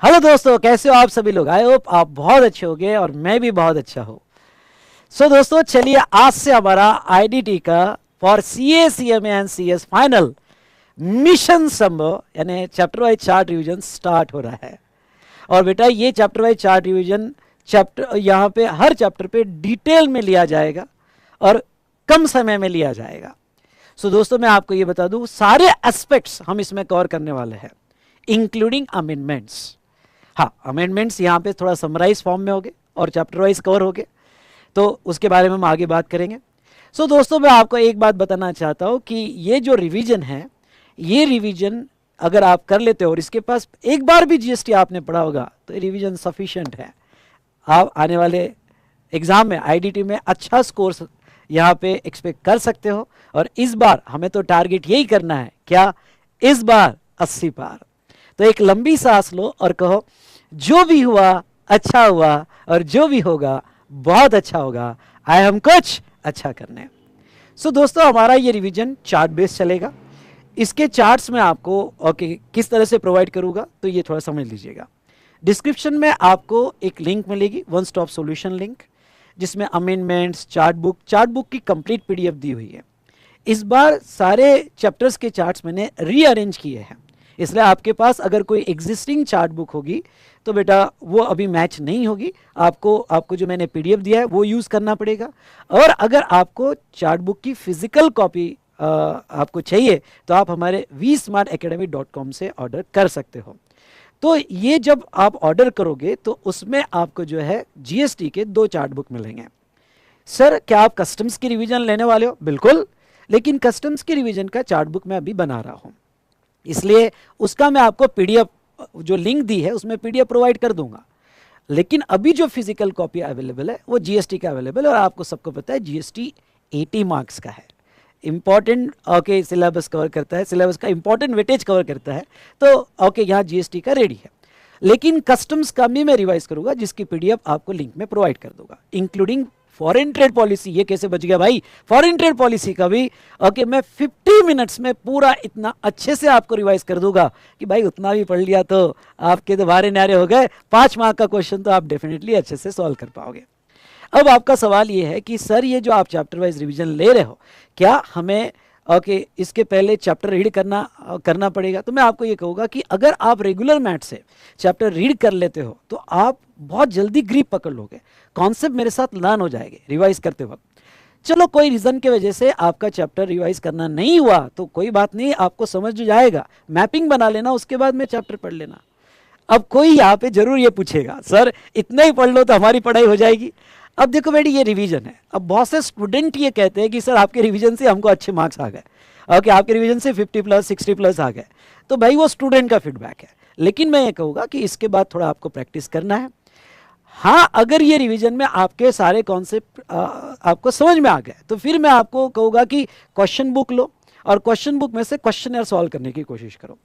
Hello दोस्तों, कैसे हो आप सभी लोग। आई होप आप बहुत अच्छे होंगे और मैं भी बहुत अच्छा हूँ। दोस्तों चलिए, आज से हमारा आईडीटी का for CA CMA and CS final mission संभव यानी chapter wise chart revision start हो रहा है। और बेटा ये chapter wise chart revision chapter यहाँ पे हर चैप्टर पे डिटेल में लिया जाएगा और कम समय में लिया जाएगा। दोस्तों मैं आपको ये बता दूं, सारे एस्पेक्ट्स हम इसमें कवर करने वाले हैं इंक्लूडिंग अमेंडमेंट्स। हाँ, अमेंडमेंट्स यहाँ पे थोड़ा समराइज फॉर्म में होंगे और चैप्टर वाइज कवर होंगे, तो उसके बारे में हम आगे बात करेंगे। दोस्तों मैं आपको एक बात बताना चाहता हूँ कि ये जो रिवीजन है, ये रिवीजन अगर आप कर लेते हो और इसके पास एक बार भी जीएसटी आपने पढ़ा होगा तो ये रिवीजन सफिशिएंट है। आप आने वाले एग्जाम में आईडीटी में अच्छा स्कोर यहाँ पे एक्सपेक्ट कर सकते हो। और इस बार हमें तो टारगेट यही करना है, क्या इस बार 80 पार। तो एक लंबी सांस लो और कहो, जो भी हुआ अच्छा हुआ और जो भी होगा बहुत अच्छा होगा। आए हम कुछ अच्छा करने। दोस्तों हमारा ये रिवीजन चार्ट बेस चलेगा। इसके चार्ट्स में आपको किस तरह से प्रोवाइड करूंगा तो ये थोड़ा समझ लीजिएगा। डिस्क्रिप्शन में आपको एक लिंक मिलेगी, वन स्टॉप सॉल्यूशन लिंक, जिसमें अमेंडमेंट्स, चार्ट बुक की कंप्लीट पीडीएफ दी हुई है। इस बार सारे चैप्टर्स के चार्ट्स मैंने रीअरेंज किए हैं, इसलिए आपके पास अगर कोई एग्जिस्टिंग चार्ट बुक होगी तो बेटा वो अभी मैच नहीं होगी। आपको जो मैंने पीडीएफ दिया है वो यूज़ करना पड़ेगा। और अगर आपको चार्ट बुक की फिजिकल कॉपी आपको चाहिए तो आप हमारे vsmartacademy.com से ऑर्डर कर सकते हो। तो ये जब आप ऑर्डर करोगे तो उसमें आपको जो है जीएसटी के 2 चार्ट बुक मिलेंगे। सर क्या आप कस्टम्स की रिवीजन लेने वाले हो? बिल्कुल, लेकिन कस्टम्स की रिवीजन का चार्ट बुक मैं अभी बना रहा हूँ, इसलिए उसका मैं आपको पीडीएफ जो लिंक दी है उसमें पीडीएफ प्रोवाइड कर दूंगा। लेकिन अभी जो फिजिकल कॉपी अवेलेबल है वो जीएसटी का अवेलेबल है। और आपको सबको पता है जीएसटी 80 मार्क्स का है, इंपॉर्टेंट सिलेबस कवर करता है, सिलेबस का इंपॉर्टेंट वेटेज कवर करता है। तो यहाँ जीएसटी का रेडी है। लेकिन कस्टम्स का भी मैं रिवाइज करूंगा, जिसकी पीडीएफ आपको लिंक में प्रोवाइड कर दूंगा, इंक्लूडिंग फॉरेन ट्रेड पॉलिसी। ये कैसे बच गया भाई, फॉरेन ट्रेड पॉलिसी का भी मैं 50 मिनट्स में पूरा इतना अच्छे से आपको रिवाइज कर दूंगा कि भाई उतना भी पढ़ लिया तो आपके तो बारे न्यारे हो गए। 5 मार्क का क्वेश्चन तो आप डेफिनेटली अच्छे से सॉल्व कर पाओगे। अब आपका सवाल ये है कि सर ये जो आप चैप्टर वाइज रिवीजन ले रहे हो, क्या हमें इसके पहले चैप्टर रीड करना पड़ेगा? तो मैं आपको ये कहूँगा कि अगर आप रेगुलर मैथ से चैप्टर रीड कर लेते हो तो आप बहुत जल्दी ग्रिप पकड़ लोगे, कॉन्सेप्ट मेरे साथ लर्न हो जाएंगे रिवाइज करते वक्त। चलो कोई रीज़न की वजह से आपका चैप्टर रिवाइज करना नहीं हुआ तो कोई बात नहीं, आपको समझ जाएगा, मैपिंग बना लेना, उसके बाद में चैप्टर पढ़ लेना। अब कोई यहाँ पे जरूर ये पूछेगा, सर इतना ही पढ़ लो तो हमारी पढ़ाई हो जाएगी। अब देखो बेटी, ये रिवीजन है। अब बहुत से स्टूडेंट ये कहते हैं कि सर आपके रिवीजन से हमको अच्छे मार्क्स आ गए, आपके रिवीजन से 50 प्लस 60 प्लस आ गए। तो भाई वो स्टूडेंट का फीडबैक है, लेकिन मैं ये कहूँगा कि इसके बाद थोड़ा आपको प्रैक्टिस करना है। हाँ, अगर ये रिवीजन में आपके सारे कॉन्सेप्ट आपको समझ में आ गए तो फिर मैं आपको कहूँगा कि क्वेश्चन बुक लो और क्वेश्चन बुक में से क्वेश्चन सॉल्व करने की कोशिश करो।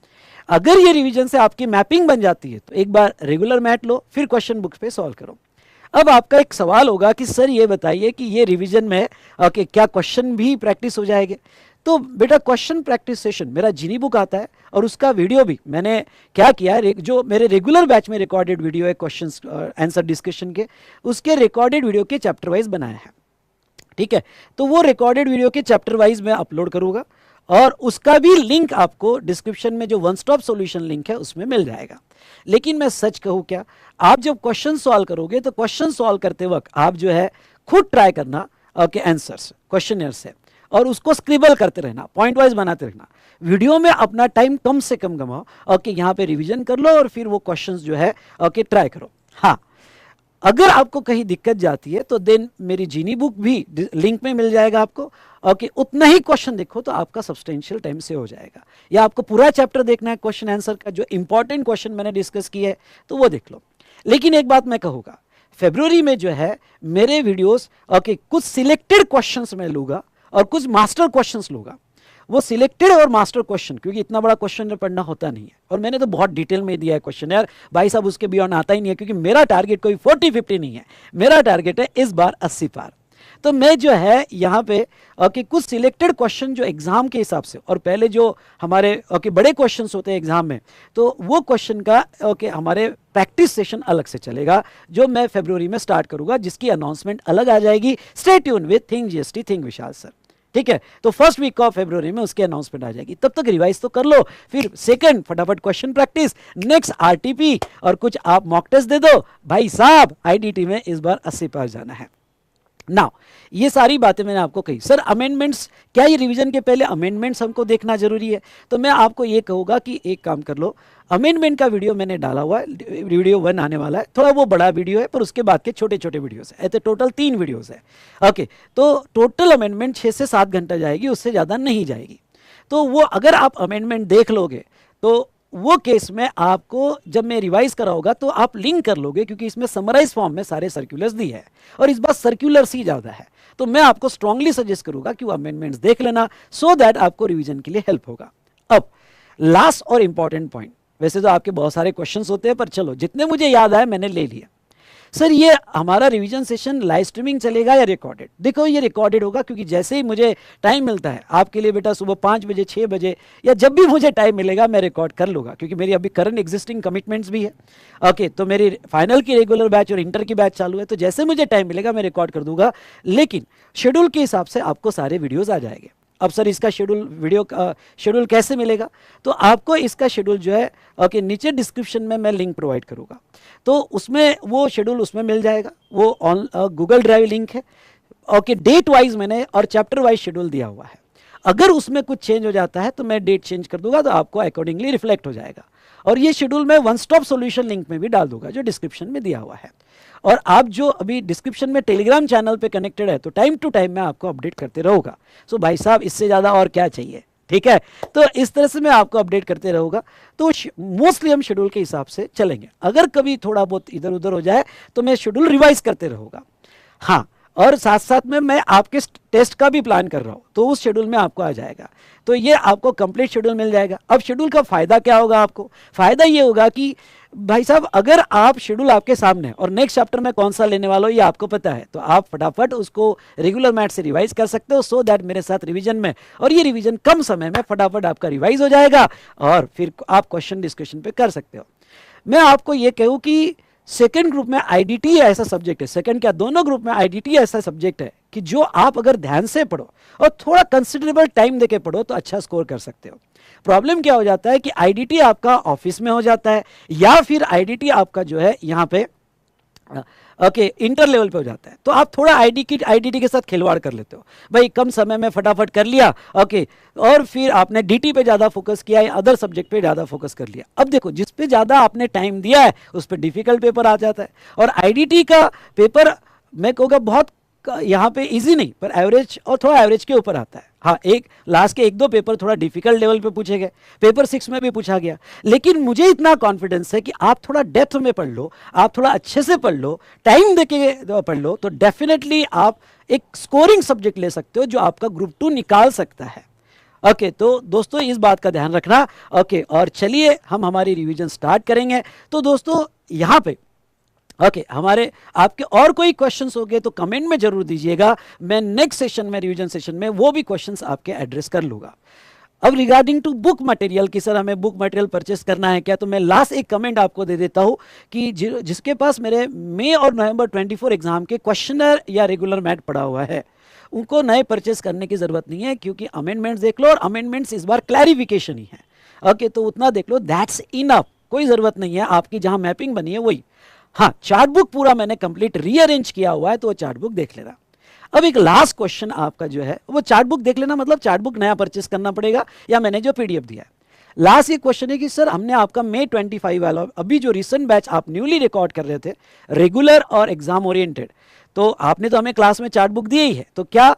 अगर ये रिवीजन से आपकी मैपिंग बन जाती है तो एक बार रेगुलर मैथ लो, फिर क्वेश्चन बुक पे सॉल्व करो। अब आपका एक सवाल होगा कि सर ये बताइए कि ये रिवीजन में क्या क्वेश्चन भी प्रैक्टिस हो जाएंगे? तो बेटा क्वेश्चन प्रैक्टिस सेशन मेरा जीनी बुक आता है और उसका वीडियो भी मैंने क्या किया है, जो मेरे रेगुलर बैच में रिकॉर्डेड वीडियो है क्वेश्चन आंसर डिस्कशन के, उसके रिकॉर्डेड वीडियो के चैप्टर वाइज बनाया है। ठीक है, तो वो रिकॉर्डेड वीडियो के चैप्टर वाइज मैं अपलोड करूंगा और उसका भी लिंक आपको डिस्क्रिप्शन में जो वन स्टॉप सॉल्यूशन लिंक है उसमें मिल जाएगा। लेकिन मैं सच कहूँ क्या, आप जब क्वेश्चन सॉल्व करोगे तो क्वेश्चन सॉल्व करते वक्त आप जो है खुद ट्राई करना आंसर्स क्वेश्चन से, और उसको स्क्रिबल करते रहना, पॉइंट वाइज बनाते रहना। वीडियो में अपना टाइम कम से कम गमाओ, यहाँ पे रिवीजन कर लो और फिर वो क्वेश्चंस जो है ट्राई करो। हाँ, अगर आपको कहीं दिक्कत जाती है तो देन मेरी जीनी बुक भी लिंक में मिल जाएगा आपको। उतना ही क्वेश्चन देखो तो आपका सब्सटेंशियल टाइम से हो जाएगा। या आपको पूरा चैप्टर देखना है क्वेश्चन आंसर का, जो इंपॉर्टेंट क्वेश्चन मैंने डिस्कस किया है तो वो देख लो। लेकिन एक बात मैं कहूँगा, फरवरी में जो है मेरे वीडियोस कुछ सिलेक्टेड क्वेश्चंस मैं लूँगा और कुछ मास्टर क्वेश्चंस लूँगा। वो सिलेक्टेड और मास्टर क्वेश्चन, क्योंकि इतना बड़ा क्वेश्चन पढ़ना होता नहीं है और मैंने तो बहुत डिटेल में दिया है क्वेश्चन यार भाई साहब, उसके बियॉन्ड आता ही नहीं है, क्योंकि मेरा टारगेट कोई 40-50 नहीं है, मेरा टारगेट है इस बार 80 पार। तो मैं जो है यहाँ पे कुछ सिलेक्टेड क्वेश्चन जो एग्जाम के हिसाब से, और पहले जो हमारे बड़े क्वेश्चंस होते हैं एग्जाम में, तो वो क्वेश्चन का हमारे प्रैक्टिस सेशन अलग से चलेगा जो मैं फरवरी में स्टार्ट करूंगा, जिसकी अनाउंसमेंट अलग आ जाएगी। Stay tune with think GST think Vishal sir, ठीक है। तो फर्स्ट वीक ऑफ फरवरी में उसकी अनाउंसमेंट आ जाएगी, तब तक रिवाइज तो कर लो। फिर सेकंड फटाफट क्वेश्चन प्रैक्टिस, नेक्स्ट आरटीपी और कुछ आप मॉक टेस्ट दे दो भाई साहब। आईडीटी में इस बार 80 पास जाना है। नाउ ये सारी बातें मैंने आपको कही। सर अमेंडमेंट्स, क्या ये रिवीजन के पहले अमेंडमेंट्स हमको देखना जरूरी है? तो मैं आपको ये कहूँगा कि एक काम कर लो, अमेंडमेंट का वीडियो मैंने डाला हुआ है, वीडियो 1 आने वाला है, थोड़ा वो बड़ा वीडियो है पर उसके बाद के छोटे छोटे वीडियोस है, ऐसे टोटल 3 वीडियोस है। ओके, तो टोटल अमेंडमेंट 6 से 7 घंटा जाएगी, उससे ज़्यादा नहीं जाएगी। तो वो अगर आप अमेंडमेंट देख लोगे तो वो केस में आपको जब मैं रिवाइज कराऊंगा तो आप लिंक कर लोगे, क्योंकि इसमें समराइज फॉर्म में सारे सर्कुलर्स दी है और इस बार सर्कुलर्स ही ज़्यादा है। तो मैं आपको स्ट्रांगली सजेस्ट करूंगा कि वो अमेंडमेंट्स देख लेना, सो दैट आपको रिवीजन के लिए हेल्प होगा। अब लास्ट और इंपॉर्टेंट पॉइंट, वैसे तो आपके बहुत सारे क्वेश्चंस होते हैं पर चलो जितने मुझे याद आए मैंने ले लिया। सर ये हमारा रिवीजन सेशन लाइव स्ट्रीमिंग चलेगा या रिकॉर्डेड? देखो ये रिकॉर्डेड होगा, क्योंकि जैसे ही मुझे टाइम मिलता है आपके लिए बेटा, सुबह 5 बजे 6 बजे या जब भी मुझे टाइम मिलेगा मैं रिकॉर्ड कर लूँगा, क्योंकि मेरी अभी करंट एग्जिस्टिंग कमिटमेंट्स भी है। ओके, तो मेरी फाइनल की रेगुलर बैच और इंटर की बैच चालू है, तो जैसे मुझे टाइम मिलेगा मैं रिकॉर्ड कर दूंगा, लेकिन शेड्यूल के हिसाब से आपको सारे वीडियोज़ आ जाएंगे। अब सर इसका शेड्यूल, वीडियो का शेड्यूल कैसे मिलेगा? तो आपको इसका शेड्यूल जो है नीचे डिस्क्रिप्शन में मैं लिंक प्रोवाइड करूंगा, तो उसमें वो शेड्यूल उसमें मिल जाएगा। वो ऑन गूगल ड्राइव लिंक है। डेट वाइज मैंने और चैप्टर वाइज शेड्यूल दिया हुआ है। अगर उसमें कुछ चेंज हो जाता है तो मैं डेट चेंज कर दूंगा, तो आपको अकॉर्डिंगली रिफ्लेक्ट हो जाएगा। और ये शेड्यूल मैं वन स्टॉप सॉल्यूशन लिंक में भी डाल दूंगा जो डिस्क्रिप्शन में दिया हुआ है। और आप जो अभी डिस्क्रिप्शन में टेलीग्राम चैनल पे कनेक्टेड है, तो टाइम टू टाइम मैं आपको अपडेट करते रहूँगा। सो भाई साहब इससे ज़्यादा और क्या चाहिए, ठीक है। तो इस तरह से मैं आपको अपडेट करते रहूँगा। तो मोस्टली हम शेड्यूल के हिसाब से चलेंगे। अगर कभी थोड़ा बहुत इधर उधर हो जाए तो मैं शेड्यूल रिवाइज करते रहूँगा। हाँ, और साथ साथ में मैं आपके टेस्ट का भी प्लान कर रहा हूँ, तो उस शेड्यूल में आपको आ जाएगा। तो ये आपको कंप्लीट शेड्यूल मिल जाएगा। अब शेड्यूल का फ़ायदा क्या होगा आपको? फ़ायदा ये होगा कि भाई साहब अगर आप शेड्यूल आपके सामने और नेक्स्ट चैप्टर में कौन सा लेने वाला हो ये आपको पता है, तो आप फटाफट उसको रेगुलर मैथ से रिवाइज कर सकते हो, सो दैट मेरे साथ रिवीजन में, और ये रिवीजन कम समय में फटाफट आपका रिवाइज हो जाएगा और फिर आप क्वेश्चन डिस्कशन पे कर सकते हो। मैं आपको ये कहूँ कि सेकेंड ग्रुप में आईडीटी ऐसा सब्जेक्ट है, सेकेंड क्या दोनों ग्रुप में आईडीटी ऐसा सब्जेक्ट है कि जो आप अगर ध्यान से पढ़ो और थोड़ा कंसिडरेबल टाइम देके पढ़ो तो अच्छा स्कोर कर सकते हो। प्रॉब्लम क्या हो जाता है कि आईडीटी आपका ऑफिस में हो जाता है, या फिर आईडीटी आपका जो है यहाँ पे इंटर लेवल पे हो जाता है, तो आप थोड़ा आईडीटी के साथ खिलवाड़ कर लेते हो। भाई कम समय में फटाफट कर लिया, और फिर आपने डीटी पे ज़्यादा फोकस किया या अदर सब्जेक्ट पे ज़्यादा फोकस कर लिया। अब देखो जिस पे ज़्यादा आपने टाइम दिया है उस पर डिफिकल्ट पेपर आ जाता है, और आईडीटी का पेपर मैं कहूँगा बहुत यहाँ पे इजी नहीं पर एवरेज और थोड़ा एवरेज के ऊपर आता है। हाँ, एक लास्ट के 1-2 पेपर थोड़ा डिफिकल्ट लेवल पे पूछे गए, पेपर 6 में भी पूछा गया, लेकिन मुझे इतना कॉन्फिडेंस है कि आप थोड़ा डेप्थ में पढ़ लो, आप थोड़ा अच्छे से पढ़ लो, टाइम देके पढ़ लो, तो डेफिनेटली आप एक स्कोरिंग सब्जेक्ट ले सकते हो जो आपका ग्रुप 2 निकाल सकता है। तो दोस्तों इस बात का ध्यान रखना। और चलिए हम हमारी रिवीजन स्टार्ट करेंगे। तो दोस्तों यहाँ पे हमारे आपके और कोई क्वेश्चंस हो गए तो कमेंट में जरूर दीजिएगा, मैं नेक्स्ट सेशन में, रिवीजन सेशन में वो भी क्वेश्चंस आपके एड्रेस कर लूँगा। अब रिगार्डिंग टू बुक मटेरियल कि सर हमें बुक मटेरियल परचेस करना है क्या, तो मैं लास्ट एक कमेंट आपको दे देता हूँ कि जिसके पास मेरे मई और नवंबर 24 एग्जाम के क्वेश्चनर या रेगुलर मैथ पड़ा हुआ है उनको नए परचेस करने की ज़रूरत नहीं है, क्योंकि अमेंडमेंट्स देख लो और अमेंडमेंट्स इस बार क्लैरिफिकेशन ही है। तो उतना देख लो, दैट्स इनफ, कोई ज़रूरत नहीं है, आपकी जहाँ मैपिंग बनी है वही। हाँ, चार्ट बुक पूरा मैंने कंप्लीट रीअरेंज किया हुआ है, तो वो चार्ट बुक देख लेना। अब एक लास्ट क्वेश्चन आपका जो है वो चार्ट बुक देख लेना, मतलब चार्ट बुक नया परचेस करना पड़ेगा या मैंने जो पीडीएफ दिया है। लास्ट ये क्वेश्चन है कि सर हमने आपका मई 25 वाला अभी जो रिसेंट बैच आप न्यूली रिकॉर्ड कर रहे थे रेगुलर और एग्जाम ओरिएंटेड, तो आपने तो हमें क्लास में चार्ट बुक दी ही है, तो क्या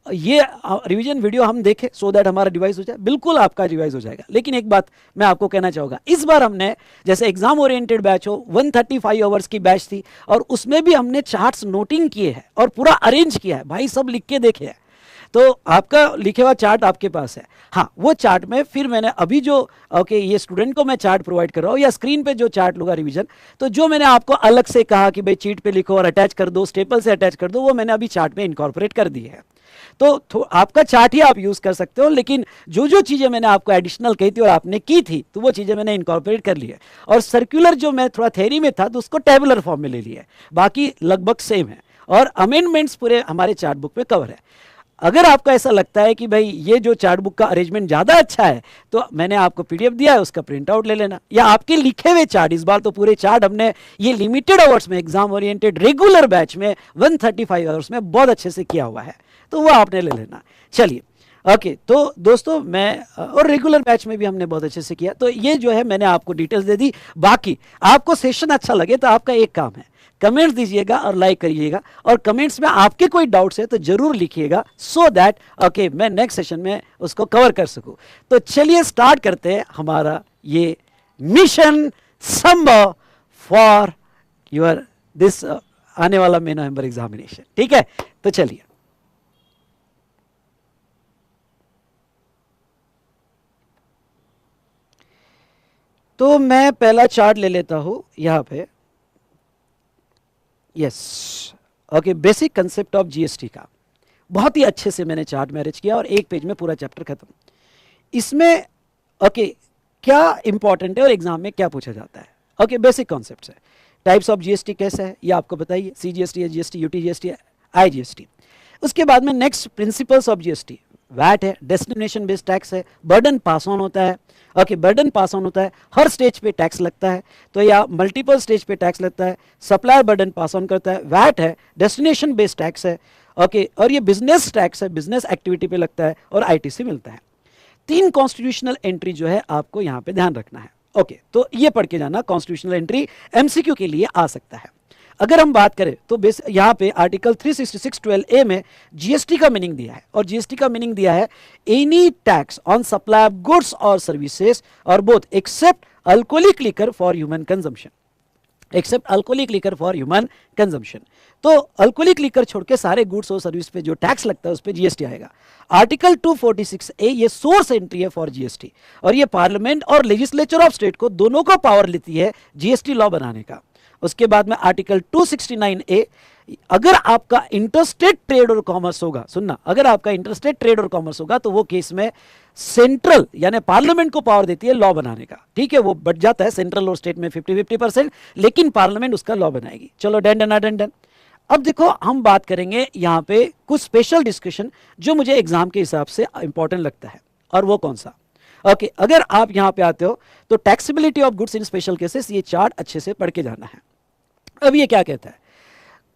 ये रिवीजन वीडियो हम देखें सो दैट हमारा रिवाइज हो जाए? बिल्कुल आपका रिवाइज हो जाएगा, लेकिन एक बात मैं आपको कहना चाहूँगा, इस बार हमने जैसे एग्जाम ओरिएंटेड बैच हो 135 आवर्स की बैच थी और उसमें भी हमने चार्ट्स नोटिंग किए हैं और पूरा अरेंज किया है, भाई सब लिख के देखे हैं। तो आपका लिखे हुआ चार्ट आपके पास है। हाँ, वो चार्ट में फिर मैंने अभी जो ये स्टूडेंट को मैं चार्ट प्रोवाइड कर रहा हूँ या स्क्रीन पे जो चार्ट लूंगा रिवीजन, तो जो मैंने आपको अलग से कहा कि भाई चीट पे लिखो और अटैच कर दो, स्टेपल से अटैच कर दो, वो मैंने अभी चार्ट में इनकॉर्पोरेट कर दी है। तो आपका चार्ट ही आप यूज कर सकते हो, लेकिन जो जो चीजें मैंने आपको एडिशनल कही थी और आपने की थी, तो वो चीजें मैंने इनकॉर्पोरेट कर ली है। और सर्कुलर जो मैं थोड़ा थ्योरी में था, तो उसको टेबुलर फॉर्म में ले लिया है, बाकी लगभग सेम है। और अमेंडमेंट्स पूरे हमारे चार्ट बुक में कवर है। अगर आपको ऐसा लगता है कि भाई ये जो चार्ट बुक का अरेंजमेंट ज्यादा अच्छा है, तो मैंने आपको पीडीएफ दिया है, उसका प्रिंट आउट ले लेना, या आपके लिखे हुए चार्ट, इस बार तो पूरे चार्ट हमने ये लिमिटेड आवर्स में, एग्जाम ओरिएंटेड रेगुलर बैच में 135 आवर्स में बहुत अच्छे से किया हुआ है, तो वो आपने ले लेना। चलिए ओके, तो दोस्तों मैं और रेगुलर बैच में भी हमने बहुत अच्छे से किया, तो ये जो है मैंने आपको डिटेल्स दे दी। बाकी आपको सेशन अच्छा लगे तो आपका एक काम है, कमेंट्स दीजिएगा और लाइक करिएगा, और कमेंट्स में आपके कोई डाउट्स है तो जरूर लिखिएगा, सो दैट ओके मैं नेक्स्ट सेशन में उसको कवर कर सकूं। तो चलिए स्टार्ट करते हैं हमारा ये मिशन संभव फॉर योर दिस आने वाला मई नवंबर एग्जामिनेशन। ठीक है, तो चलिए तो मैं पहला चार्ट ले लेता हूं यहां पे। Yes okay, basic concept of GST का बहुत ही अच्छे से मैंने चार्ट में अरेंज किया और एक पेज में पूरा चैप्टर खत्म। इसमें ओके क्या इंपॉर्टेंट है और एग्जाम में क्या पूछा जाता है। ओके, बेसिक कॉन्सेप्ट्स है। टाइप्स ऑफ जीएसटी कैसे है ये आपको बताइए, सीजीएसटी है, जीएसटी, यूटी जीएसटी है, आईजीएसटी। उसके बाद में next principles of GST, VAT है, डेस्टिनेशन बेस्ड टैक्स है, बर्डन पास ऑन होता है। ओके, बर्डन पास ऑन होता है, हर स्टेज पे टैक्स लगता है, तो या मल्टीपल स्टेज पे टैक्स लगता है, सप्लायर बर्डन पास ऑन करता है, वैट है, डेस्टिनेशन बेस्ड टैक्स है। ओके, और ये बिजनेस टैक्स है, बिजनेस एक्टिविटी पे लगता है, और आईटीसी मिलता है। 3 कॉन्स्टिट्यूशनल एंट्री जो है आपको यहाँ पे ध्यान रखना है। ओके, तो ये पढ़ के जाना, कॉन्स्टिट्यूशनल एंट्री एमसीक्यू के लिए आ सकता है। अगर हम बात करें तो यहाँ पे आर्टिकल 366(12)A में जीएसटी का मीनिंग दिया है, और जीएसटी का मीनिंग दिया है any tax on supply of goods और सर्विसेज और both except alcoholic liquor for human consumption, except alcoholic liquor for human consumption. तो अल्कोहलिक लिकर छोड़ के सारे गुड्स और सर्विस पे जो टैक्स लगता है उस पे जीएसटी आएगा। आर्टिकल 246A ये सोर्स एंट्री है फॉर जीएसटी, और ये पार्लियामेंट और लेजिस्लेचर ऑफ स्टेट को दोनों को पावर लेती है जीएसटी लॉ बनाने का। उसके बाद में आर्टिकल 269A, अगर आपका इंटरस्टेट ट्रेड और कॉमर्स होगा, सुनना, अगर आपका इंटरस्टेट ट्रेड और कॉमर्स होगा तो वो केस में सेंट्रल यानी पार्लियामेंट को पावर देती है लॉ बनाने का। ठीक है, वो बढ़ जाता है सेंट्रल और स्टेट में 50-50%, लेकिन पार्लियामेंट उसका लॉ बनाएगी। चलो डन डन डन डन। अब देखो हम बात करेंगे यहाँ पे कुछ स्पेशल डिस्कशन जो मुझे एग्जाम के हिसाब से इंपॉर्टेंट लगता है, और वो कौन सा। ओके, अगर आप यहाँ पे आते हो तो taxability of goods in special cases, ये चार्ट अच्छे से पढ़ के जाना है। अब ये क्या कहता है,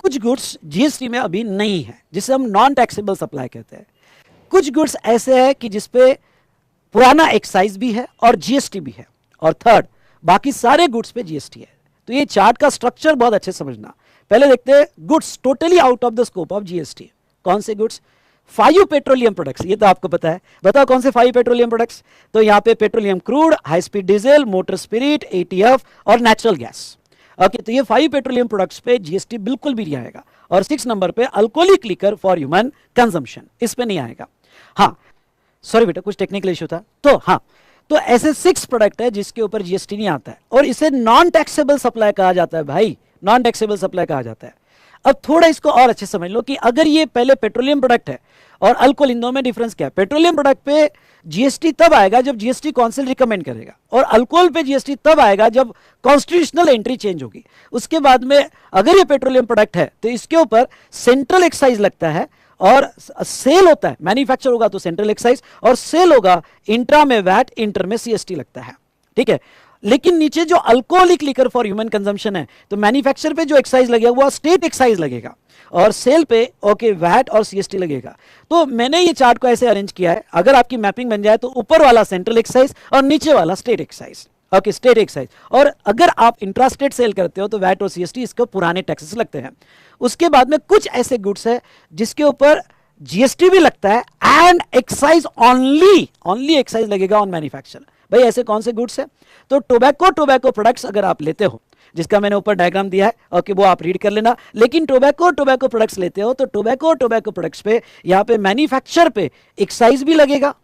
कुछ गुड्स जीएसटी में अभी नहीं है, जिसे हम नॉन टैक्सेबल सप्लाई कहते हैं। कुछ गुड्स ऐसे हैं कि जिसपे पुराना एक्साइज भी है और जीएसटी भी है, और थर्ड बाकी सारे गुड्स पे जीएसटी है। तो ये चार्ट का स्ट्रक्चर बहुत अच्छे समझना। पहले देखते हैं goods totally out of the scope of GST. कौन से गुड्स? 5 पेट्रोलियम प्रोडक्ट्स, ये तो आपको पता है। बताओ कौन से 5 पेट्रोलियम प्रोडक्ट्स? तो यहाँ पे petroleum crude, high speed diesel, motor spirit, ETF और नेचुरल गैस। ओके, तो ये 5 पेट्रोलियम प्रोडक्ट्स पे जीएसटी बिल्कुल भी नहीं आएगा। और 6 नंबर पे alcoholic liquor for human consumption, इस पे नहीं आएगा। हाँ सॉरी बेटा, कुछ टेक्निकल इशू था। तो हाँ, तो ऐसे 6 प्रोडक्ट है जिसके ऊपर जीएसटी नहीं आता है, और इसे नॉन टैक्सेबल सप्लाई कहा जाता है भाई, नॉन टैक्सेबल सप्लाई कहा जाता है। अब थोड़ा इसको और अच्छे समझ लो कि अगर ये पहले पेट्रोलियम प्रोडक्ट है और अल्कोहल, इन दोनों में डिफरेंस क्या है। पेट्रोलियम प्रोडक्ट पे जीएसटी तब आएगा जब जीएसटी काउंसिल रिकमेंड करेगा, और अल्कोहल पे जीएसटी तब आएगा जब कॉन्स्टिट्यूशनल एंट्री चेंज होगी। उसके बाद में अगर ये पेट्रोलियम प्रोडक्ट है तो इसके ऊपर सेंट्रल एक्साइज लगता है, और सेल होता है, मैन्युफैक्चर होगा तो सेंट्रल एक्साइज, और सेल होगा इंट्रा में वैट, इंटर में सीएसटी लगता है। ठीक है, लेकिन नीचे जो alcoholic liquor for human consumption है, तो मैन्युफैक्चर पे जो एक्साइज लगेगा वो स्टेट एक्साइज लगेगा, और सेल पे ओके वैट और सीएसटी लगेगा। तो मैंने ये चार्ट को ऐसे अरेंज किया है, अगर आपकी मैपिंग बन जाए तो ऊपर वाला सेंट्रल एक्साइज और नीचे वाला state excise. Okay, state excise. और अगर आप इंट्रा स्टेट सेल करते हो तो वैट और सीएसटी इसको पुराने टैक्सेस लगते हैं। उसके बाद में कुछ ऐसे गुड्स है जिसके ऊपर जीएसटी भी लगता है एंड एक्साइज ओनली एक्साइज लगेगा ऑन मैन्युफैक्चर। भाई ऐसे कौन से गुड्स है? तो टोबैको प्रोडक्ट्स अगर आप लेते हो जिसका मैंने ऊपर डायग्राम दिया है, ओके, वो आप रीड कर लेना। लेकिन टोबैको प्रोडक्ट्स लेते हो तो टोबैको प्रोडक्ट्स पे यहाँ पे मैन्युफैक्चर पे एक्साइज भी लगेगा,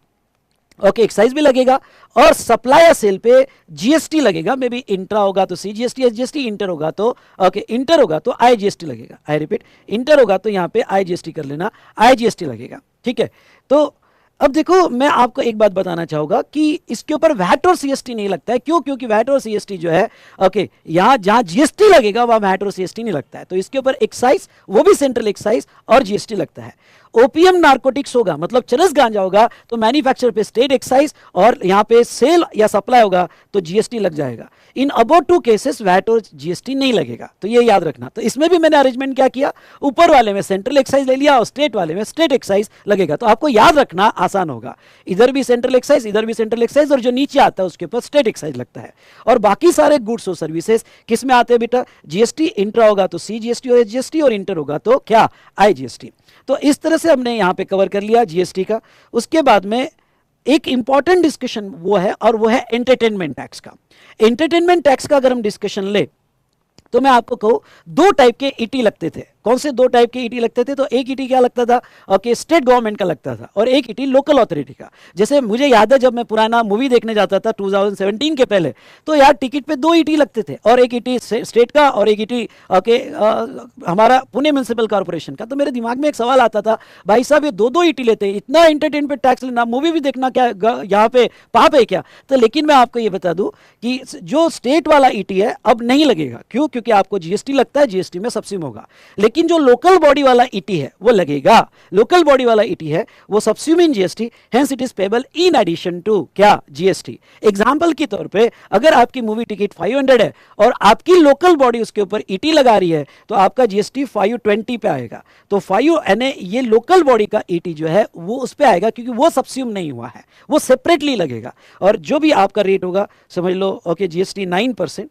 ओके, एक्साइज भी लगेगा, और सप्लायर सेल पे जीएसटी लगेगा। मे बी इंट्रा होगा तो सीजीएसटी एसजीएसटी, इंटर होगा तो ओके, इंटर होगा तो आईजीएसटी लगेगा। आई रिपीट, इंटर होगा तो यहाँ पे आईजीएसटी कर लेना, आईजीएसटी लगेगा, ठीक है। तो अब देखो, मैं आपको एक बात बताना चाहूंगा कि इसके ऊपर वैट और सीएसटी नहीं लगता है। क्यों? क्योंकि वैट और सीएसटी जो है, ओके, यहाँ जहां जीएसटी लगेगा वहां वैट और सीएसटी नहीं लगता है। तो इसके ऊपर एक्साइज, वो भी सेंट्रल एक्साइज और जीएसटी लगता है। ओपीएम नार्कोटिक्स होगा, मतलब चरस गांजा होगा, तो मैन्युफैक्चर पे स्टेट एक्साइज, और यहाँ पे सेल या सप्लाई होगा तो जीएसटी लग जाएगा। इन अबाउट 2 केसेस वैट और जीएसटी नहीं लगेगा, तो ये याद रखना। तो इसमें भी मैंने अरेंजमेंट क्या किया, ऊपर वाले में सेंट्रल एक्साइज ले लिया और स्टेट वाले में स्टेट एक्साइज लगेगा। तो आपको याद रखना आसान होगा, इधर भी सेंट्रल एक्साइज, इधर भी सेंट्रल एक्साइज, और जो नीचे आता है उसके ऊपर स्टेट एक्साइज लगता है। और बाकी सारे गुड्स और सर्विसेज किस में आते हैं बेटा? जीएसटी। इंट्रा होगा तो सीजीएसटी और एसजीएसटी, और इंटर होगा तो क्या? आईजीएसटी। तो इस तरह से हमने यहां पे कवर कर लिया जीएसटी का। उसके बाद में एक इंपॉर्टेंट डिस्कशन वो है, और वो है एंटरटेनमेंट टैक्स का। एंटरटेनमेंट टैक्स का अगर हम डिस्कशन ले तो मैं आपको कहूं, 2 टाइप के ईटी लगते थे। कौन से 2 टाइप के ईटी लगते थे? तो एक ईटी क्या लगता था, ओके, स्टेट गवर्नमेंट का लगता था, और एक ईटी लोकल अथॉरिटी का। जैसे मुझे याद है, जब मैं पुराना मूवी देखने जाता था 2017 के पहले, तो यार टिकट पे 2 ईटी लगते थे, और एक ईटी स्टेट का और एक ईटी ओके हमारा पुणे म्युनिसिपल कॉर्पोरेशन का। तो मेरे दिमाग में एक सवाल आता था, भाई साहब ये 2 ईटी लेते हैं, इतना एंटरटेनमेंट टैक्स लेना, मूवी भी देखना क्या यहाँ पे पाप है क्या? तो लेकिन मैं आपको ये बता दूं कि जो स्टेट वाला ईटी है अब नहीं लगेगा। क्यों? क्योंकि आपको जीएसटी लगता है, जीएसटी में सब्सिडी होगा। लेकिन जो लोकल बॉडी वाला ईटी है वो लगेगा। लोकल बॉडी वाला ईटी है वो subsidy in GST, hence it is payable in addition to क्या? जीएसटी। एग्जांपल के तौर पे, अगर आपकी मूवी टिकट 500 है और आपकी लोकल बॉडी उसके ऊपर ईटी लगा रही है, तो आपका जीएसटी 520 पे आएगा। तो 5 यानी ये लोकल बॉडी का ईटी जो है वो उस पे आएगा, क्योंकि वो सब्सिडी नहीं हुआ है, वो सेपरेटली लगेगा। और जो भी आपका रेट होगा, समझ लो ओके, जीएसटी 9%,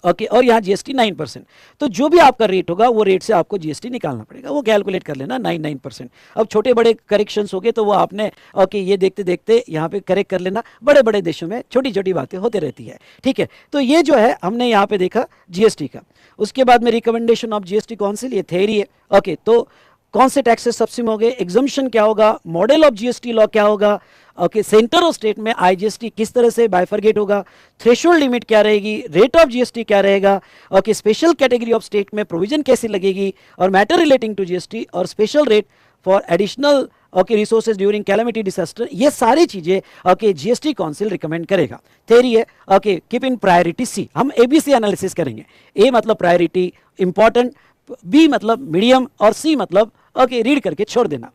ओके, और यहाँ जीएसटी 9%। तो जो भी आपका रेट होगा वो रेट से आपको जीएसटी निकालना पड़ेगा, वो कैलकुलेट कर लेना 9%। अब छोटे बड़े करेक्शंस हो गए तो वो आपने ओके ये देखते देखते यहाँ पे करेक्ट कर लेना। बड़े बड़े देशों में छोटी छोटी बातें होती रहती है, ठीक है। तो ये जो है हमने यहाँ पे देखा जीएसटी का। उसके बाद में रिकमेंडेशन ऑफ जीएसटी काउंसिल, ये थ्योरी है, ओके। तो कौन से टैक्सेस सब्सिडी हो गए, एग्जम्पशन क्या होगा, मॉडल ऑफ जीएसटी लॉ क्या होगा, ओके, सेंटर और स्टेट में आईजीएसटी किस तरह से बाइफरगेट होगा, थ्रेशोल्ड लिमिट क्या रहेगी, रेट ऑफ जीएसटी क्या रहेगा, okay, special category of state में प्रोविजन कैसी लगेगी, और मैटर रिलेटिंग टू जीएसटी, और special rate for additional okay resources during calamity disaster, ये सारी चीजें ओके जीएसटी काउंसिल रिकमेंड करेगा। थ्योरी है, ओके, कीप इन प्रायोरिटी सी। हम एबीसी एनालिसिस करेंगे। ए मतलब प्रायोरिटी इंपॉर्टेंट, बी मतलब मीडियम, और सी मतलब ओके रीड करके छोड़ देना।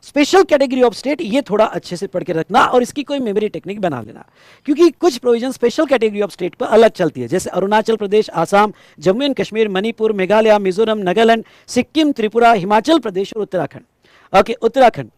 स्पेशल कैटेगरी ऑफ स्टेट, ये थोड़ा अच्छे से पढ़ के रखना और इसकी कोई मेमोरी टेक्निक बना लेना, क्योंकि कुछ provision special category of state पर अलग चलती है, जैसे अरुणाचल प्रदेश, आसाम, जम्मू एंड कश्मीर, मणिपुर, मेघालय, मिजोरम, नागालैंड, सिक्किम, त्रिपुरा, हिमाचल प्रदेश और उत्तराखंड। ओके, उत्तराखंड,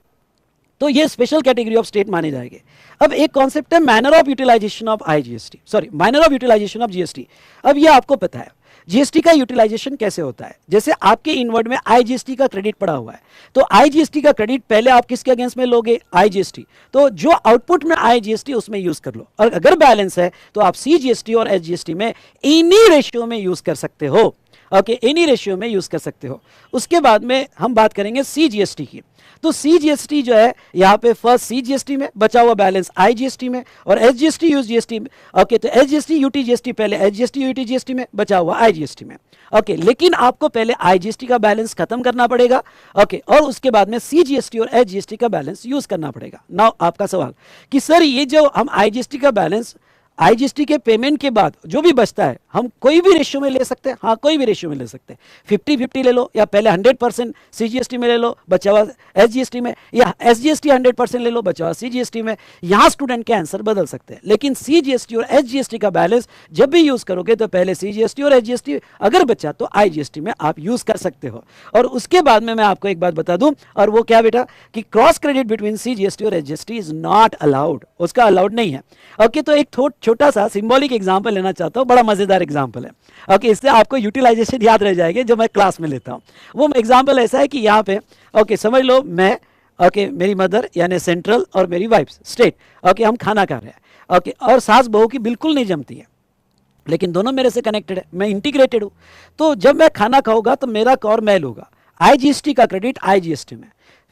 तो ये स्पेशल कैटेगरी ऑफ स्टेट माने जाएंगे। अब एक कॉन्सेप्ट है manner of utilisation of IGST, sorry minor of utilisation of GST. अब ये आपको पता है जीएसटी का यूटिलाइजेशन कैसे होता है। जैसे आपके इनवर्ड में आईजीएसटी का क्रेडिट पड़ा हुआ है, तो आईजीएसटी का क्रेडिट पहले आप किसके अगेंस्ट में लोगे, आईजीएसटी। तो जो आउटपुट में आईजीएसटी उसमें यूज कर लो, और अगर बैलेंस है तो आप सीजीएसटी और एसजीएसटी में इन्हीं रेशियो में यूज कर सकते हो, ओके, इन्हीं रेशियो में यूज कर सकते हो। उसके बाद में हम बात करेंगे सीजीएसटी की। तो सीजीएसटी जो है यहाँ पे फर्स्ट सीजीएसटी में, बचा हुआ बैलेंस आईजीएसटी में, और एसजीएसटी यूजीएसटी में। ओके, तो एसजीएसटी यूटीजीएसटी पहले एसजीएसटी यूटीजीएसटी में, बचा हुआ आईजीएसटी में। ओके, लेकिन आपको पहले आईजीएसटी का बैलेंस खत्म करना पड़ेगा, ओके, और उसके बाद में सीजीएसटी और एसजीएसटी का बैलेंस यूज करना पड़ेगा। नाउ आपका सवाल कि सर ये जो हम आईजीएसटी का बैलेंस, आईजीएसटी के पेमेंट के बाद जो भी बचता है हम कोई भी रेशियो में ले सकते हैं, हाँ कोई भी रेशियो में ले सकते हैं, 50-50 ले लो, या पहले 100% सीजीएसटी में ले लो, बचा हुआ एसजीएसटी में, या एसजीएसटी 100% ले लो, बचा हुआ सीजीएसटी में। यहाँ स्टूडेंट के आंसर बदल सकते हैं, लेकिन सीजीएसटी और एसजीएसटी का बैलेंस जब भी यूज करोगे तो पहले सीजीएसटी और एसजीएसटी, अगर बचा तो आईजीएसटी में आप यूज कर सकते हो। और उसके बाद में मैं आपको एक बात बता दूं, और वो क्या बेटा, कि क्रॉस क्रेडिट बिटवीन सीजीएसटी और एसजीएसटी इज नॉट अलाउड, उसका अलाउड नहीं है। ओके, तो एक छोटा सा सिंबॉलिक एग्जांपल लेना चाहता हूं, बड़ा मजेदार एग्जांपल है। ओके, इससे आपको यूटिलाइजेशन याद रह जाएगी जो मैं क्लास में लेता हूं। वो एग्जांपल ऐसा है कि यहाँ पे ओके समझ लो मैं, ओके, मेरी मदर यानी सेंट्रल और मेरी वाइफ स्टेट, ओके, हम खाना खा रहे हैं, ओके, और सास बहू की बिल्कुल नहीं जमती है। लेकिन दोनों मेरे से कनेक्टेड है, मैं इंटीग्रेटेड हूं। तो जब मैं खाना खाऊंगा तो मेरा कर मैं लूंगा, आईजीएसटी का क्रेडिट आईजीएसटी में।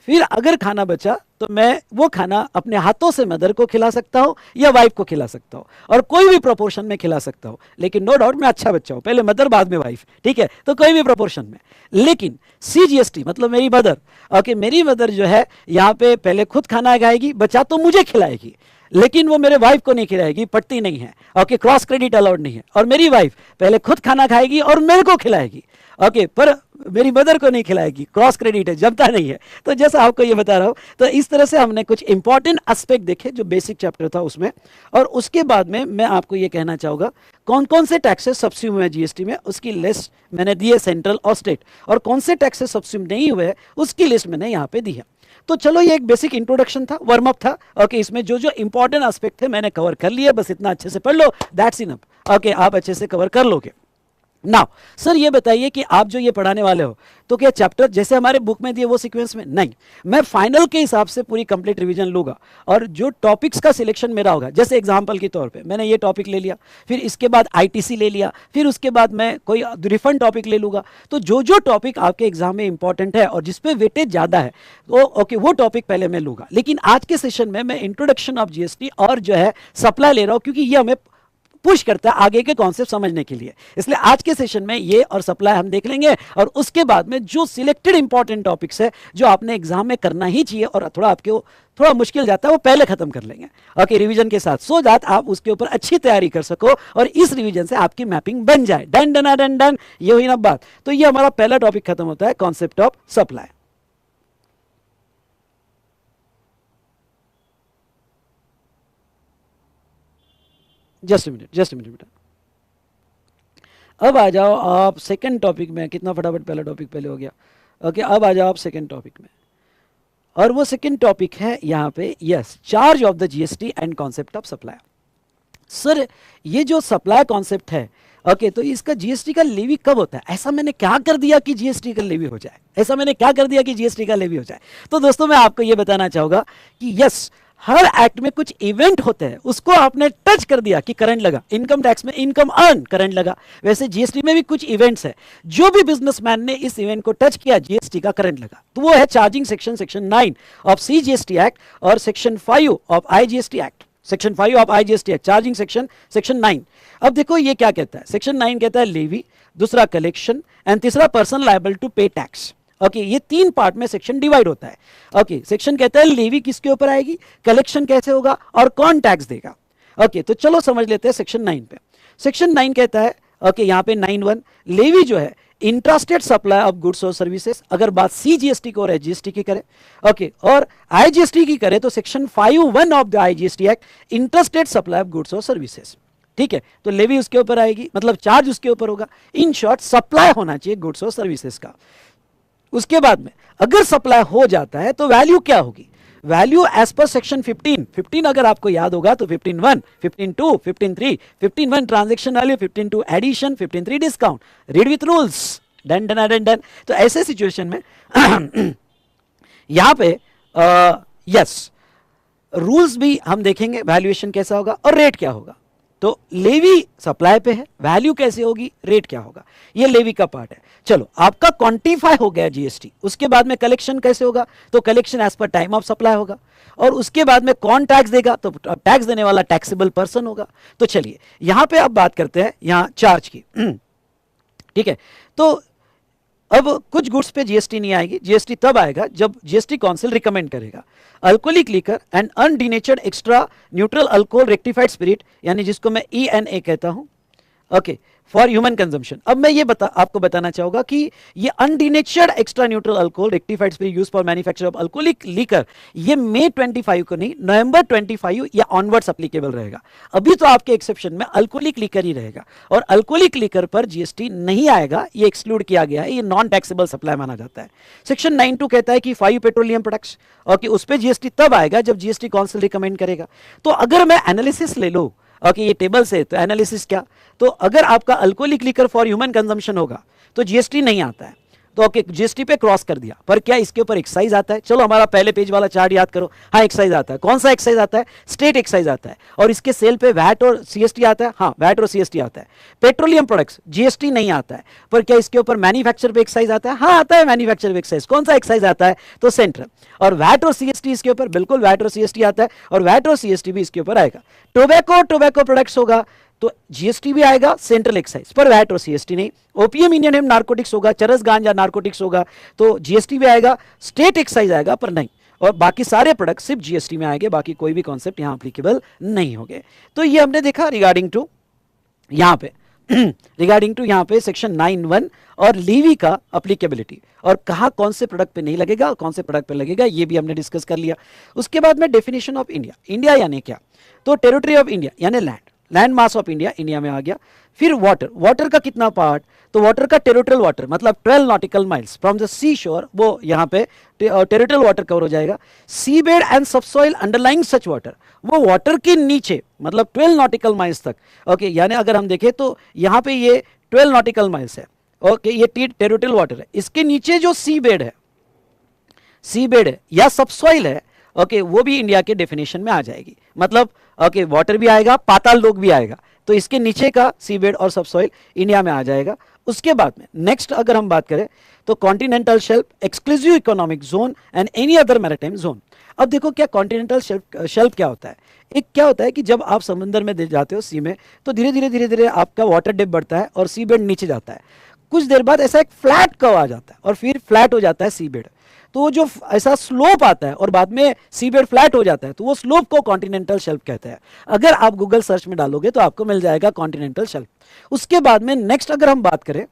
फिर अगर खाना बचा तो मैं वो खाना अपने हाथों से मदर को खिला सकता हूं या वाइफ को खिला सकता हूं, और कोई भी प्रोपोर्शन में खिला सकता हूं। लेकिन नो डाउट मैं अच्छा बच्चा हूं, पहले मदर बाद में वाइफ, ठीक है, तो कोई भी प्रोपोर्शन में। लेकिन सीजीएसटी मतलब मेरी मदर, ओके, मेरी मदर जो है यहाँ पे पहले खुद खाना खाएगी, बचा तो मुझे खिलाएगी, लेकिन वो मेरे वाइफ को नहीं खिलाएगी, पड़ती नहीं है, ओके, क्रॉस क्रेडिट अलाउड नहीं है। और मेरी वाइफ पहले खुद खाना खाएगी और मेरे को खिलाएगी, ओके, पर मेरी मदर को नहीं खिलाएगी, क्रॉस क्रेडिट है, जमता नहीं है। तो जैसा आपको ये बता रहा हूं, तो इस तरह से हमने कुछ इंपॉर्टेंट एस्पेक्ट देखे जो बेसिक चैप्टर था उसमें। और उसके बाद में मैं आपको ये कहना चाहूंगा कौन कौन से टैक्सेस सब्स्यूम हुए जीएसटी में, उसकी लिस्ट मैंने दी है, सेंट्रल और स्टेट, और कौन से टैक्सेस सब्स्यूम नहीं हुए उसकी लिस्ट मैंने यहाँ पे दी है। तो चलो, ये एक बेसिक इंट्रोडक्शन था, वार्म अप था, ओके, इसमें जो जो इंपॉर्टेंट एस्पेक्ट थे मैंने कवर कर लिया, बस इतना अच्छे से पढ़ लो, दैट्स इनफ, ओके, आप अच्छे से कवर कर लोगे। नाउ सर ये बताइए कि आप जो ये पढ़ाने वाले हो, तो क्या चैप्टर जैसे हमारे बुक में दिए वो सीक्वेंस में? नहीं, मैं फाइनल के हिसाब से पूरी कंप्लीट रिवीजन लूंगा, और जो टॉपिक्स का सिलेक्शन मेरा होगा, जैसे एग्जांपल के तौर पे मैंने ये टॉपिक ले लिया, फिर इसके बाद आईटीसी ले लिया, फिर उसके बाद मैं कोई डिफरेंट टॉपिक ले लूंगा। तो जो जो टॉपिक आपके एग्जाम में इंपॉर्टेंट है और जिसपे वेटेज ज़्यादा है, तो ओके, वो टॉपिक पहले मैं लूंगा। लेकिन आज के सेशन में मैं इंट्रोडक्शन ऑफ जीएसटी और जो है सप्लाई ले रहा हूँ, क्योंकि ये हमें पुश करता है आगे के कॉन्सेप्ट समझने के लिए। इसलिए आज के सेशन में ये और सप्लाई हम देख लेंगे, और उसके बाद में जो सिलेक्टेड इंपॉर्टेंट टॉपिक्स है जो आपने एग्जाम में करना ही चाहिए और थोड़ा आपके थोड़ा मुश्किल जाता है, वो पहले खत्म कर लेंगे, ओके, रिवीजन के साथ, सो दैट आप उसके ऊपर अच्छी तैयारी कर सको और इस रिवीजन से आपकी मैपिंग बन जाए। डन डन डन डन, ये हुई ना बात। तो ये हमारा पहला टॉपिक खत्म होता है, concept of supply. Just minute बेटा, अब आ जाओ आप सेकंड टॉपिक में। कितना फटाफट पहला टॉपिक पहले हो गया, ओके, अब आ जाओ आप सेकंड टॉपिक में, और वो सेकंड टॉपिक है यहाँ पे, yes, charge of the GST and concept of supply. Sir ये जो सप्लाई कॉन्सेप्ट है, ओके, तो इसका जीएसटी का लेवी कब होता है? ऐसा मैंने क्या कर दिया कि जीएसटी का लेवी हो जाए? ऐसा मैंने क्या कर दिया कि जीएसटी का लेवी हो जाए? तो दोस्तों मैं आपको ये बताना चाहूंगा कि यस, हर एक्ट में कुछ इवेंट होते हैं, उसको आपने टच कर दिया कि करंट लगा। इनकम टैक्स में इनकम अर्न करंट लगा, वैसे जीएसटी में भी कुछ इवेंट्स है, जो भी बिजनेसमैन ने इस इवेंट को टच किया जीएसटी का करंट लगा। तो वो है charging section 9 of CGST act और section 5 of IGST act, section 5 of IGST act, charging section 9। अब देखो ये क्या कहता है, सेक्शन 9 कहता है लेवी, दूसरा कलेक्शन, एंड तीसरा पर्सन लायबल टू पे टैक्स। ओके, ये तीन पार्ट में सेक्शन डिवाइड होता है। ओके, सेक्शन कहता है लेवी किसके ऊपर आएगी, कलेक्शन कैसे होगा, और कौन टैक्स देगा। ओके, तो चलो समझ लेते हैं सेक्शन 9 पे। सेक्शन 9 कहता है, ओके, यहाँ पे 9(1) लेवी जो है इंट्रास्टेट सप्लाई ऑफ गुड्स और सर्विसेज, अगर बात सीजीएसटी को और एचजीएसटी की करे, ओके, और आईजीएसटी की करे तो section 5(1) of the IGST act intrastate supply of goods और सर्विसेज। ठीक है, तो लेवी उसके ऊपर आएगी, मतलब चार्ज उसके ऊपर होगा। इन शॉर्ट सप्लाई होना चाहिए गुड्स और सर्विसेज का। उसके बाद में अगर सप्लाई हो जाता है तो वैल्यू क्या होगी, वैल्यू एज पर सेक्शन 15 अगर आपको याद होगा तो 15(1), 15(2), 15(3), 15(1) transaction value, 15(2) addition, 15(3) discount, read with rules, done done done done. तो ऐसे सिचुएशन में यहां पे यस, रूल्स भी हम देखेंगे, वैल्यूएशन कैसा होगा और रेट क्या होगा। तो लेवी सप्लाई पे है, वैल्यू कैसे होगी, रेट क्या होगा, ये लेवी का पार्ट है। चलो, आपका क्वांटिफाई हो गया जीएसटी। उसके बाद में कलेक्शन कैसे होगा, तो collection as per time of supply होगा। और उसके बाद में कौन टैक्स देगा, तो टैक्स देने वाला टैक्सेबल पर्सन होगा। तो चलिए यहां पे अब बात करते हैं यहां चार्ज की। ठीक है, तो अब कुछ गुड्स पे जीएसटी नहीं आएगी, जीएसटी तब आएगा जब जीएसटी काउंसिल रिकमेंड करेगा। Alcoholic liquor and undenatured extra neutral alcohol rectified spirit, यानी जिसको मैं ENA कहता हूं, ओके, फॉर ह्यूमन कंजम्पशन। अब मैं ये आपको बताना चाहूंगा कि ये undenatured extra neutral alcohol rectified spirit use for manufacture of alcoholic liquor, ये मई 25 को नहीं, नवंबर 25 या ऑनवर्ड्स एप्लीकेबल रहेगा। अभी तो आपके एक्सेप्शन में अल्कोहलिक लीकर ही रहेगा, और अल्कोहलिक लीकर पर जीएसटी नहीं आएगा, ये एक्सक्लूड किया गया है, ये नॉन टैक्सेबल सप्लाई माना जाता है। सेक्शन 9(2) कहता है कि 5 पेट्रोलियम प्रोडक्ट्स, ओके, उस पर जीएसटी तब आएगा जब जीएसटी काउंसिल रिकमेंड करेगा। तो अगर मैं एनालिसिस ले लूं, ओके, ये टेबल से, तो एनालिसिस क्या, तो अगर आपका alcoholic liquor for human consumption होगा तो जीएसटी नहीं आता है। तो ओके जीएसटी पे क्रॉस कर दिया, पर क्या इसके ऊपर एक्साइज आता है? चलो हमारा पहले पेज वाला चार्ट याद करो। हाँ एक्साइज आता है। कौन सा एक्साइज आता है? स्टेट एक्साइज आता है। और इसके सेल पे वैट और सीएसटी आता है। हाँ वैट और सीएसटी आता है। पेट्रोलियम प्रोडक्ट्स जीएसटी नहीं आता है, पर क्या इसके ऊपर मैन्युफैक्चर पे एक्साइज आता है? हाँ आता है मैन्युफैक्चर पे एक्साइज। कौन सा एक्साइज आता है? तो सेंट्रल। और वैट और सीएसटी इसके ऊपर, बिल्कुल वैट और सीएसटी आता है, और वैट और सीएसटी भी इसके ऊपर आएगा। टोबैको प्रोडक्ट्स होगा तो जीएसटी भी आएगा, सेंट्रल एक्साइज, पर वैट और सीएसटी नहीं। ओपीएम इंडियन हेम्प नारकोटिक्स होगा, चरस गांजा नारकोटिक्स होगा, तो जीएसटी भी आएगा, स्टेट एक्साइज आएगा पर नहीं। और बाकी सारे प्रोडक्ट सिर्फ जीएसटी में आएंगे, बाकी कोई भी कॉन्सेप्ट यहां एप्लीकेबल नहीं होंगे। तो ये हमने देखा रिगार्डिंग टू यहां पे रिगार्डिंग टू यहां पे सेक्शन 9(1) और लीवी का अप्लीकेबिलिटी, और कहा कौन से प्रोडक्ट पे नहीं लगेगा और कौन से प्रोडक्ट पे लगेगा, ये भी हमने डिस्कस कर लिया। उसके बाद में डेफिनेशन ऑफ इंडिया। इंडिया यानी क्या? तो टेरिटरी ऑफ इंडिया यानी land mass of India, India में आ गया। फिर वाटर का कितना पार्ट? तो वाटर का टेरिटोरियल वाटर मतलब 12 nautical miles from the sea shore, वो यहाँ पे टेरिटोरियल वाटर कवर हो जाएगा। Sea bed and subsoil underlying such water, वो वाटर के नीचे मतलब 12 नॉटिकल माइल्स तक। ओके यानी अगर हम देखें तो यहाँ पे ये 12 नॉटिकल माइल्स है। ओके ये टेरिटोरियल वाटर है, इसके नीचे जो सी बेड है या सबसॉइल है, ओके वो भी इंडिया के डेफिनेशन में आ जाएगी। मतलब ओके वाटर भी आएगा, पाताल लोक भी आएगा, तो इसके नीचे का सीबेड और सबसॉइल इंडिया में आ जाएगा। उसके बाद में नेक्स्ट अगर हम बात करें तो continental shelf, exclusive economic zone and any other maritime zone. अब देखो क्या कॉन्टिनेंटल शेल्फ क्या होता है? एक क्या होता है कि जब आप समंदर में जाते हो सी में, तो धीरे धीरे आपका वाटर डेप्थ बढ़ता है और सी बेड नीचे जाता है। कुछ देर बाद ऐसा एक फ्लैट कर्व आ जाता है और फिर फ्लैट हो जाता है सी बेड। तो जो ऐसा स्लोप आता है और बाद में सीबेड फ्लैट हो जाता है, तो वो स्लोप को कॉन्टिनेंटल शेल्फ कहते हैं। अगर आप गूगल सर्च में डालोगे तो आपको मिल जाएगा कॉन्टिनेंटल शेल्फ। उसके बाद में नेक्स्ट अगर हम बात करें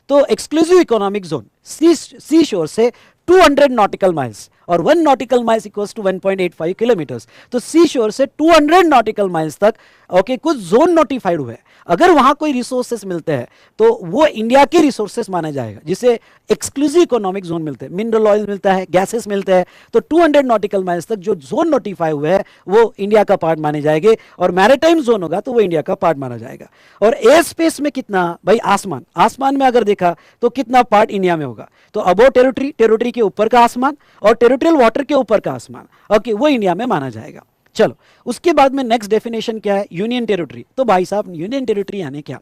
तो एक्सक्लूसिव इकोनॉमिक जोन सी शोर से 200 नॉटिकल माइल्स, और 1 nautical miles equals to 1.85 kilometres. तो सी शोर से 200 नॉटिकल माइल्स तक ओके कुछ जोन नोटिफाइड हुए हैं। अगर वहां कोई रिसोर्सेस मिलते हैं तो वो इंडिया के रिसोर्सेस माना जाएगा, जिसे एक्सक्लूसिव इकोनॉमिक जोन मिलते हैं। मिनरल ऑयल मिलता है, गैसेस मिलते हैं, तो 200 नॉटिकल माइल्स तक जो जोन नोटिफाई हुए हैं वो इंडिया का पार्ट माने जाएंगे, और मैरीटाइम जोन होगा तो वो इंडिया का पार्ट माना जाएगा। और एयर स्पेस में कितना भाई? आसमान में अगर देखा तो कितना पार्ट इंडिया में होगा? तो अबो टेरिटरी के ऊपर का आसमान और टेरिटोरियल वाटर के ऊपर का आसमान, ओके वो इंडिया में माना जाएगा। चलो उसके बाद में नेक्स्ट डेफिनेशन क्या है? Union territory. तो भाई साहब यूनियन टेरिटरी यानी क्या?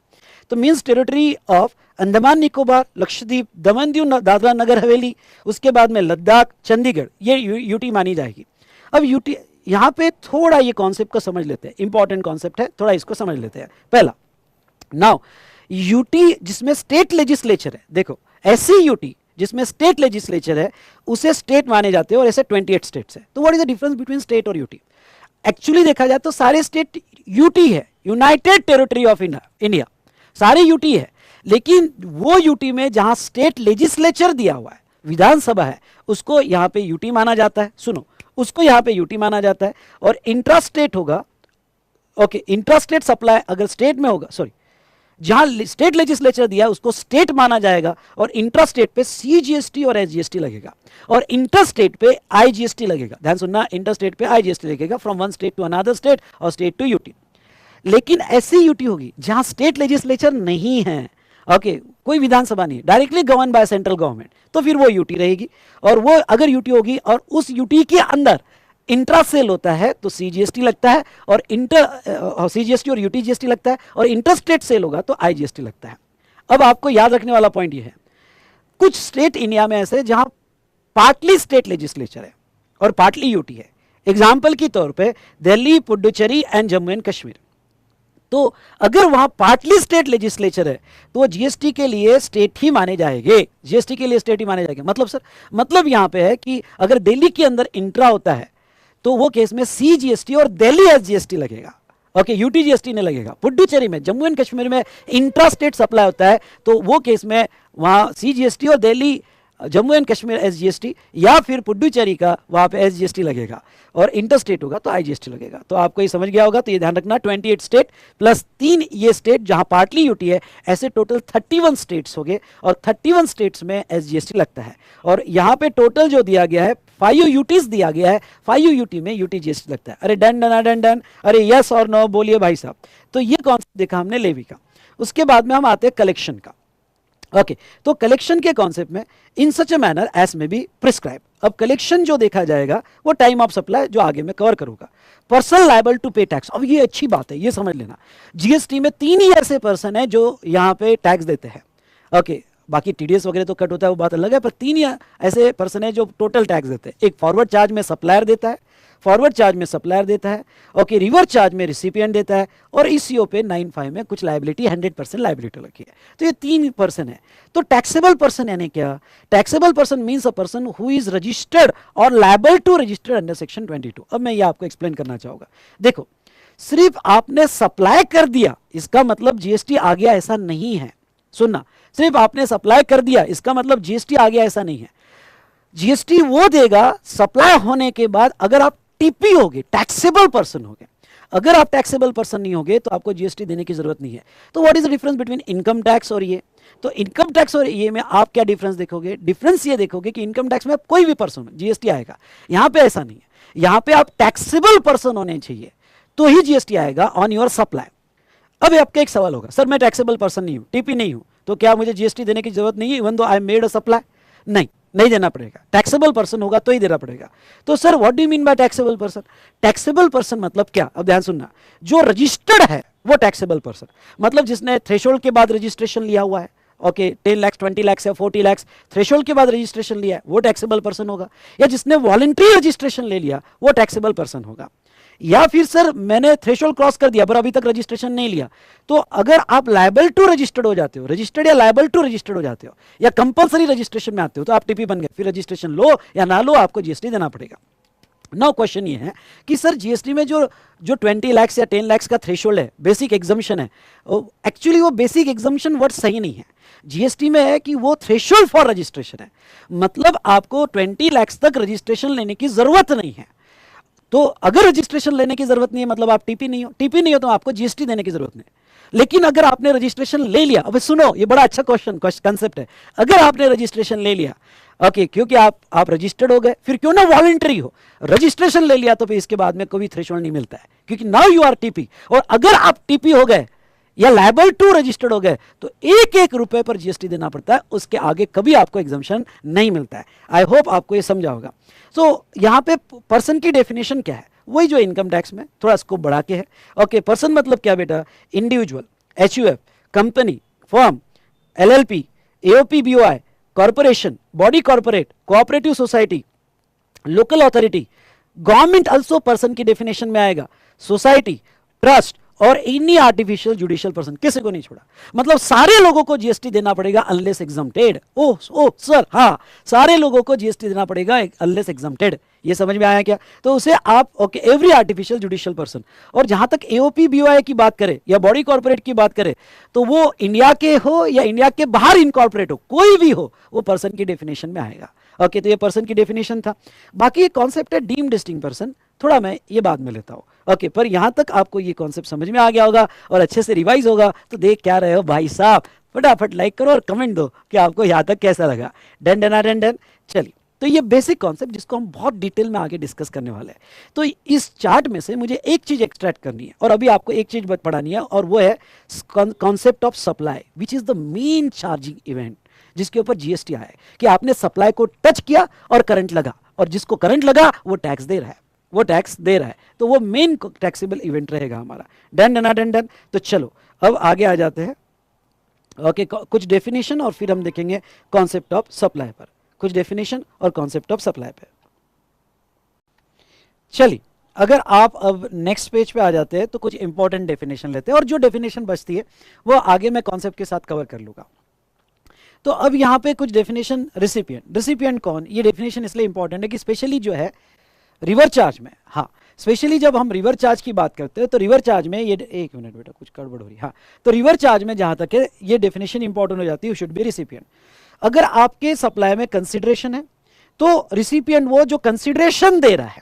तो means territory of Andaman Nicobar, Lakshadweep, Daman Diu, Dadra Nagar Haveli, उसके बाद में लद्दाख, चंडीगढ़, ये यूटी मानी जाएगी। अब यूटी यहां पे थोड़ा ये कॉन्सेप्ट को समझ लेते हैं, इंपॉर्टेंट कॉन्सेप्ट है, थोड़ा इसको समझ लेते हैं। पहला नाउ यूटी जिसमें स्टेट लेजिस्लेचर है, देखो ऐसी यूटी जिसमें स्टेट लेजिस्लेचर है उसे स्टेट माने जाते हैं, और ऐसे 28 स्टेट्स है। तो what is the difference between state और यूटी? एक्चुअली देखा जाए तो सारे स्टेट यूटी है, यूनाइटेड टेरिटरी ऑफ इंडिया, सारे यूटी है। लेकिन वो यूटी में जहां स्टेट लेजिस्लेचर दिया हुआ है, विधानसभा है, उसको यहां पे यूटी माना जाता है। सुनो, उसको यहां पे यूटी माना जाता है। और इंट्रा स्टेट होगा, ओके इंट्रा स्टेट सप्लाई अगर स्टेट में होगा, सॉरी जहां स्टेट लेजिस्लेचर दिया उसको स्टेट माना जाएगा, और इंट्रा स्टेट पे सीजीएसटी और एसजीएसटी लगेगा, और इंटर स्टेट पे आईजीएसटी लगेगा। ध्यान सुनना, इंटर स्टेट पे आईजीएसटी लगेगा from one state to another state और स्टेट टू यूटी। लेकिन ऐसी यूटी होगी जहां स्टेट लेजिस्लेचर नहीं है, ओके कोई विधानसभा नहीं, directly govern by central government, तो फिर वो यूटी रहेगी। और वो अगर यूटी होगी और उस यूटी के अंदर इंट्रा सेल होता है तो सीजीएसटी लगता है, और सीजीएसटी और यूटीजीएसटी लगता है, और इंटर स्टेट सेल होगा तो आईजीएसटी लगता है। अब आपको याद रखने वाला पॉइंट ये है, कुछ स्टेट इंडिया में ऐसे जहां पार्टली स्टेट लेजिस्लेचर है और पार्टली यूटी है। एग्जाम्पल के तौर पे दिल्ली, पुडुचेरी एंड जम्मू एंड कश्मीर। तो अगर वहां पार्टली स्टेट लेजिस्लेचर है तो वो जीएसटी के लिए स्टेट ही माने जाएंगे, जीएसटी के लिए स्टेट ही माने जाएंगे। मतलब सर, मतलब यहां पे है कि अगर दिल्ली के अंदर इंट्रा होता है तो वो केस में सीजीएसटी और दिल्ली एसजीएसटी लगेगा, ओके यूटीजीएसटी नहीं लगेगा। पुडुचेरी में, जम्मू एंड कश्मीर में इंट्रा स्टेट सप्लाई होता है तो वो केस में वहां सीजीएसटी और दिल्ली जम्मू एंड कश्मीर एसजीएसटी, या फिर पुडुचेरी का वहां पे एसजीएसटी लगेगा, और इंटर स्टेट होगा तो आईजीएसटी लगेगा। तो आपको ये समझ गया होगा, तो ये ध्यान रखना 28 स्टेट प्लस 3 ये स्टेट जहां पार्टली यूटी है, ऐसे टोटल 31 स्टेट्स हो गए, और 31 स्टेट्स में एसजीएसटी लगता है। और यहाँ पे टोटल जो दिया गया है 5 यूटीज दिया गया है, 5 यूटी में यूटीजीएसटी लगता है। अरे डन डन डन डन, अरे यस और नो बोलिए भाई साहब। तो ये कॉन्सेप्ट देखा हमने लेवी का। उसके बाद में हम आते हैं कलेक्शन का। ओके तो कलेक्शन के कॉन्सेप्ट में इन सच ए मैनर एज में बी प्रिस्क्राइब। अब कलेक्शन जो देखा जाएगा वो टाइम ऑफ सप्लाई जो आगे मैं कवर करूंगा। पर्सन लायबल टू पे टैक्स, अब ये अच्छी बात है, ये समझ लेना जीएसटी में 3 ही ऐसे पर्सन है जो यहाँ पे टैक्स देते हैं। ओके बाकी टीडीएस वगैरह तो कट होता है वो बात अलग है, पर 3 ही ऐसे पर्सन है जो टोटल टैक्स देते हैं। एक फॉरवर्ड चार्ज में सप्लायर देता है, फॉरवर्ड चार्ज में सप्लायर देता है, ओके रिवर्स चार्ज में रिसिपिएंट देता है, और ईसीओ पे 95 में कुछ लायबिलिटी 100% लायबिलिटी रखी है। तो ये 3 पर्सन है। तो टैक्सेबल पर्सन यानी क्या? Taxable person means a person who is registered और liable to registered under section 22। अब मैं ये आपको एक्सप्लेन करना चाहूंगा। देखो सिर्फ आपने सप्लाई कर दिया इसका मतलब जीएसटी आ गया ऐसा नहीं है। सुनना, सिर्फ आपने सप्लाई कर दिया इसका मतलब जीएसटी आ गया ऐसा नहीं है। जीएसटी वो देगा सप्लाई होने के बाद अगर आप टीपी होगे, टैक्सेबल पर्सन होगे। अगर आप टैक्सेबल पर्सन नहीं होगे तो आपको जीएसटी देने की जरूरत नहीं है। तो what is the difference between income tax और ये? तो इनकम टैक्स और ये में आप क्या डिफरेंस देखोगे? डिफरेंस ये देखोगे कि इनकम टैक्स में कोई भी पर्सन जीएसटी आएगा, यहां पे ऐसा नहीं है। यहां पे आप टैक्सेबल पर्सन होने चाहिए तो ही जीएसटी आएगा ऑन योर सप्लाई। अब आपका एक सवाल होगा, सर मैं टैक्सेबल पर्सन नहीं हूं, टीपी नहीं हूं, तो क्या मुझे जीएसटी देने की जरूरत नहीं है even though I made a supply? नहीं देना पड़ेगा। टैक्सेबल पर्सन होगा तो ही देना पड़ेगा। तो sir what do you mean by taxable person? Taxable person मतलब क्या? अब ध्यान सुनना, जो रजिस्टर्ड है वो टैक्सेबल पर्सन, मतलब जिसने थ्रेशोल्ड के बाद रजिस्ट्रेशन लिया हुआ है, ओके 10 लाख 20 लाख या 40 लाख थ्रेशोल्ड के बाद रजिस्ट्रेशन लिया है वो टैक्सेबल पर्सन होगा, या जिसने वॉलंटरी रजिस्ट्रेशन ले लिया वो टैक्सेबल पर्सन होगा। या फिर सर मैंने थ्रेशोल्ड क्रॉस कर दिया पर अभी तक रजिस्ट्रेशन नहीं लिया, तो अगर आप लायबल टू रजिस्टर्ड हो जाते हो, रजिस्टर्ड या लायबल टू रजिस्टर्ड हो जाते हो, या कंपलसरी रजिस्ट्रेशन में आते हो तो आप टीपी बन गए, फिर रजिस्ट्रेशन लो या ना लो आपको जीएसटी देना पड़ेगा। नाउ क्वेश्चन ये है कि सर जीएसटी में जो 20 लाख या 10 लाख का थ्रेशोल्ड है, बेसिक एग्जम्पशन है, एक्चुअली वो बेसिक एग्जम्पशन वर्ड सही नहीं है। जीएसटी में है कि वो थ्रेशोल्ड फॉर रजिस्ट्रेशन है, मतलब आपको 20 लाख तक रजिस्ट्रेशन लेने की जरूरत नहीं है। तो अगर रजिस्ट्रेशन लेने की जरूरत नहीं है मतलब आप टीपी नहीं हो तो आपको जीएसटी देने की जरूरत नहीं। लेकिन अगर आपने रजिस्ट्रेशन ले लिया, अब सुनो ये बड़ा अच्छा कंसेप्ट है, अगर आपने रजिस्ट्रेशन ले लिया ओके क्योंकि आप रजिस्टर्ड हो गए, फिर क्यों ना वॉलंटरी हो, रजिस्ट्रेशन ले लिया तो फिर इसके बाद में कोई थ्रेशोल्ड नहीं मिलता है क्योंकि नाउ यू आर टीपी। और अगर आप टीपी हो गए या लायबल टू रजिस्टर्ड हो गए तो एक रुपए पर जीएसटी देना पड़ता है, उसके आगे कभी आपको एग्जम्पशन नहीं मिलता है। आई होप आपको ये समझा होगा। तो यहां पे पर्सन की डेफिनेशन क्या है? वही जो इनकम टैक्स में थोड़ा स्कोप बढ़ा के है। ओके पर्सन मतलब क्या बेटा? Individual, HUF, company, firm, LLP, AOP, BOI, corporation, body corporate, cooperative society, local authority, government also person की डेफिनेशन में आएगा, सोसाइटी, ट्रस्ट और एनी आर्टिफिशियल जुडिशियल पर्सन, किसी को नहीं छोड़ा। मतलब सारे लोगों को जीएसटी देना पड़ेगा अनलेस एग्जम्प्टेड। ओह सर हाँ, सारे लोगों को जीएसटी देना पड़ेगा अनलेस एग्जम्प्टेड। ये समझ में आया क्या? तो उसे आप okay every artificial judicial person. और जहां तक एओपी बीओआई की बात करें या बॉडी कॉर्पोरेट की बात करें तो वो इंडिया के हो या इंडिया के बाहर इनकॉर्पोरेट हो, कोई भी हो, वो पर्सन की डेफिनेशन में आएगा। ओके तो ये पर्सन की डेफिनेशन था। बाकी एक कॉन्सेप्ट है डीम्ड डिस्टिंक्ट पर्सन, थोड़ा मैं ये बाद में लेता हूं। ओके पर यहां तक आपको ये कॉन्सेप्ट समझ में आ गया होगा और अच्छे से रिवाइज होगा। तो देख क्या रहे हो भाई साहब, फटाफट लाइक करो और कमेंट दो कि आपको यहां तक कैसा लगा। Done done done done. चलिए तो ये बेसिक कॉन्सेप्ट जिसको हम बहुत डिटेल में आगे डिस्कस करने वाले हैं। तो इस चार्ट में से मुझे एक चीज एक्सट्रैक्ट करनी है और अभी आपको एक चीज पढ़ानी है और वो है concept of supply which is the main charging event, जिसके ऊपर जीएसटी आया है कि आपने सप्लाई को टच किया और करंट लगा, और जिसको करंट लगा वो टैक्स दे रहा है, वो टैक्स दे रहा है। तो वो मेन टैक्सेबल इवेंट रहेगा हमारा। Done done done done. तो चलो अब आगे आ जाते हैं। ओके कुछ डेफिनेशन और फिर हम देखेंगे कॉन्सेप्ट ऑफ सप्लाई पर, कुछ डेफिनेशन और कॉन्सेप्ट ऑफ सप्लाई पर। चलिए अगर आप अब नेक्स्ट पेज पे आ जाते हैं तो कुछ इंपॉर्टेंट डेफिनेशन लेते हैं और जो डेफिनेशन बचती है वो आगे मैं कॉन्सेप्ट के साथ कवर कर लूंगा। तो अब यहाँ पे कुछ डेफिनेशन रिसिपिएंट कौन, ये डेफिनेशन इसलिए इंपॉर्टेंट है कि स्पेशली जो है रिवर चार्ज में, हाँ स्पेशली जब हम रिवर चार्ज की बात करते हैं तो रिवर चार्ज में ये, एक मिनट बेटा कुछ गड़बड़ हो रही है, हाँ तो रिवर चार्ज में जहां तक है ये डेफिनेशन इंपॉर्टेंट हो जाती है, शुड बी रिसिपिएंट। अगर आपके सप्लाई में कंसिडरेशन है तो रिसिपिएंट वो जो कंसिडरेशन दे रहा है,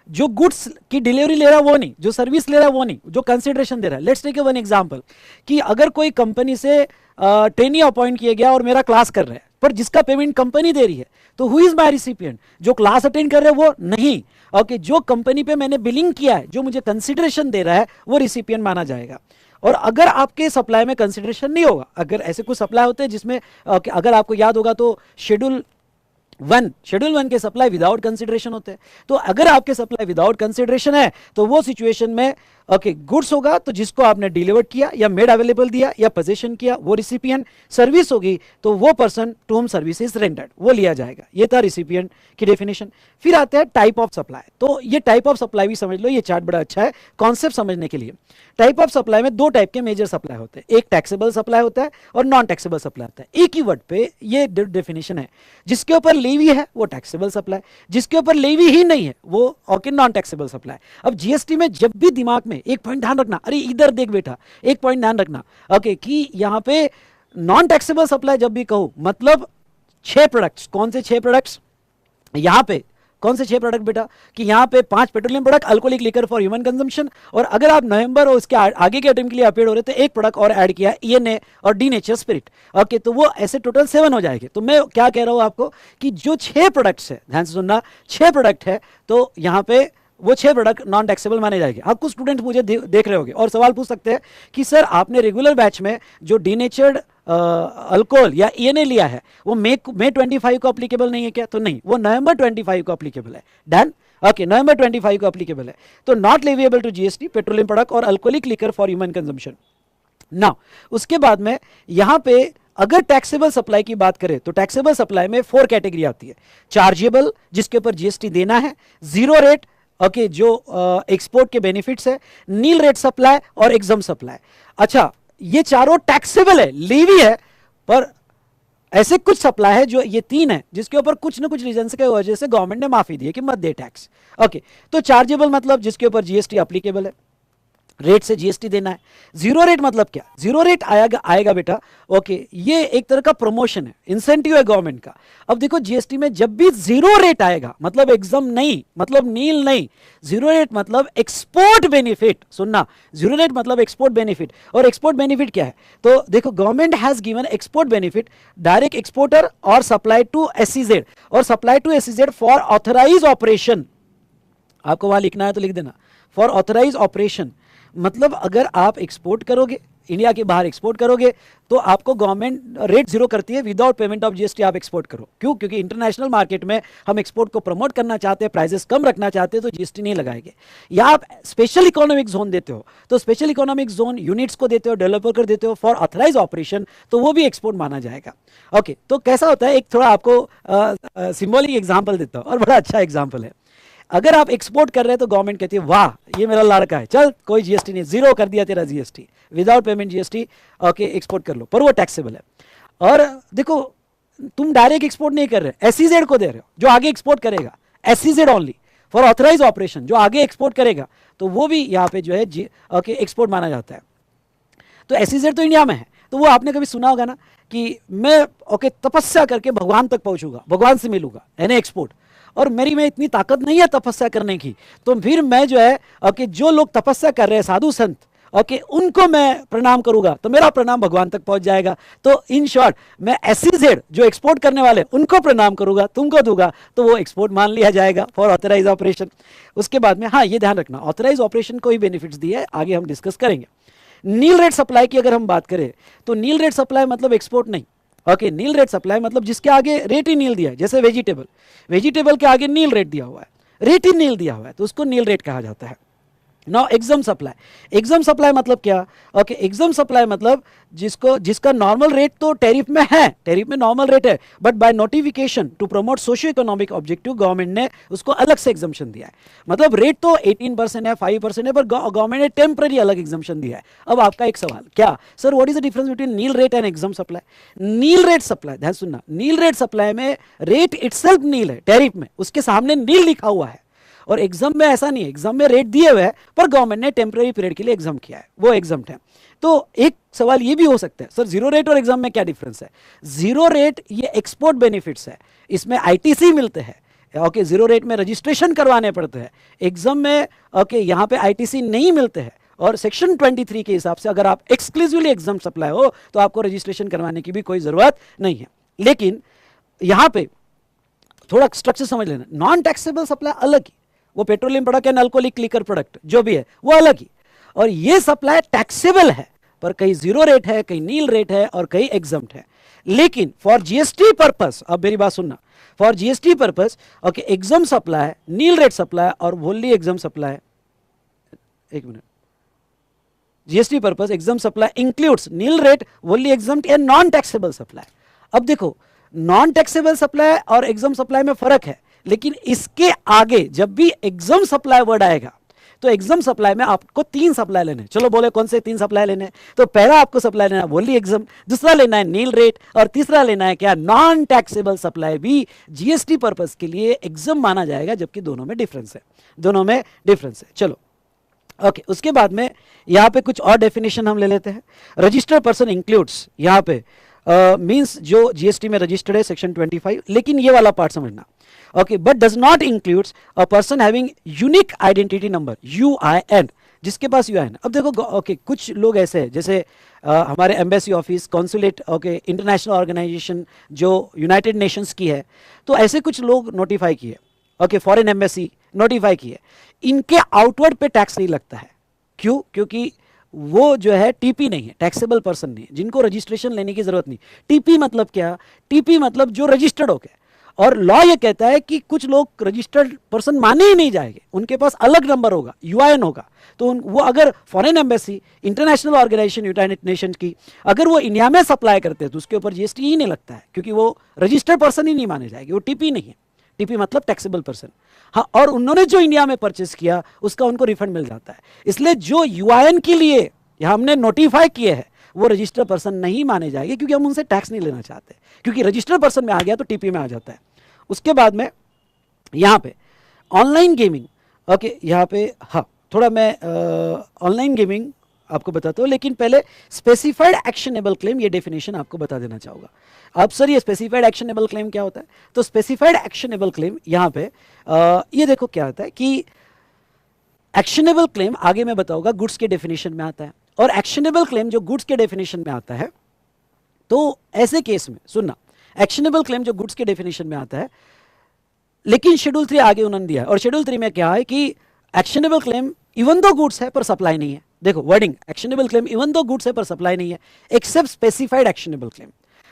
जो गुड्स की डिलीवरी ले रहा है वो नहीं, जो सर्विस ले रहा है वो नहीं, जो कंसिडरेशन दे रहा है। लेट्स टेक वन एग्जांपल कि अगर कोई कंपनी से ट्रेनी अपॉइंट किया गया और मेरा क्लास कर रहा है पर जिसका पेमेंट कंपनी दे रही है, तो हु इज माय रिसिपिएंट? जो क्लास अटेंड कर रहे हैं वो नहीं। ओके जो कंपनी पे मैंने बिलिंग किया है, जो मुझे कंसिडरेशन दे रहा है वो रिसिपिएंट माना जाएगा। और अगर आपके सप्लाई में कंसिडरेशन नहीं होगा, अगर ऐसे कुछ सप्लाई होते हैं जिसमें अगर आपको याद होगा तो शेड्यूल वन के सप्लाई विदाउट कंसिडरेशन होते हैं। तो अगर आपके सप्लाई विदाउट कंसिडरेशन है तो वो सिचुएशन में गुड्स होगा तो जिसको आपने डिलीवर्ड किया या मेड अवेलेबल दिया या पोजीशन किया वो रिसिपिएंट, सर्विस होगी तो वो person to whom service is rendered वो लिया जाएगा। ये था रिसिपिएंट की डेफिनेशन। फिर आते हैं टाइप ऑफ सप्लाई। तो ये टाइप ऑफ सप्लाई भी समझ लो, ये चार्ट बड़ा अच्छा है कॉन्सेप्ट समझने के लिए। टाइप ऑफ सप्लाई में दो टाइप के मेजर सप्लाई होते हैं, एक टैक्सेबल सप्लाई होता है और नॉन टैक्सेबल सप्लाई होता है। एक ही वर्ड पे ये डेफिनेशन है, जिसके ऊपर लेवी है वो टैक्सेबल सप्लाई, जिसके ऊपर लेवी ही नहीं है वो नॉन टैक्सेबल सप्लाई। अब जीएसटी में जब भी दिमाग में एक पॉइंट ध्यान रखना, अरे इधर देख बेटा, एक पॉइंट ध्यान रखना कि यहां पे नॉन टैक्सेबल सप्लाई जब भी कहूं मतलब 6 प्रोडक्ट्स, कौन से 6 प्रोडक्ट्स, यहां पे कौन से 6 प्रोडक्ट बेटा, कि यहां पे 5 petroleum product, alcoholic liquor for human consumption, और अगर आप नवंबर और उसके आगे के आइटम के लिए अपेयर हो रहे तो एक प्रोडक्ट और ऐड किया ईएनए और डी नेचर स्पिरिट। ओके, तो वो ऐसे टोटल 7 हो जाएंगे। तो मैं क्या कह रहा हूं आपको कि जो 6 प्रोडक्ट्स है, ध्यान से सुनना, 6 प्रोडक्ट है तो यहां पे वो 6 प्रोडक्ट नॉन टैक्सेबल माने जाएंगे। अब कुछ स्टूडेंट मुझे देख रहे होंगे और सवाल पूछ सकते हैं कि सर आपने रेगुलर बैच में जो डीनेचर्ड अल्कोहल या ईएनए लिया है वो मई 25 को अप्लीकेबल नहीं है क्या? तो नहीं, वो नवंबर 25 को अप्लीकेबल है। डन, ओके, नवंबर 25 को अप्लीकेबल है। तो not leviable to GST petroleum product और alcoholic liquor for human consumption. Now उसके बाद में यहां पे अगर टैक्सेबल सप्लाई की बात करें तो टैक्सेबल सप्लाई में 4 कैटेगरी आती है। चार्जेबल जिसके ऊपर जीएसटी देना है, जीरो रेट जो एक्सपोर्ट के बेनिफिट्स है, नील रेट सप्लाई और एग्जाम सप्लाई। अच्छा, ये चारों टैक्सेबल है, लीवी है, पर ऐसे कुछ सप्लाई है जो ये 3 है जिसके ऊपर कुछ ना कुछ रीजन के वजह से गवर्नमेंट ने माफी दी है कि मत दे टैक्स। ओके, तो चार्जेबल मतलब जिसके ऊपर जीएसटी एप्लीकेबल है, रेट से जीएसटी देना है। जीरो रेट मतलब क्या? जीरो रेट आएगा बेटा, ओके, ये एक तरह का प्रमोशन है, इंसेंटिव है गवर्नमेंट का। अब देखो जीएसटी में जब भी जीरो रेट आएगा मतलब एग्जाम नहीं, मतलब नील नहीं, जीरो रेट मतलब एक्सपोर्ट बेनिफिट। सुनना, जीरो रेट मतलब एक्सपोर्ट बेनिफिट। और एक्सपोर्ट बेनिफिट क्या है? तो देखो government has given export benefit direct exporter और सप्लाई टू एसईजेड, और supply to SEZ for authorise operation. आपको वहां लिखना है तो लिख देना, फॉर ऑथराइज ऑपरेशन। मतलब अगर आप एक्सपोर्ट करोगे, इंडिया के बाहर एक्सपोर्ट करोगे तो आपको गवर्नमेंट रेट जीरो करती है, विदाउट पेमेंट ऑफ जीएसटी आप एक्सपोर्ट करो। क्यों? क्योंकि इंटरनेशनल मार्केट में हम एक्सपोर्ट को प्रमोट करना चाहते हैं, प्राइसेस कम रखना चाहते हैं, तो जीएसटी नहीं लगाएंगे। या आप स्पेशल इकोनॉमिक जोन देते हो तो स्पेशल इकोनॉमिक जोन यूनिट्स को देते हो, डेवलपर को देते हो फॉर ऑथराइज ऑपरेशन, तो वो भी एक्सपोर्ट माना जाएगा। ओके, तो कैसा होता है, एक थोड़ा आपको सिंबॉलिक एग्जाम्पल देता हूँ और बड़ा अच्छा एग्जाम्पल है। अगर आप एक्सपोर्ट कर रहे हैं तो गवर्नमेंट कहती है वाह ये मेरा लड़का है, चल कोई जीएसटी नहीं, जीरो कर दिया तेरा GST, without payment GST, okay export कर लो, पर वो टैक्सेबल है। और देखो तुम डायरेक्ट एक्सपोर्ट नहीं कर रहे, एसईजेड को दे रहे हो जो आगे एक्सपोर्ट करेगा, SEZ only for authorise operation, जो आगे एक्सपोर्ट करेगा, तो वो भी यहाँ पे जो है एक्सपोर्ट माना जाता है। तो एसईजेड तो इंडिया में है, तो वो आपने कभी सुना होगा ना कि मैं तपस्या करके भगवान तक पहुंचूंगा, भगवान से मिलूंगा, यानी एक्सपोर्ट। और मेरी में इतनी ताकत नहीं है तपस्या करने की, तो फिर मैं जो है जो लोग तपस्या कर रहे हैं, साधु संत, उनको मैं प्रणाम करूंगा तो मेरा प्रणाम भगवान तक पहुंच जाएगा। तो इन शॉर्ट मैं एसईजेड जो एक्सपोर्ट करने वाले उनको प्रणाम करूंगा, तुमको दूंगा, तो वो एक्सपोर्ट मान लिया जाएगा फॉर ऑथराइज ऑपरेशन। उसके बाद में हाँ ये ध्यान रखना, ऑथराइज ऑपरेशन को ही बेनिफिट्स दिए, आगे हम डिस्कस करेंगे। नील रेट सप्लाई की अगर हम बात करें तो नील रेट सप्लाई मतलब एक्सपोर्ट नहीं। नील रेट सप्लाई मतलब जिसके आगे रेट ही नील दिया है, जैसे वेजिटेबल के आगे नील रेट दिया हुआ है, रेट ही नील दिया हुआ है, तो उसको नील रेट कहा जाता है। नाउ एग्जाम सप्लाई मतलब क्या? एग्जाम सप्लाई मतलब जिसका नॉर्मल रेट तो टैरिफ में है, टैरिफ में नॉर्मल रेट है, but by notification to promote socio economic objective government ने उसको अलग से एग्जाम्पशन दिया है। मतलब रेट तो 18% है, 5% है, पर गवर्नमेंट ने टेम्पररी अलग एग्जाम्पशन दिया है। अब आपका एक सवाल, क्या sir what is the difference between nil rate and exempt supply? Nil rate supply, ध्यान सुनना, नील रेट सप्लाई में रेट इटसेल्फ नील है, टैरिफ में उसके सामने नील लिखा हुआ है, और एग्जाम में ऐसा नहीं है, एग्जाम में रेट दिए हुए हैं पर गवर्नमेंट ने टेम्पररी पीरियड के लिए एग्जाम किया है, वो एग्जाम है। तो एक सवाल ये भी हो सकता है, सर जीरो रेट और एग्जाम में क्या डिफरेंस है? जीरो रेट ये एक्सपोर्ट बेनिफिट्स है, इसमें आईटीसी मिलते हैं, जीरो रेट में रजिस्ट्रेशन करवाने पड़ते हैं, एग्जाम में यहाँ पे आईटीसी नहीं मिलते हैं। और सेक्शन 23 के हिसाब से अगर आप एक्सक्लूसिवली एग्जाम सप्लाई हो तो आपको रजिस्ट्रेशन करवाने की भी कोई जरूरत नहीं है। लेकिन यहाँ पे थोड़ा स्ट्रक्चर समझ लेना, नॉन टैक्सेबल सप्लाई अलग ही, वो petroleum product and alcoholic liquor product जो भी है वो अलग ही। और ये सप्लाई टैक्सेबल है, पर कहीं जीरो रेट है, कहीं नील रेट है और कहीं एग्जम्प्ट है। लेकिन फॉर जीएसटी पर्पस, अब मेरी बात सुनना, for GST purpose okay exempt supply, nil rate supply और वोनली एग्जाम सप्लाई, एक मिनट, GST purpose exempt supply includes nil rate, wholly exempt and non taxable supply. अब देखो नॉन टैक्सेबल सप्लाई और एग्जाम सप्लाई में फर्क है, लेकिन इसके आगे जब भी एग्जाम सप्लाई वर्ड आएगा तो एग्जाम सप्लाई में आपको 3 सप्लाई लेने, चलो बोले कौन से 3 सप्लाई लेने, तो पहला आपको सप्लाई लेना वोनली एग्जाम, दूसरा लेना है नील रेट और तीसरा लेना है क्या, नॉन टैक्सेबल सप्लाई भी जीएसटी पर्पस के लिए एग्जाम माना जाएगा, जबकि दोनों में डिफरेंस है, दोनों में डिफरेंस है। चलो ओके उसके बाद में यहां पे कुछ और डेफिनेशन हम ले लेते हैं। रजिस्टर्ड पर्सन इंक्लूड्स, यहां पे मींस जो जीएसटी में रजिस्टर्ड है सेक्शन 25, लेकिन ये वाला पार्ट समझना okay, but does not includes a person having unique identity number UIN, जिसके पास यूआईएन। अब देखो ओके कुछ लोग ऐसे हैं जैसे हमारे embassy office, consulate okay, international organisation जो यूनाइटेड नेशंस की है, तो ऐसे कुछ लोग नोटिफाई किए ओके, फॉरेन एम्बेसी नोटिफाई किए, इनके आउटवर्ड पे टैक्स नहीं लगता है। क्यों? क्योंकि वो जो है टीपी नहीं है, टैक्सेबल पर्सन नहीं है, जिनको रजिस्ट्रेशन लेने की जरूरत नहीं। टीपी मतलब क्या? टीपी मतलब जो रजिस्टर्ड हो गए, और लॉ ये कहता है कि कुछ लोग रजिस्टर्ड पर्सन माने ही नहीं जाएंगे, उनके पास अलग नंबर होगा, यूआईएन होगा, तो वो अगर foreign embassy, international organisation United Nation की अगर वो इंडिया में सप्लाई करते हैं तो उसके ऊपर जीएसटी ही नहीं लगता है, क्योंकि वो रजिस्टर्ड पर्सन ही नहीं माने जाएंगे, वो टीपी नहीं है। टीपी मतलब टैक्सेबल पर्सन। हाँ, और उन्होंने जो इंडिया में परचेस किया उसका उनको रिफंड मिल जाता है। इसलिए जो यूआईएन के लिए हमने नोटिफाई किए हैं वो रजिस्टर्ड पर्सन नहीं माने जाएंगे, क्योंकि हम उनसे टैक्स नहीं लेना चाहते, क्योंकि रजिस्टर्ड पर्सन में आ गया तो टीपी में आ जाता है। उसके बाद में यहाँ पे ऑनलाइन गेमिंग ओके, यहाँ पे हाँ थोड़ा मैं ऑनलाइन गेमिंग आपको बताता हूँ, लेकिन पहले स्पेसिफाइड एक्शनेबल क्लेम ये डेफिनेशन आपको बता देना चाहूँगा। अब सर ये स्पेसिफाइड एक्शनेबल क्लेम क्या होता है? तो स्पेसिफाइड एक्शनेबल क्लेम यहाँ पे ये देखो क्या होता है कि एक्शनेबल क्लेम आगे मैं बताऊंगा गुड्स के डेफिनेशन में आता है, और एक्शनेबल क्लेम जो गुड्स के डेफिनेशन में आता है, तो ऐसे केस में सुनना, एक्शनेबल क्लेम जो गुड्स के डेफिनेशन में आता है, लेकिन शेड्यूल 3 आगे उन्होंने दिया है, और शेड्यूल 3 में क्या है कि actionable claim even though goods है पर सप्लाई नहीं है। देखो wording, actionable claim even though goods है पर सप्लाई नहीं है, एक्सेप्ट स्पेसिफाइड एक्शनेबल क्लेम।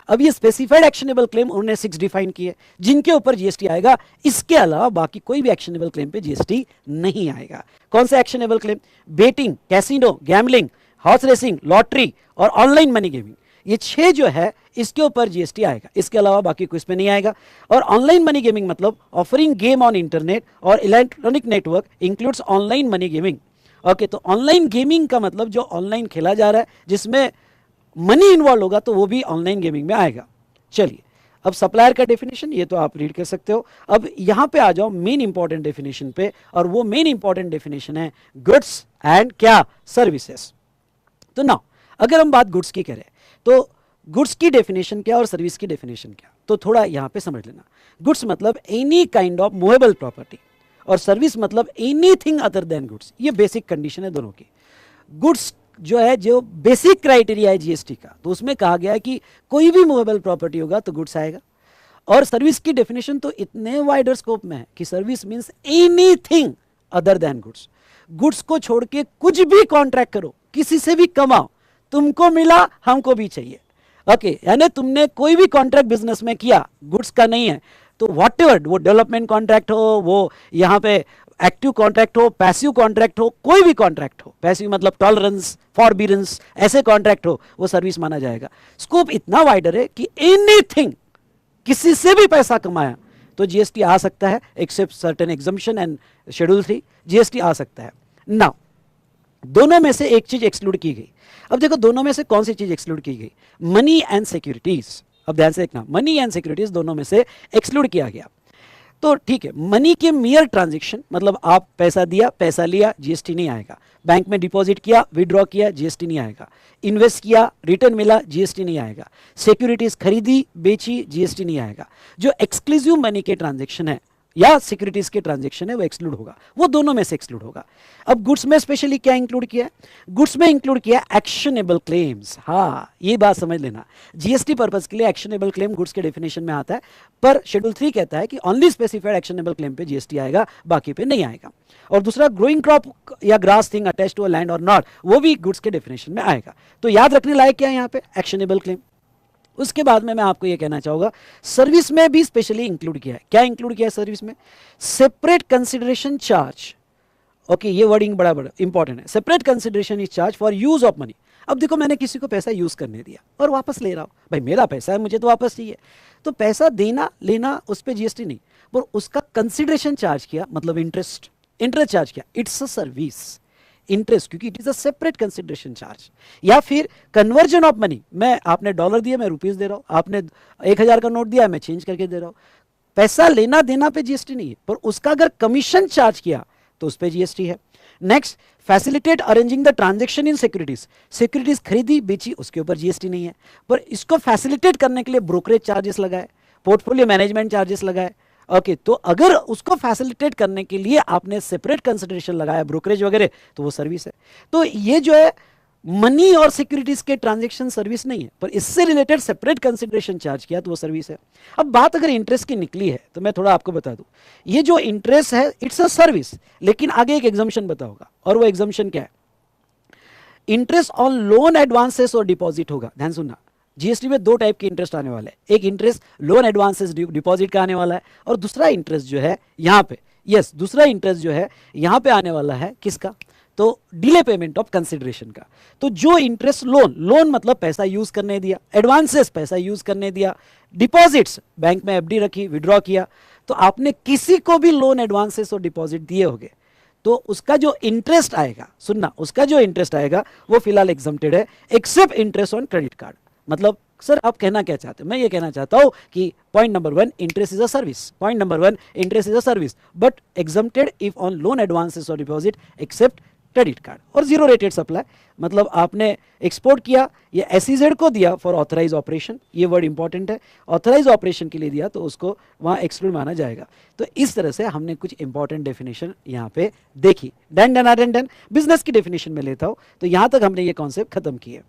अब ये स्पेसिफाइड एक्शनेबल क्लेम उन्होंने 6 डिफाइन किए जिनके ऊपर जीएसटी आएगा, इसके अलावा बाकी कोई भी एक्शनेबल क्लेम पे जीएसटी नहीं आएगा। कौन सा actionable claim? Betting, casino, gambling, horse racing, lottery और ऑनलाइन मनी गेमिंग, ये 6 जो है इसके ऊपर जीएसटी आएगा, इसके अलावा बाकी कुछ पे नहीं आएगा। और ऑनलाइन मनी गेमिंग मतलब ऑफरिंग गेम ऑन इंटरनेट और electronic network includes online money gaming. Okay, तो ऑनलाइन गेमिंग का मतलब जो ऑनलाइन खेला जा रहा है जिसमें मनी इन्वॉल्व होगा, तो वो भी ऑनलाइन गेमिंग में आएगा। चलिए अब सप्लायर का डेफिनेशन ये तो आप रीड कर सकते हो। अब यहां पे आ जाओ मेन इंपॉर्टेंट डेफिनेशन पे, और वो मेन इंपॉर्टेंट डेफिनेशन है गुड्स एंड क्या, सर्विसेज। तो ना अगर हम बात गुड्स की करें तो गुड्स की डेफिनेशन क्या और सर्विस की डेफिनेशन क्या, तो थोड़ा यहां पे समझ लेना। गुड्स मतलब any kind of movable property, और सर्विस मतलब एनीथिंग अदर देन गुड्स। ये बेसिक कंडीशन है दोनों की। गुड्स जो है, जो बेसिक क्राइटेरिया है जीएसटी का, तो उसमें कहा गया है कि कोई भी मूवेबल प्रॉपर्टी होगा तो गुड्स आएगा। और सर्विस की डेफिनेशन तो इतने वाइडर स्कोप में है कि service means anything other than goods. Goods को छोड़ के कुछ भी कॉन्ट्रैक्ट करो, किसी से भी कमाओ, तुमको मिला हमको भी चाहिए। ओके, यानी तुमने कोई भी कॉन्ट्रैक्ट बिजनेस में किया, गुड्स का नहीं है, तो व्हाटएवर, वो डेवलपमेंट कॉन्ट्रैक्ट हो, वो यहाँ पे एक्टिव कॉन्ट्रैक्ट हो, पैसिव कॉन्ट्रैक्ट हो, कोई भी कॉन्ट्रैक्ट हो, पैसिव मतलब टॉलरेंस, फॉरबिडेंस, ऐसे कॉन्ट्रैक्ट हो, वो सर्विस माना जाएगा। स्कोप इतना वाइडर है कि एनीथिंग, किसी से भी पैसा कमाया तो जीएसटी आ सकता है, except certain exemption and schedule 3 GST आ सकता है। नाउ दोनों में से एक चीज एक्सक्लूड की गई। अब देखो दोनों में से कौन सी चीज एक्सक्लूड की गई? Money and securities. अब ध्यान से देखना, मनी एंड सिक्योरिटीज दोनों में से एक्सक्लूड किया गया। तो ठीक है, मनी के मियर ट्रांजैक्शन मतलब आप पैसा दिया, पैसा लिया, जीएसटी नहीं आएगा। बैंक में डिपॉजिट किया, विड्रॉ किया, जीएसटी नहीं आएगा। इन्वेस्ट किया, रिटर्न मिला, जीएसटी नहीं आएगा। सिक्योरिटीज खरीदी, बेची, जीएसटी नहीं आएगा। जो एक्सक्लूसिव मनी के ट्रांजैक्शन है, या सिक्योरिटीज के ट्रांजेक्शन है वो एक्सक्लूड होगा, वो दोनों में से एक्सक्लूड होगा। अब गुड्स में स्पेशली क्या इंक्लूड किया है? गुड्स में इंक्लूड किया एक्शनेबल क्लेम्स। हाँ, ये बात समझ लेना, जीएसटी पर्पस के लिए एक्शनेबल क्लेम गुड्स के डेफिनेशन में आता है, पर शेड्यूल 3 कहता है कि ओनली स्पेसिफाइड एक्शनेबल क्लेम पे जीएसटी आएगा, बाकी पे नहीं आएगा। और दूसरा, ग्रोइंग क्रॉप या grass thing attach to a land और नॉट, वो भी गुड्स के डेफिनेशन में आएगा। तो याद रखने लायक क्या है यहाँ पे? Actionable claim. उसके बाद में मैं आपको ये कहना चाहूंगा, सर्विस में भी स्पेशली इंक्लूड किया है। क्या इंक्लूड किया है सर्विस में? Separate consideration charge. ओके, ये वर्डिंग बड़ा इंपॉर्टेंट है। Separate consideration is charge for use of money. अब देखो, मैंने किसी को पैसा यूज करने दिया और वापस ले रहा हूं, भाई मेरा पैसा है, मुझे तो वापस चाहिए। तो पैसा देना लेना उस पर जीएसटी नहीं, पर उसका कंसिडरेशन चार्ज किया, मतलब इंटरेस्ट चार्ज किया, इट्स अ सर्विस। इंटरेस्ट, क्योंकि it is a separate consideration charge. या फिर कन्वर्जन ऑफ मनी, मैं आपने डॉलर दिया, मैं रुपीस दे रहा हूं, आपने 1000 का नोट दिया, मैं चेंज करके दे रहा हूं। पैसा लेना देना पे जीएसटी नहीं है, पर उसका अगर कमीशन चार्ज किया तो उस पर जीएसटी है। Next, facilitate arranging the transaction in securities. Securities खरीदी बेची, उसके ऊपर जीएसटी नहीं है, पर इसको फैसिलिटेट करने के लिए ब्रोकरेज चार्जेस लगाए, पोर्टफोलियो मैनेजमेंट चार्जेस लगाए। ओके, तो अगर उसको फैसिलिटेट करने के लिए आपने सेपरेट कंसिडरेशन लगाया, ब्रोकरेज वगैरह, तो वो सर्विस है। तो ये जो है मनी और सिक्योरिटीज के ट्रांजैक्शन सर्विस नहीं है, पर इससे रिलेटेड सेपरेट कंसिडरेशन चार्ज किया तो वो सर्विस है। अब बात अगर इंटरेस्ट की निकली है तो मैं थोड़ा आपको बता दूं, ये जो इंटरेस्ट है इट्स अ सर्विस, लेकिन आगे एक एग्जम्पशन बताऊंगा, और वो एग्जम्पशन क्या है? इंटरेस्ट ऑन लोन एडवांसेस और डिपॉजिट होगा। ध्यान सुनना, जीएसटी में दो टाइप के इंटरेस्ट आने वाले हैं। एक इंटरेस्ट लोन एडवांसेस डिपॉजिट का आने वाला है, और दूसरा इंटरेस्ट जो है यहाँ पे, यस, दूसरा इंटरेस्ट जो है यहाँ पे आने वाला है किसका? तो डिले पेमेंट ऑफ कंसिडरेशन का। तो जो इंटरेस्ट लोन मतलब पैसा यूज करने दिया, एडवांसेस पैसा यूज करने दिया, डिपॉजिट्स बैंक में एफडी रखी, विड्रॉ किया, तो आपने किसी को भी लोन एडवांसेस और डिपॉजिट दिए होंगे, तो उसका जो इंटरेस्ट आएगा, सुनना, उसका जो इंटरेस्ट आएगा वो फिलहाल एग्जम्प्टेड है, except interest on credit card. मतलब सर आप कहना क्या चाहते हो? मैं ये कहना चाहता हूं कि point number 1, interest is a service. Point number 1, interest is a service, but exempted if on loan advances और डिपॉजिट एक्सेप्ट क्रेडिट कार्ड। और जीरो रेटेड सप्लाई, मतलब आपने एक्सपोर्ट किया, ये एसईजेड को दिया फॉर ऑथराइज ऑपरेशन, ये वर्ड इंपॉर्टेंट है, ऑथराइज ऑपरेशन के लिए दिया तो उसको वहां एक्सक्लूड माना जाएगा। तो इस तरह से हमने कुछ इंपॉर्टेंट डेफिनेशन यहाँ पे देखी। डन बिजनेस की डेफिनेशन में लेता हूं, तो यहां तक हमने ये कॉन्सेप्ट खत्म किए।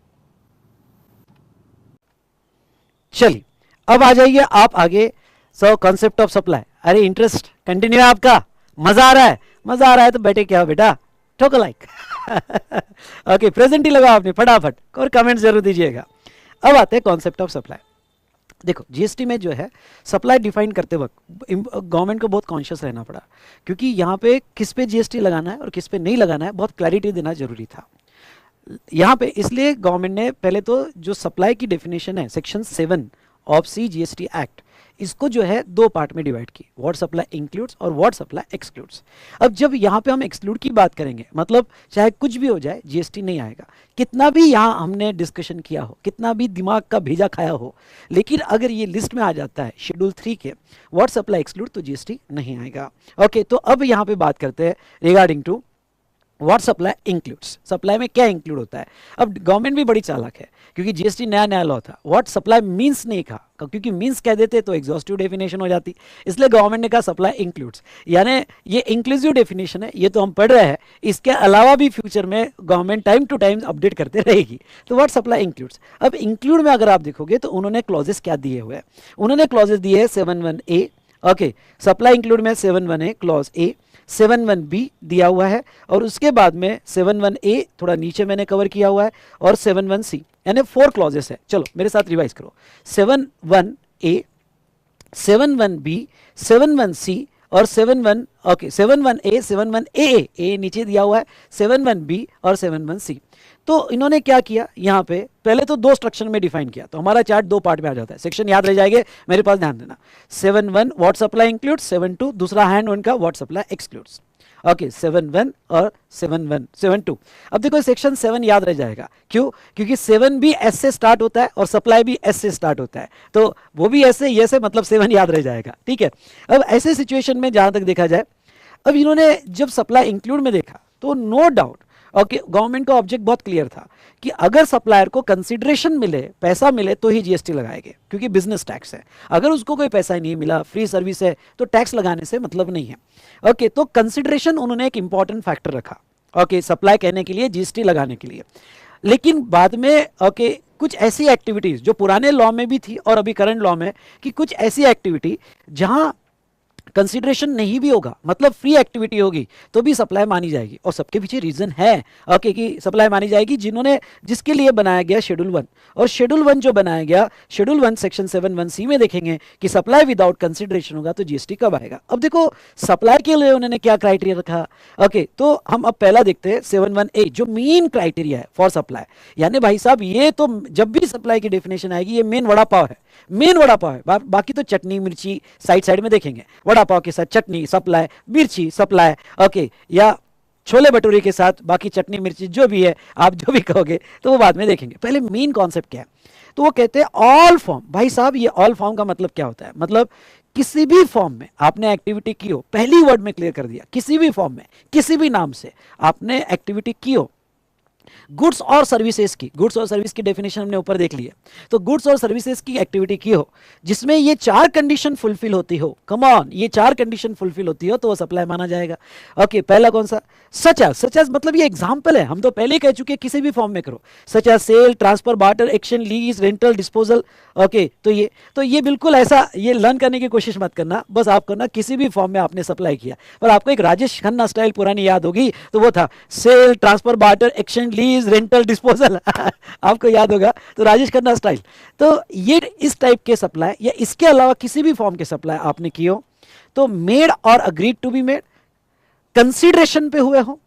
चलिए अब आ जाइए आप आगे। So concept of supply. अरे इंटरेस्ट कंटिन्यू है आपका, मजा आ रहा है? मजा आ रहा है तो बैठे क्या हो बेटा, ठोको लाइक। ओके, प्रेजेंट ही लगा आपने फटाफट, और कमेंट जरूर दीजिएगा। अब आते हैं कॉन्सेप्ट ऑफ सप्लाई। देखो जीएसटी में जो है सप्लाई डिफाइन करते वक्त गवर्नमेंट को बहुत कॉन्शियस रहना पड़ा, क्योंकि यहाँ पे किस पे जीएसटी लगाना है और किस पे नहीं लगाना है बहुत क्लैरिटी देना जरूरी था यहाँ पे। इसलिए गवर्नमेंट ने पहले तो जो सप्लाई की डेफिनेशन है section 7 of C GST act, इसको जो है दो पार्ट में डिवाइड की, व्हाट सप्लाई इंक्लूड्स और व्हाट सप्लाई एक्सक्लूड्स। अब जब यहाँ पे हम एक्सक्लूड की बात करेंगे, मतलब चाहे कुछ भी हो जाए जीएसटी नहीं आएगा, कितना भी यहाँ हमने डिस्कशन किया हो, कितना भी दिमाग का भेजा खाया हो, लेकिन अगर ये लिस्ट में आ जाता है शेड्यूल 3 के व्हाट सप्लाई एक्सक्लूड, तो जीएसटी नहीं आएगा। ओके, तो अब यहाँ पे बात करते हैं regarding to what supply includes. Supply में क्या इंक्लूड होता है? अब गवर्नमेंट भी बड़ी चालाक है, क्योंकि जीएसटी नया लॉ था, व्हाट सप्लाई मींस नहीं कहा, क्योंकि मींस कह देते तो एग्जॉस्टिव डेफिनेशन हो जाती, इसलिए गवर्नमेंट ने कहा सप्लाई इंक्लूड्स, यानी ये इंक्लूसिव डेफिनेशन है, ये तो हम पढ़ रहे हैं, इसके अलावा भी फ्यूचर में government time to time update करते रहेगी। तो व्हाट सप्लाई इंक्लूड्स। अब इंक्लूड में अगर आप देखोगे तो उन्होंने क्लॉजेस क्या दिए हुए हैं, उन्होंने क्लॉजेस दिए है 7(1)(a। ओके, सप्लाई इंक्लूड में 7(1)(a क्लॉज ए, 7(1)(b दिया हुआ है, और उसके बाद में 7(1)(a थोड़ा नीचे मैंने कवर किया हुआ है, और 7(1)(c, यानी 4 क्लॉजेस है। चलो मेरे साथ रिवाइज करो, 7(1)(a, 7(1)(b, 7(1)(c और 7(1), ओके 7(1)(a, 7(1)(a), ए नीचे दिया हुआ है, 7(1)(b और 7(1)(c। तो इन्होंने क्या किया, यहाँ पे पहले तो दो स्ट्रक्चर में डिफाइन किया, तो हमारा चार्ट दो पार्ट में आ जाता है, सेक्शन याद रह जाएंगे, मेरे पास ध्यान देना। 7(1) व्हाट सप्लाई इंक्लूड्स, 7(2) दूसरा हैंड वन का व्हाट सप्लाई एक्सक्लूड्स। ओके, 7(1) और 7(2). अब देखो सेक्शन 7 याद रह जाएगा, क्यों? क्योंकि 7 भी एस से स्टार्ट होता है और सप्लाई भी एस से स्टार्ट होता है, तो वो भी ऐसे ये से, मतलब 7 याद रह जाएगा, ठीक है। अब ऐसे सिचुएशन में जहां तक देखा जाए, अब इन्होंने जब सप्लाई इंक्लूड में देखा तो नो डाउट ओके, गवर्नमेंट का ऑब्जेक्ट बहुत क्लियर था कि अगर सप्लायर को कंसिडरेशन मिले, पैसा मिले, तो ही जीएसटी लगाएंगे, क्योंकि बिजनेस टैक्स है। अगर उसको कोई पैसा ही नहीं मिला, फ्री सर्विस है, तो टैक्स लगाने से मतलब नहीं है। ओके, तो कंसिडरेशन उन्होंने एक इंपॉर्टेंट फैक्टर रखा, ओके, सप्लाई कहने के लिए, जीएसटी लगाने के लिए। लेकिन बाद में ओके, कुछ ऐसी एक्टिविटीज जो पुराने लॉ में भी थी और अभी करंट लॉ में, कि कुछ ऐसी एक्टिविटी जहां कंसिडरेशन नहीं भी होगा, मतलब फ्री एक्टिविटी होगी, तो भी सप्लाई मानी जाएगी। और सबके पीछे रीजन है ओके कि सप्लाई मानी जाएगी, जिसके लिए बनाया गया शेड्यूल 1। और शेड्यूल 1 जो बनाया गया, शेड्यूल 1 सेक्शन 7(1)(c) में देखेंगे कि सप्लाई विदाउट कंसिडरेशन होगा तो जीएसटी कब आएगा। अब देखो सप्लाई के लिए उन्होंने क्या क्राइटेरिया रखा। ओके, तो हम अब पहला देखते हैं 7(1)(a) जो मेन क्राइटेरिया है फॉर सप्लाई। यानी भाई साहब, ये तो जब भी सप्लाई की डेफिनेशन आएगी, ये मेन वड़ा पाव है, मेन वड़ा पाव है। बाकी तो चटनी मिर्ची साइड साइड में देखेंगे, वड़ा पाव के साथ चटनी सप्लाई, मिर्ची सप्लाई, ओके, या छोले भटूरे के साथ बाकी चटनी मिर्ची जो भी है, आप जो भी कहोगे, तो वो बाद में देखेंगे। पहले मेन कॉन्सेप्ट क्या है, तो वो कहते हैं ऑल फॉर्म। भाई साहब, ये ऑल फॉर्म का मतलब क्या होता है, मतलब किसी भी फॉर्म में आपने एक्टिविटी की हो, पहली वर्ड में क्लियर कर दिया, किसी भी फॉर्म में, किसी भी नाम से आपने एक्टिविटी की हो, गुड्स और सर्विसेज की, गुड्स और सर्विस की डेफिनेशन हमने ऊपर देख ली है, तो गुड्स और सर्विसेज की एक्टिविटी की हो जिसमें ये 4 कंडीशन फुलफिल होती हो, कम ऑन, ये 4 कंडीशन फुलफिल होती हो, तो वो सप्लाई माना जाएगा। ओके, पहला कौन सा, सच एज मतलब ये एग्जांपल है, हम तो पहले ही कह चुके हैं किसी भी फॉर्म में करो, such as sale, transfer, barter, action, lease, rental, disposal. Okay, तो ये बिल्कुल ऐसा ये लर्न करने की कोशिश मत करना, बस आप करना किसी भी फॉर्म में आपने सप्लाई किया। पर आपको एक राजेश खन्ना स्टाइल पुरानी याद होगी, तो वो था sale, transfer, barter, action, lease, rental, disposal आपको याद होगा, तो राजेश खन्ना स्टाइल। तो ये इस टाइप के सप्लाई या इसके अलावा किसी भी फॉर्म के सप्लाई आपने की हो, तो मेड और agreed to be made, consideration पे हुए हो,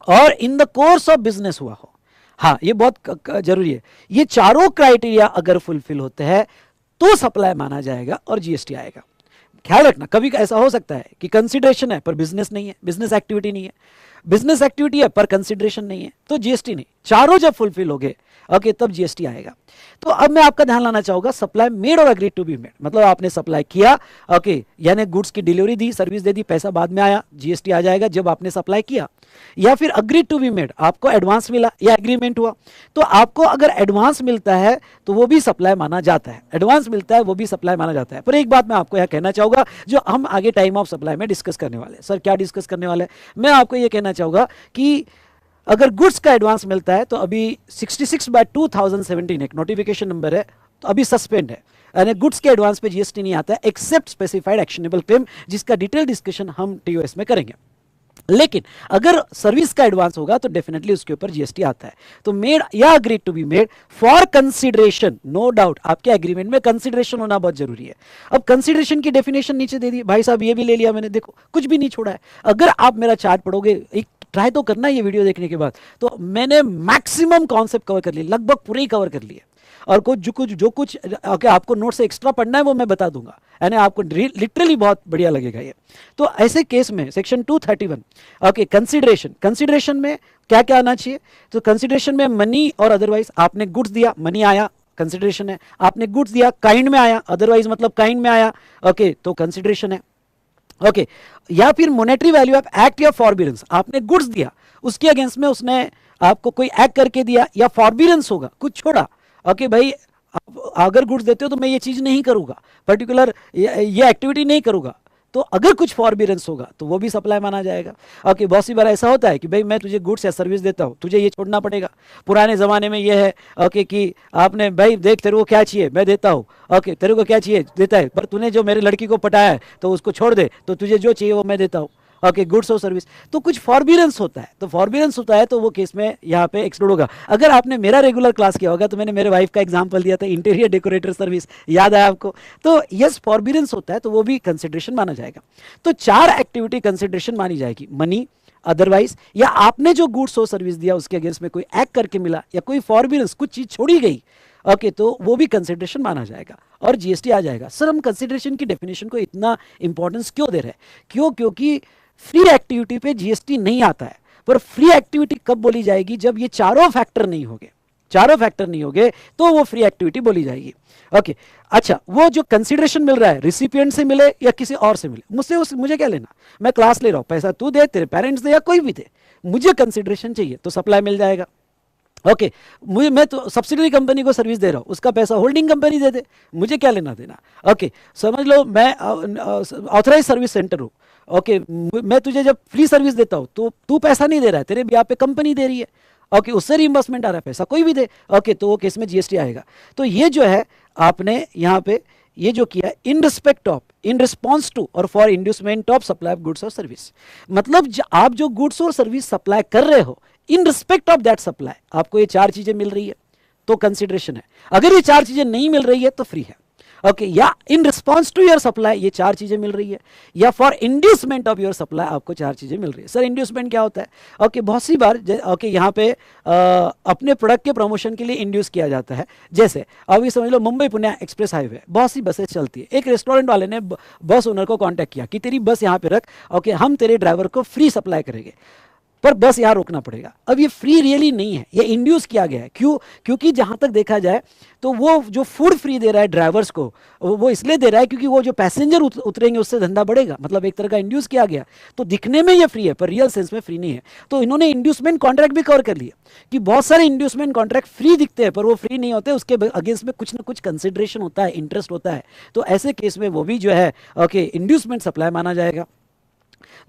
और in the course of business हुआ हो। हाँ, ये बहुत जरूरी है, ये चारों क्राइटेरिया अगर फुलफिल होते हैं तो सप्लाई माना जाएगा और जीएसटी आएगा। ख्याल रखना, कभी ऐसा हो सकता है कि कंसिडरेशन है पर बिजनेस नहीं है, बिजनेस एक्टिविटी नहीं है, बिजनेस एक्टिविटी है पर कंसिडरेशन नहीं है, तो जीएसटी नहीं। चारों जब फुलफिल हो गए ओके, तब जीएसटी आएगा। तो अब मैं आपका ध्यान लाना चाहूंगा, सप्लाई मेड और अग्रीड टू बी मेड, मतलब आपने सप्लाई किया ओके, यानी गुड्स की डिलीवरी दी, सर्विस दे दी, पैसा बाद में आया, जीएसटी आ जाएगा जब आपने सप्लाई किया। या फिर अग्रीड टू बी मेड, आपको एडवांस मिला या एग्रीमेंट हुआ, तो आपको अगर एडवांस मिलता है तो वो भी सप्लाई माना जाता है, एडवांस मिलता है वो भी सप्लाई माना जाता है। पर एक बात मैं आपको यह कहना चाहूंगा, जो हम आगे टाइम ऑफ सप्लाई में डिस्कस करने वाले हैं। सर क्या डिस्कस करने वाले हैं, मैं आपको यह कहना चाहूंगा कि अगर गुड्स का एडवांस मिलता है तो अभी 66/2017 एक नोटिफिकेशन नंबर है, तो अभी सस्पेंड है, यानी गुड्स के एडवांस पे जीएसटी नहीं आता है एक्सेप्ट स्पेसिफाइड एक्शनेबल क्लेम, जिसका डिटेल डिस्कशन हम टीओएस में करेंगे। लेकिन अगर सर्विस का एडवांस होगा तो डेफिनेटली उसके ऊपर जीएसटी आता है। तो मेड या agreed to be made for consideration, no doubt आपके एग्रीमेंट में कंसीडरेशन होना बहुत जरूरी है। अब कंसीडरेशन की डेफिनेशन नीचे दे दी, भाई साहब ये भी ले लिया मैंने, देखो कुछ भी नहीं छोड़ा है। अगर आप मेरा चार्ट पढ़ोगे, एक ट्राई तो करना ये वीडियो देखने के बाद, तो मैंने मैक्सिमम कॉन्सेप्ट कवर कर लिए, लगभग पूरे ही कवर कर लिए। और जो कुछ आपको नोट से एक्स्ट्रा पढ़ना है वो मैं बता दूंगा, यानी आपको लिटरली बहुत बढ़िया लगेगा ये। तो ऐसे केस में सेक्शन 231 ओके, कंसिडरेशन में क्या क्या आना चाहिए, तो कंसिडरेशन में मनी और अदरवाइज, आपने गुड्स दिया, मनी आया, कंसिडरेशन है। आपने गुड्स दिया, काइंड में आया, अदरवाइज मतलब काइंड में आया ओके, तो कंसिडरेशन है ओके। या फिर मॉनेटरी वैल्यू ऑफ एक्ट या फॉरबिडेंस, आपने गुड्स दिया, उसके अगेंस्ट में उसने आपको कोई एक्ट करके दिया या फॉरबिडेंस होगा, कुछ छोड़ा ओके भाई, अगर गुड्स देते हो तो मैं ये चीज नहीं करूंगा, पर्टिकुलर ये एक्टिविटी नहीं करूंगा, तो अगर कुछ फॉरबिडेंस होगा तो वो भी सप्लाई माना जाएगा ओके। बहुत सी बार ऐसा होता है कि भाई मैं तुझे गुड्स या सर्विस देता हूं, तुझे ये छोड़ना पड़ेगा। पुराने जमाने में ये है ओके कि आपने भाई देख तेरे को क्या चाहिए मैं देता हूं ओके, तेरे को क्या चाहिए देता है, पर तूने जो मेरी लड़की को पटाया है तो उसको छोड़ दे, तो तुझे जो चाहिए वो मैं देता हूं ओके, गुड्स और सर्विस। तो कुछ फॉरबिडेंस होता है, तो फॉरबिडेंस होता है तो वो केस में यहाँ पे एक्सक्लूड होगा। अगर आपने मेरा रेगुलर क्लास किया होगा तो मैंने मेरे वाइफ का एग्जांपल दिया था, इंटीरियर डेकोरेटर सर्विस, याद आया आपको। तो यस, फॉरबिडेंस होता है तो वो भी कंसिडरेशन माना जाएगा। तो 4 एक्टिविटी कंसिडरेशन मानी जाएगी, मनी, अदरवाइज, या आपने जो गुड्स और सर्विस दिया उसके अगेंस्ट में कोई एक्ट करके मिला, या कोई फॉरबिडेंस कुछ चीज छोड़ी गई ओके, तो वो भी कंसिडरेशन माना जाएगा और जीएसटी आ जाएगा। सर हम कंसिडरेशन की डेफिनेशन को इतना इंपॉर्टेंस क्यों दे रहे हैं, क्योंकि फ्री एक्टिविटी पे जीएसटी नहीं आता है, पर फ्री एक्टिविटी कब बोली जाएगी, जब ये चारों फैक्टर नहीं होंगे तो वो फ्री एक्टिविटी बोली जाएगी ओके। अच्छा, वो जो कंसीडरेशन मिल रहा है रिसिपिएंट से मिले या किसी और से मिले, मुझे क्या लेना, मैं क्लास ले रहा हूं, पैसा तू दे, तेरे पेरेंट्स दे या कोई भी दे, मुझे कंसिडरेशन चाहिए तो सप्लाई मिल जाएगा। ओके मैं तो सब्सिडरी कंपनी को सर्विस दे रहा हूँ, उसका पैसा होल्डिंग कंपनी दे दे, मुझे क्या लेना देना। ओके समझ लो मैं ऑथराइज सर्विस सेंटर हूँ। ओके मैं तुझे जब फ्री सर्विस देता हूँ तो तू पैसा नहीं दे रहा है, तेरे ब्याह पे कंपनी दे रही है। ओके उससे रिइंबर्समेंट आ रहा है, पैसा कोई भी दे। ओके तो वो केस में जीएसटी आएगा। तो ये जो है आपने यहाँ पे ये जो किया in respect of, in response to और for inducement of supply of goods और सर्विस, मतलब आप जो गुड्स और सर्विस सप्लाई कर रहे हो इन रिस्पेक्ट ऑफ दैट सप्लाई आपको ये 4 चीजें मिल रही है तो कंसिडरेशन है। अगर ये 4 चीजें नहीं मिल रही है तो फ्री है। ओके या in response to your supply ये 4 चीजें मिल रही है, या for inducement of your supply आपको 4 चीजें मिल रही है। सर इंड्यूसमेंट क्या होता है? ओके बहुत सी बार ओके यहाँ पे अपने प्रोडक्ट के प्रमोशन के लिए इंड्यूस किया जाता है। जैसे अभी समझ लो मुंबई पुणे एक्सप्रेस हाईवे बहुत सी बसें चलती है, एक रेस्टोरेंट वाले ने बस ओनर को कॉन्टैक्ट किया कि तेरी बस यहाँ पे रख, ओके हम तेरे ड्राइवर को फ्री सप्लाई करेंगे पर बस यहां रोकना पड़ेगा। अब ये फ्री रियली नहीं है, ये इंड्यूस किया गया है। क्यों? क्योंकि जहां तक देखा जाए तो वो जो फूड फ्री दे रहा है ड्राइवर्स को वो इसलिए दे रहा है क्योंकि वो जो पैसेंजर उतरेंगे उससे धंधा बढ़ेगा, मतलब एक तरह का इंड्यूस किया गया। तो दिखने में ये फ्री है पर रियल सेंस में फ्री नहीं है। तो इन्होंने इंड्यूसमेंट कॉन्ट्रैक्ट भी कवर कर लिया कि बहुत सारे इंड्यूसमेंट कॉन्ट्रैक्ट फ्री दिखते हैं पर वो फ्री नहीं होते, उसके अगेंस्ट में कुछ ना कुछ कंसिडरेशन होता है, इंटरेस्ट होता है। तो ऐसे केस में वो भी जो है ओके इंड्यूसमेंट सप्लाई माना जाएगा।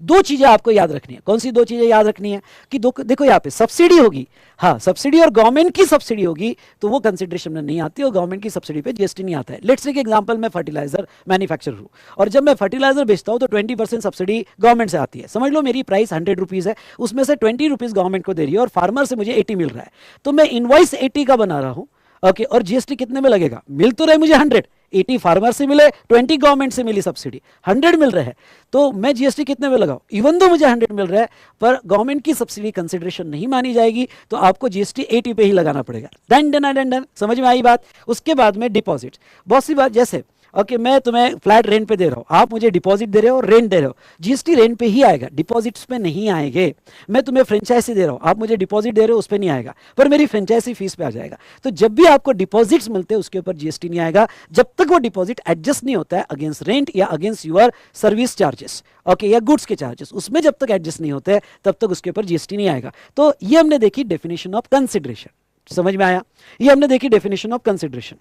2 चीजें आपको याद रखनी है। कौन सी 2 चीजें याद रखनी है कि देखो यहाँ पे सब्सिडी होगी, हाँ सब्सिडी और गवर्नमेंट की सब्सिडी होगी तो वो कंसिडरेशन में नहीं आती और गवर्नमेंट की सब्सिडी पे जीएसटी नहीं आता है। लेट्स से एग्जांपल मैं फर्टिलाइजर मैन्युफैक्चरर हूँ और जब मैं फर्टिलाइजर बेचता हूँ तो 20% सब्सिडी गवर्नमेंट से आती है। समझ लो मेरी प्राइस 100 रुपीज है, उसमें से 20 रुपीज गवर्नमेंट को दे रही है और फार्मर से मुझे 80 मिल रहा है। तो मैं इनवॉइस 80 का बना रहा हूँ। ओके और जीएसटी कितने में लगेगा? मिल तो रहे मुझे 100, 80 फार्मर से मिले, 20 गवर्नमेंट से मिली सब्सिडी, 100 मिल रहा है। तो मैं जीएसटी कितने में लगाऊं? इवन दो मुझे 100 मिल रहा है पर गवर्नमेंट की सब्सिडी कंसिडरेशन नहीं मानी जाएगी तो आपको जीएसटी 80 पे ही लगाना पड़ेगा। डन। समझ में आई बात? उसके बाद में डिपॉजिट, बहुत सी बात जैसे ओके मैं तुम्हें फ्लैट रेंट पे दे रहा हूँ, आप मुझे डिपॉजिट दे रहे हो, रेंट दे रहे हो, जीएसटी रेंट पे ही आएगा, डिपॉजिट्स पे नहीं आएंगे। मैं तुम्हें फ्रेंचाइजी दे रहा हूँ, आप मुझे डिपॉजिट दे रहे हो, उस पे नहीं आएगा पर मेरी फ्रेंचाइजी फीस पे आ जाएगा। तो जब भी आपको डिपॉजिट्स मिलते हैं उसके ऊपर जीएसटी नहीं आएगा जब तक वो डिपॉजिट एडजस्ट नहीं होता है अगेंस्ट रेंट या against your service charges, okay या गुड्स के चार्जेस, उसमें जब तक एडजस्ट नहीं होते हैं तब तक उसके ऊपर जीएसटी नहीं आएगा। तो ये हमने देखी डेफिनेशन ऑफ कंसिडरेशन, समझ में आया? ये हमने देखी डेफिनेशन ऑफ कंसिडरेशन।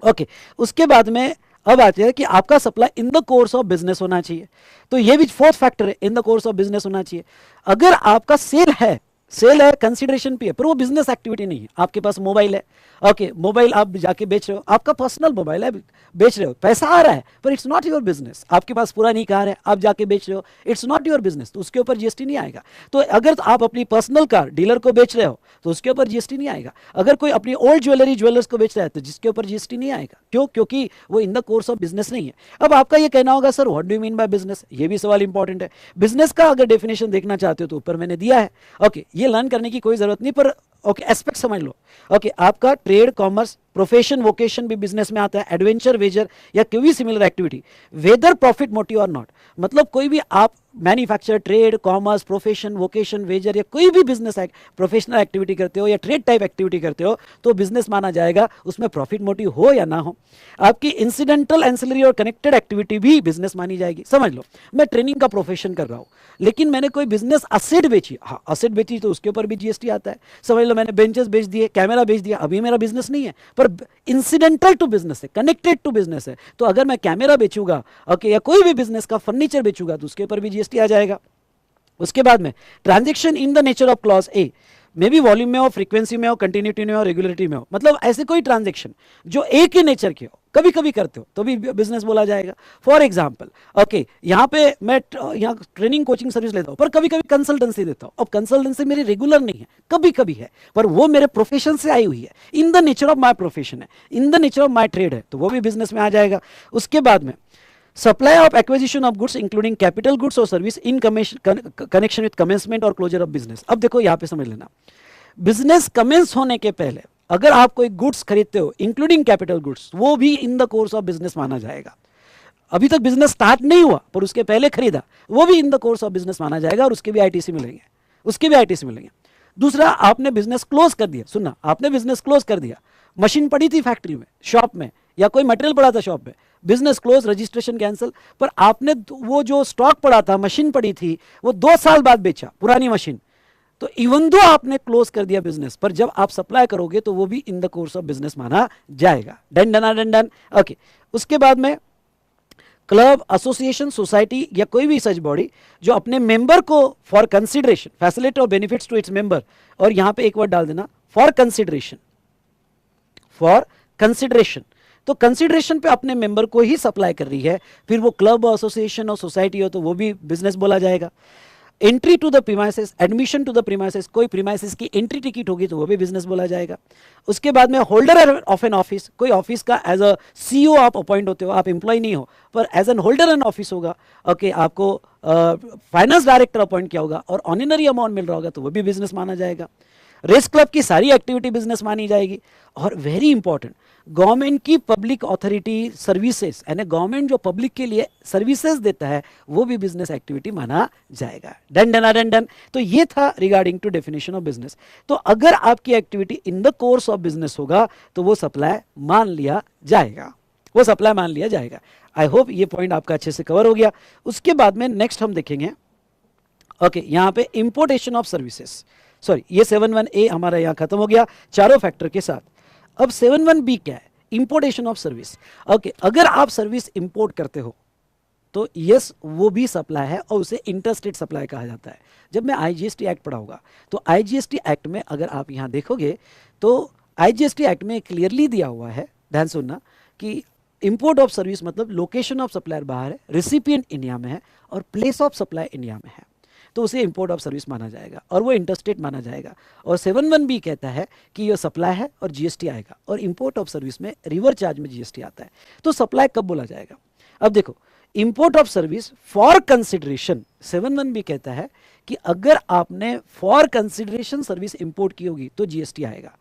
ओके उसके बाद में अब आते हैं कि आपका supply in the course of business होना चाहिए। तो ये भी 4th फैक्टर है, in the course of business होना चाहिए। अगर आपका सेल है कंसिडरेशन पे है पर वो बिजनेस एक्टिविटी नहीं है, आपके पास मोबाइल है, ओके मोबाइल आप जाके बेच रहे हो, आपका पर्सनल मोबाइल है, बेच रहे हो, पैसा आ रहा है पर इट्स नॉट योर बिजनेस। आपके पास पुरानी कार है, आप जाके बेच रहे हो, इट्स नॉट योर बिजनेस, तो उसके ऊपर जीएसटी नहीं आएगा। तो अगर आप अपनी पर्सनल कार डीलर को बेच रहे हो तो उसके ऊपर जीएसटी नहीं आएगा। अगर कोई अपनी ओल्ड ज्वेलरी ज्वेलर्स को बेच रहा है तो जिसके ऊपर जीएसटी नहीं आएगा। क्यों? क्योंकि वो इन द कोर्स ऑफ बिजनेस नहीं है। अब आपका ये कहना होगा sir what do you mean by business, ये भी सवाल इंपॉर्टेंट है। बिजनेस का अगर डेफिनेशन देखना चाहते हो तो ऊपर मैंने दिया है, ओके ये लर्न करने की कोई जरूरत नहीं पर ओके एस्पेक्ट समझ लो। ओके आपका ट्रेड, कॉमर्स, प्रोफेशन, वोकेशन भी बिजनेस में आता है, एडवेंचर, वेजर या कोई भी similar activity, whether profit motive और नॉट, मतलब कोई भी आप manufacture, trade, commerce, profession, vocation, wager या कोई भी बिजनेस प्रोफेशनल एक्टिविटी करते हो या ट्रेड टाइप एक्टिविटी करते हो तो बिजनेस माना जाएगा, उसमें प्रॉफिट मोटिव हो या ना हो। आपकी इंसिडेंटल, एंसिलरी और कनेक्टेड एक्टिविटी भी बिजनेस मानी जाएगी। समझ लो मैं ट्रेनिंग का प्रोफेशन कर रहा हूं लेकिन मैंने कोई बिजनेस असेट बेची, हाँ असेट बेची तो उसके ऊपर भी जीएसटी आता है। समझ लो मैंने बेंचेस बेच दिए, कैमरा बेच दिया, अभी मेरा बिजनेस नहीं है पर इंसिडेंटल टू बिजनेस है, कनेक्टेड टू बिजनेस है। तो अगर मैं कैमरा बेचूंगा ओके या कोई भी बिजनेस का फर्नीचर बेचूंगा तो उसके ऊपर भी जीएसटी आ जाएगा। उसके बाद में transaction in the nature of clause A, may be volume में हो, फ्रीक्वेंसी में हो, कंटिन्यूटी में हो, रेगुलरिटी में हो, मतलब ऐसे कोई ट्रांजैक्शन जो एक ही नेचर के हो, कभी कभी करते हो तो भी बिजनेस बोला जाएगा। फॉर एग्जांपल ओके यहाँ पे मैं यहाँ ट्रेनिंग कोचिंग सर्विस लेता हूँ पर कभी कभी कंसल्टेंसी देता हूँ। अब कंसल्टेंसी मेरी रेगुलर नहीं है, कभी कभी है पर वो मेरे प्रोफेशन से आई हुई है, in the nature of my profession है, in the nature of my trade है, तो वो भी बिजनेस में आ जाएगा। उसके बाद में supply of acquisition of goods including capital goods और service in connection with commencement और क्लोजर ऑफ बिजनेस। अब देखो यहाँ पे समझ लेना, बिजनेस कमेंस होने के पहले अगर आप कोई गुड्स खरीदते हो इंक्लूडिंग कैपिटल गुड्स, वो भी इन द कोर्स ऑफ बिजनेस माना जाएगा। अभी तक बिजनेस स्टार्ट नहीं हुआ पर उसके पहले खरीदा, वो भी इन द कोर्स ऑफ बिजनेस माना जाएगा और उसके भी आईटीसी मिलेंगे, दूसरा आपने बिजनेस क्लोज कर दिया, सुनना आपने बिजनेस क्लोज कर दिया, मशीन पड़ी थी फैक्ट्री में, शॉप में या कोई मटेरियल पड़ा था शॉप में, बिजनेस क्लोज, रजिस्ट्रेशन कैंसिल, पर आपने वो जो स्टॉक पड़ा था, मशीन पड़ी थी, वो 2 साल बाद बेचा, पुरानी मशीन तो इवन दो आपने क्लोज कर दिया बिजनेस, पर जब आप सप्लाई करोगे तो वो भी इन द कोर्स ऑफ बिजनेस माना जाएगा। Done done done done. Okay, उसके बाद में क्लब, एसोसिएशन, सोसाइटी या कोई भी सच बॉडी जो अपने मेंबर को फॉर कंसिडरेशन, फैसिलिटी और बेनिफिट्स टू इट्स मेंबर, और यहां पे एक वर्ड डाल देना फॉर कंसिडरेशन, फॉर कंसिडरेशन। तो कंसिडरेशन पे अपने मेंबर को ही सप्लाई कर रही है, फिर वो क्लब और एसोसिएशन और सोसाइटी हो तो वो भी बिजनेस बोला जाएगा। Entry to the premises, admission to the premises, कोई प्रीमाइसेस की एंट्री टिकट होगी तो वो भी बिजनेस बोला जाएगा। उसके बाद में होल्डर ऑफ एन ऑफिस, कोई ऑफिस का एज अ सीईओ आप अपॉइंट होते हो, आप एम्प्लॉय नहीं हो पर as an holder an office होगा, ओके, आपको फाइनेंस डायरेक्टर अपॉइंट किया होगा और ऑनररी अमाउंट मिल रहा होगा तो वो भी बिजनेस माना जाएगा। रेस क्लब की सारी एक्टिविटी बिजनेस मानी जाएगी। और वेरी इंपॉर्टेंट, गवर्नमेंट की पब्लिक अथॉरिटी सर्विसेज, यानी गवर्नमेंट जो पब्लिक के लिए सर्विसेज देता है वो भी बिजनेस एक्टिविटी माना जाएगा। Done done done done. तो ये था regarding to definition of business. तो अगर आपकी activity in the course of business होगा तो वो सप्लाई मान लिया जाएगा, वो सप्लाई मान लिया जाएगा। आई होप ये पॉइंट आपका अच्छे से कवर हो गया। उसके बाद में नेक्स्ट हम देखेंगे, ओके, यहाँ पे इंपोर्टेशन ऑफ सर्विसेज, सॉरी ये 7(1)(a) हमारा यहाँ खत्म हो गया चारों फैक्टर के साथ। अब 7(1)(b) क्या है? Importation of service. ओके, अगर आप सर्विस इंपोर्ट करते हो तो यस वो भी सप्लाई है और उसे इंटरस्टेट सप्लाई कहा जाता है। जब मैं आईजीएसटी एक्ट पढ़ाऊंगा तो आईजीएसटी एक्ट में अगर आप यहाँ देखोगे तो आईजीएसटी एक्ट में क्लियरली दिया हुआ है, ध्यान सुनना, कि इंपोर्ट ऑफ सर्विस मतलब लोकेशन ऑफ सप्लायर बाहर है, रिसिपिएंट इंडिया में है और प्लेस ऑफ सप्लाई इंडिया में है, तो उसे इंपोर्ट ऑफ सर्विस माना जाएगा और वो इंटरस्टेट माना जाएगा। और 7(1)(b) कहता है कि ये सप्लाई है और जीएसटी आएगा, और इंपोर्ट ऑफ सर्विस में रिवर चार्ज में जीएसटी आता है। तो सप्लाई कब बोला जाएगा? अब देखो, import of service for consideration, 7(1)(b) कहता है कि अगर आपने फॉर कंसिडरेशन सर्विस इंपोर्ट की होगी तो जीएसटी आएगा,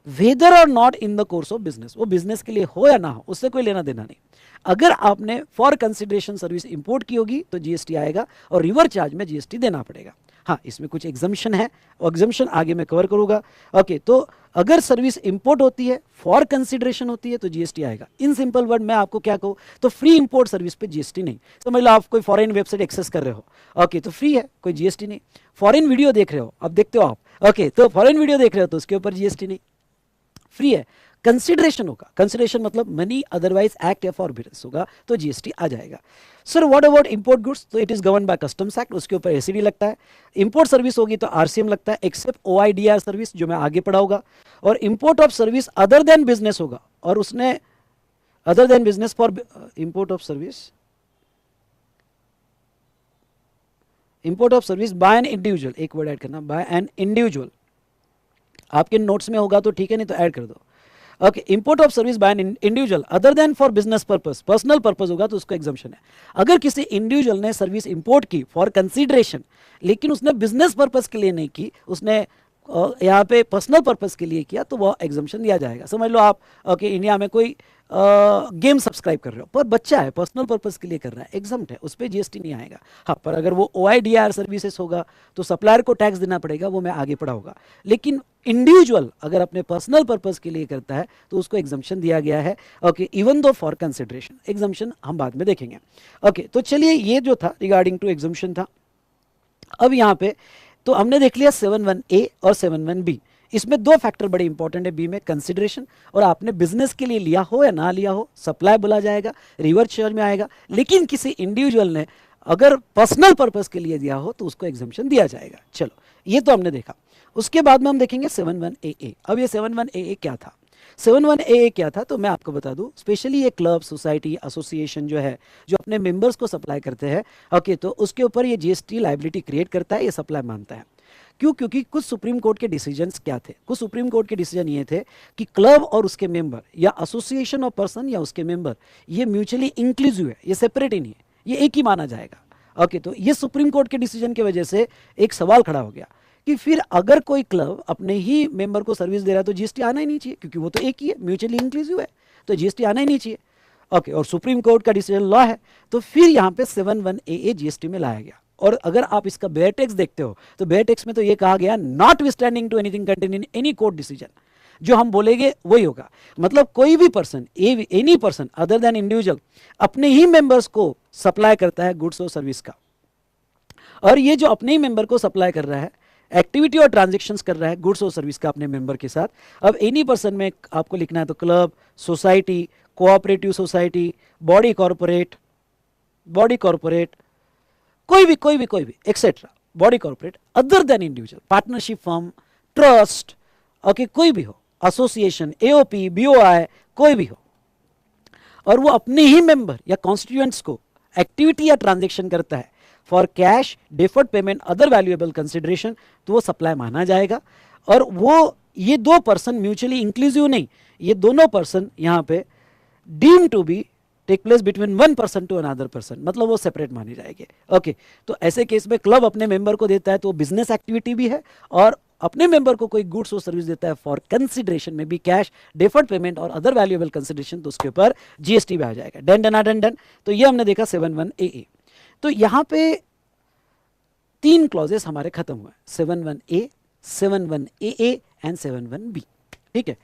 वेदर और not in the course of business, वो बिजनेस के लिए हो या ना हो उससे कोई लेना देना नहीं। अगर आपने फॉर कंसिडरेशन सर्विस इंपोर्ट की होगी तो जीएसटी आएगा और रिवर चार्ज में जीएसटी देना पड़ेगा। हाँ, इसमें कुछ एग्जम्पशन है, एग्जम्पशन आगे मैं कवर करूंगा। ओके, तो अगर सर्विस इंपोर्ट होती है, फॉर कंसिडरेशन होती है तो जीएसटी आएगा। इन सिंपल वर्ड मैं आपको क्या कहूँ तो फ्री इंपोर्ट सर्विस पे जीएसटी नहीं। समझ लो आप कोई फॉरेन वेबसाइट एक्सेस कर रहे हो, ओके, तो फ्री है, कोई जीएसटी नहीं। फॉरेन वीडियो देख रहे हो, अब देखते हो आप, ओके, तो फॉरेन वीडियो देख रहे हो तो उसके ऊपर जीएसटी नहीं, फ्री है। कंसिडरेशन होगा, कंसिडरेशन मतलब मनी, अदरवाइज एक्ट या फॉरबिडेंस होगा तो जीएसटी आ जाएगा। Sir what about import goods? तो it is govern by customs act, उसके ऊपर एसीडी लगता है। इंपोर्ट सर्विस होगी तो आरसीएम लगता है, एक्सेप्ट ओआईडीआर सर्विस जो मैं आगे पढ़ाऊंगा। और import of service other than business होगा, और उसने other than business for import of service, import of service by an individual, एक वर्ड ऐड करना, बाय एन इंडिविजुअल, आपके नोट्स में होगा तो ठीक है, नहीं तो ऐड कर दो। Okay, import of service by an individual other than for business purpose, personal purpose होगा तो उसको एग्जम्पशन है। अगर किसी इंडिविजुअल ने सर्विस इंपोर्ट की फॉर कंसीडरेशन लेकिन उसने बिजनेस पर्पस के लिए नहीं की, उसने यहाँ पे पर्सनल पर्पस के लिए किया तो वह एग्जम्पशन दिया जाएगा। समझ लो आप, ओके, इंडिया में कोई गेम सब्सक्राइब कर रहे हो पर बच्चा है, पर्सनल पर्पस के लिए कर रहा है, एग्जम्प्ट है, उस पर जीएसटी नहीं आएगा। हाँ, पर अगर वो ओआईडीआर सर्विसेज होगा तो सप्लायर को टैक्स देना पड़ेगा, वो मैं आगे पढ़ाऊंगा। लेकिन इंडिविजुअल अगर अपने पर्सनल पर्पस के लिए करता है तो उसको एग्जम्पशन दिया गया है, okay, even though for consideration. Exemption हम बाद में देखेंगे। ओके, तो चलिए ये जो था रिगार्डिंग टू एग्जम्पशन था। अब यहाँ पे तो हमने देख लिया 7(1)(a) और 7(1)(b). इसमें दो फैक्टर बड़े इंपॉर्टेंट है बी में, कंसिडरेशन, और आपने बिजनेस के लिए लिया हो या ना लिया हो सप्लाई बोला जाएगा, रिवर्स चार्ज में आएगा। लेकिन किसी इंडिविजुअल ने अगर पर्सनल पर्पस के लिए दिया हो तो उसको एग्जम्पशन दिया जाएगा। चलो, ये तो हमने देखा। उसके बाद में हम देखेंगे 7(1)(a). अब ये 7(1)(a) क्या था? 7(1)(a) क्या था तो मैं आपको बता दूं, स्पेशली ये क्लब, सोसाइटी, एसोसिएशन जो है, जो अपने मेंबर्स को सप्लाई करते हैं, ओके, तो उसके ऊपर ये जीएसटी लायबिलिटी क्रिएट करता है, ये सप्लाई मानता है। क्यों? क्योंकि कुछ सुप्रीम कोर्ट के डिसीजंस क्या थे? कुछ सुप्रीम कोर्ट के डिसीजन ये थे कि क्लब और उसके मेंबर या एसोसिएशन ऑफ पर्सन या उसके मेंबर ये म्यूचुअली इंक्लूसिव है, ये सेपरेट ही नहीं है, ये एक ही माना जाएगा। ओके, तो ये सुप्रीम कोर्ट के डिसीजन की वजह से एक सवाल खड़ा हो गया कि फिर अगर कोई क्लब अपने ही मेंबर को सर्विस दे रहा है तो जीएसटी आना ही नहीं चाहिए, क्योंकि वो तो एक ही है, म्यूचुअली इंक्लूसिव है, तो जीएसटी आना ही नहीं चाहिए। ओके, और सुप्रीम कोर्ट का डिसीजन लॉ है, तो फिर यहाँ पे 7(1)(a) जीएसटी में लाया गया। और अगर आप इसका बेयर टेक्स्ट देखते हो तो बेयर टेक्स्ट में तो ये कहा गया, notwithstanding to anything contain in any court decision, जो हम बोलेंगे वही होगा। मतलब कोई भी person, any person other than individual अपने ही मेंबर्स को सप्लाई करता है गुड्स और सर्विस का, और ये जो अपने ही मेंबर को सप्लाई कर रहा है एक्टिविटी और ट्रांजेक्शन्स कर रहा है गुड्स और सर्विस का अपने मेंबर के साथ। अब एनी पर्सन में आपको लिखना है तो club, society, cooperative society, body corporate, कोई भी etcetera, body corporate, other than individual, partnership firm, trust, okay, कोई भी हो, एसोसिएशन, एओपी, बीओआई, कोई भी हो, और वो अपने ही मेंबर या कॉन्स्टिट्यूएंट्स को एक्टिविटी या ट्रांजेक्शन करता है for cash, deferred payment, other valuable consideration, तो वो सप्लाई माना जाएगा। और वो ये दो पर्सन म्यूचुअली इंक्लूसिव नहीं, ये दोनों पर्सन यहाँ पे deem to be take place between one person to another person, मतलब वो सेपरेट माने जाएंगे। ओके, तो ऐसे केस में क्लब अपने मेंबर को देता है तो वो बिजनेस एक्टिविटी भी है, और अपने मेंबर को कोई गुड्स और सर्विस देता है फॉर कंसिडरेशन में भी कैश, डिफर्ड पेमेंट और अदर वैल्यूएबल कंसिडरेशन, तो उसके ऊपर जीएसटी भी आ जाएगा। डन। तो ये हमने देखा 71A। तो यहाँ पे 3 क्लॉजेस हमारे खत्म हुए, 71A, 71AA एंड 71B। ठीक है,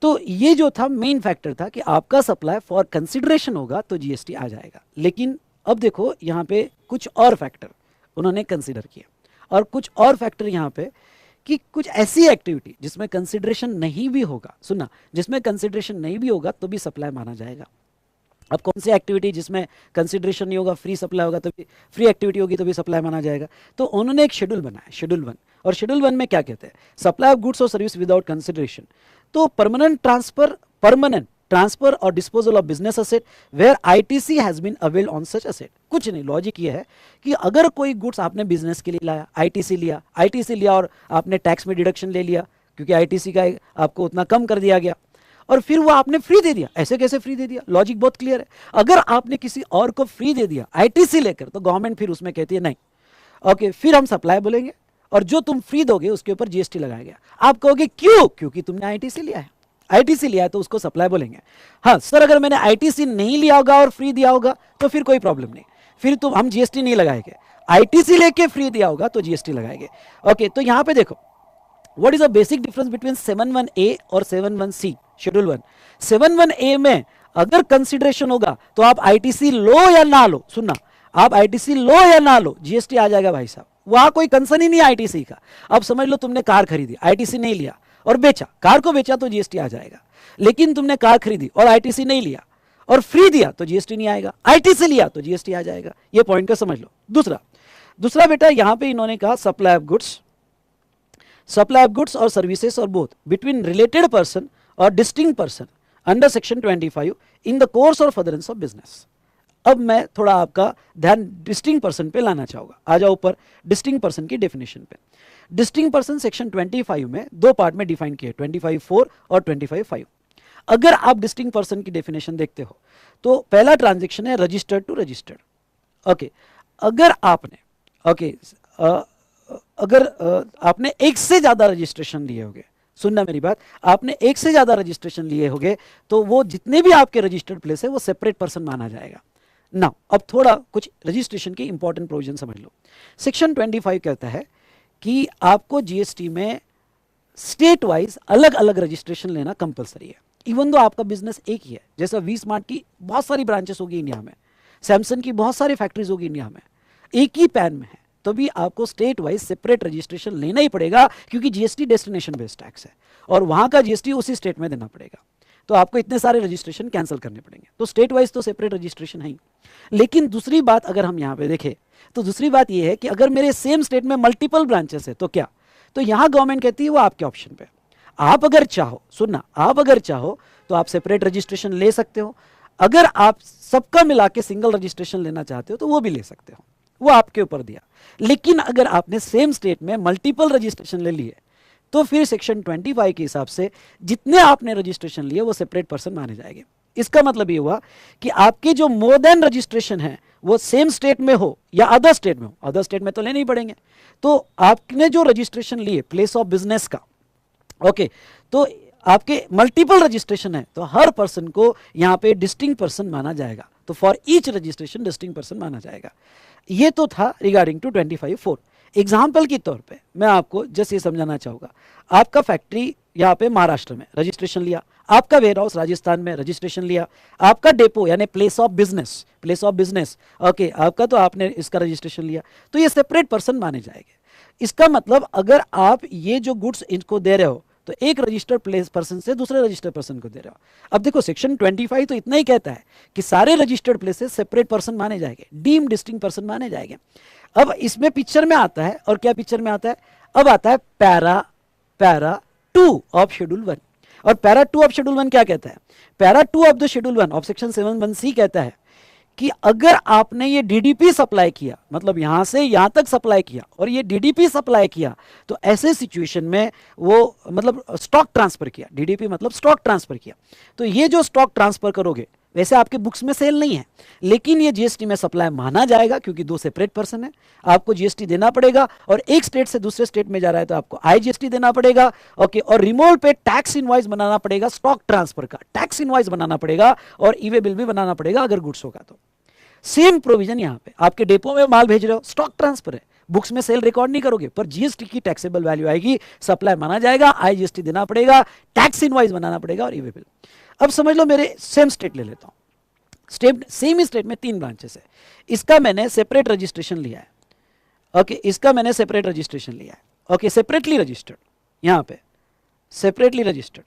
तो ये जो था मेन फैक्टर था कि आपका सप्लाई फॉर कंसिडरेशन होगा तो जीएसटी आ जाएगा। लेकिन अब देखो यहाँ पे कुछ और फैक्टर उन्होंने कंसिडर किया, और कुछ और फैक्टर यहाँ पे कि कुछ ऐसी एक्टिविटी जिसमें कंसिडरेशन नहीं भी होगा, सुनना, जिसमें कंसिडरेशन नहीं भी होगा तो भी सप्लाई माना जाएगा। अब कौन सी एक्टिविटी जिसमें कंसिडरेशन नहीं होगा, फ्री सप्लाई होगा, तो भी फ्री एक्टिविटी होगी तो भी सप्लाई माना जाएगा। तो उन्होंने एक शेड्यूल बनाया, शेड्यूल 1, और शेड्यूल 1 में क्या कहते हैं, सप्लाई ऑफ गुड्स और सर्विस विदाउट कंसिडरेशन। तो परमानेंट ट्रांसफर और disposal of business asset where ITC has been avail on such asset. कुछ नहीं, लॉजिक ये है कि अगर कोई गुड्स आपने बिजनेस के लिए लाया, आईटीसी लिया और आपने टैक्स में डिडक्शन ले लिया क्योंकि आईटीसी का आपको उतना कम कर दिया गया, और फिर वो आपने फ्री दे दिया। ऐसे कैसे फ्री दे दिया, लॉजिक बहुत क्लियर है। अगर आपने किसी और को फ्री दे दिया आईटीसी लेकर, तो गवर्नमेंट फिर उसमें कहती है नहीं, ओके, फिर हम सप्लाई बोलेंगे और जो तुम फ्री दोगे उसके ऊपर जीएसटी लगाया गया। आप कहोगे क्यों, क्योंकि तुमने आईटीसी लिया है, आईटीसी लिया है तो उसको सप्लाई बोलेंगे। हाँ सर, अगर मैंने आईटीसी नहीं लिया होगा और फ्री दिया होगा तो फिर कोई प्रॉब्लम नहीं, फिर तो हम जीएसटी नहीं लगाएंगे। आईटीसी लेके फ्री दिया होगा तो जीएसटी लगाएंगे। ओके, तो यहां पे देखो what is the basic difference between 71A और 71C शेड्यूल 1। 71A में अगर कंसिडरेशन होगा तो आप आईटीसी लो या ना लो, सुनना, आप आईटीसी लो या ना लो, जीएसटी आ जाएगा भाई साहब, वहां कोई कंसर्न ही नहीं आईटीसी का। अब समझ लो तुमने कार खरीदी, आईटीसी नहीं लिया और बेचा, कार को बेचा तो जीएसटी आ जाएगा। लेकिन तुमने कार खरीदी और आईटीसी नहीं लिया और फ्री दिया तो जीएसटी नहीं आएगा, आईटीसी लिया तो जीएसटी आ जाएगा। ये पॉइंट को समझ लो। दूसरा बेटा यहां पे इन्होंने कहा सप्लाई ऑफ गुड्स और सर्विसेज और बोथ बिटवीन रिलेटेड पर्सन और distinct person under section 25 in the course और फर्दरेंस ऑफ बिजनेस। अब मैं थोड़ा आपका ध्यान डिस्टिंक्ट पर्सन पे लाना चाहूंगा। आ जाओ ऊपर डिस्टिंक्ट पर्सन की डेफिनेशन पे। डिस्टिंक्ट पर्सन सेक्शन 25 में 2 पार्ट में डिफाइन किए, 25(4) और 25(5). अगर आप डिस्टिंक्ट पर्सन की डेफिनेशन देखते हो तो पहला ट्रांजेक्शन है रजिस्टर्ड टू रजिस्टर्ड। ओके, अगर आपने एक से ज्यादा रजिस्ट्रेशन लिए होंगे, सुनना मेरी बात, आपने एक से ज्यादा रजिस्ट्रेशन लिए होंगे तो वो जितने भी आपके रजिस्टर्ड प्लेस है वो सेपरेट पर्सन माना जाएगा ना। अब थोड़ा कुछ रजिस्ट्रेशन की इंपॉर्टेंट प्रोविजन समझ लो। सेक्शन 25 कहता है कि आपको जीएसटी में स्टेट वाइज अलग अलग रजिस्ट्रेशन लेना कंपलसरी है, इवन दो आपका बिजनेस एक ही है। जैसा वी स्मार्ट की बहुत सारी ब्रांचेस होगी इंडिया में, सैमसंग की बहुत सारी फैक्ट्रीज होगी इंडिया में, एक ही पैन में है, तो भी आपको स्टेट वाइज सेपरेट रजिस्ट्रेशन लेना ही पड़ेगा, क्योंकि जीएसटी डेस्टिनेशन बेस्ड टैक्स है और वहां का जीएसटी उसी स्टेट में देना पड़ेगा। तो आपको इतने सारे रजिस्ट्रेशन कैंसिल करने पड़ेंगे, तो स्टेट वाइज तो सेपरेट रजिस्ट्रेशन है ही। लेकिन दूसरी बात अगर हम यहाँ पे देखें तो दूसरी बात यह है कि अगर मेरे सेम स्टेट में मल्टीपल ब्रांचेस है तो क्या, तो यहां गवर्नमेंट कहती है वो आपके ऑप्शन पे, आप अगर चाहो, सुनना, आप अगर चाहो तो आप सेपरेट रजिस्ट्रेशन ले सकते हो। अगर आप सबका मिला के सिंगल रजिस्ट्रेशन लेना चाहते हो तो वो भी ले सकते हो, वो आपके ऊपर दिया। लेकिन अगर आपने सेम स्टेट में मल्टीपल रजिस्ट्रेशन ले लिए तो फिर सेक्शन 25 के हिसाब से जितने आपने रजिस्ट्रेशन लिए वो सेपरेट पर्सन माने जाएंगे। इसका मतलब ये हुआ कि आपके जो मोर देन रजिस्ट्रेशन है वो सेम स्टेट में हो या अदर स्टेट में हो, अदर स्टेट में तो लेने ही पड़ेंगे, तो आपने जो रजिस्ट्रेशन लिए प्लेस ऑफ बिजनेस का, ओके, तो आपके मल्टीपल रजिस्ट्रेशन है तो हर पर्सन को यहां पे डिस्टिंक्ट पर्सन माना जाएगा, तो for each registration distinct person माना जाएगा। ये तो था रिगार्डिंग टू 25(4). एग्जाम्पल के तौर पे मैं आपको जस्ट ये समझाना चाहूंगा, आपका फैक्ट्री यहाँ पे महाराष्ट्र में रजिस्ट्रेशन लिया, आपका वेयर हाउस राजस्थान में रजिस्ट्रेशन लिया, आपका डेपो यानी प्लेस ऑफ बिजनेस, ओके, आपका तो आपने इसका रजिस्ट्रेशन लिया, तो ये सेपरेट पर्सन माने जाएंगे। इसका मतलब अगर आप ये जो गुड्स इनको दे रहे हो तो एक रजिस्टर्ड प्लेस पर्सन से दूसरे रजिस्टर्ड पर्सन को दे रहे हो। अब देखो सेक्शन 25 तो इतना ही कहता है कि सारे रजिस्टर्ड प्लेसेस सेपरेट पर्सन माने जाएंगे, डीम्ड डिस्टिंक्ट पर्सन माने जाएंगे। अब इसमें पिक्चर में आता है, और क्या पिक्चर में आता है, अब आता है पैरा 2 ऑफ शेड्यूल 1। और पैरा 2 ऑफ शेड्यूल 1 क्या कहता है, para 2 of the schedule 1 of section 7(1)(c) कहता है कि अगर आपने ये डीडीपी सप्लाई किया, मतलब यहां से यहां तक सप्लाई किया और ये डीडीपी सप्लाई किया, तो ऐसे सिचुएशन में वो मतलब स्टॉक ट्रांसफर किया, डीडीपी मतलब स्टॉक ट्रांसफर किया, तो ये जो स्टॉक ट्रांसफर करोगे वैसे आपके बुक्स में सेल नहीं है, लेकिन ये जीएसटी में सप्लाई माना जाएगा क्योंकि दो सेपरेट पर्सन है, आपको जीएसटी देना पड़ेगा। और एक स्टेट से दूसरे स्टेट में जा रहा है तो आपको आईजीएसटी देना पड़ेगा। ओके, और रिमोल पे टैक्स इनवॉइस बनाना पड़ेगा, स्टॉक ट्रांसफर का टैक्स इनवॉइस बनाना पड़ेगा, और ईवे बिल भी बनाना पड़ेगा अगर गुड्स होगा तो। सेम प्रोविजन यहां पे, आपके डेपो में माल भेज रहे हो, स्टॉक ट्रांसफर है, बुक्स में सेल रिकॉर्ड नहीं करोगे, पर जीएसटी की टैक्सेबल वैल्यू आएगी, सप्लाई माना जाएगा, आईजीएसटी देना पड़ेगा, टैक्स इनवॉइस बनाना पड़ेगा और ईवे बिल। अब समझ लो मेरे सेम स्टेट ले लेता हूं, स्टेट सेम ही स्टेट में 3 ब्रांचेस है, इसका मैंने सेपरेट रजिस्ट्रेशन लिया है। ओके, इसका मैंने सेपरेट रजिस्ट्रेशन लिया है। ओके, सेपरेटली रजिस्टर्ड, यहां पे सेपरेटली रजिस्टर्ड,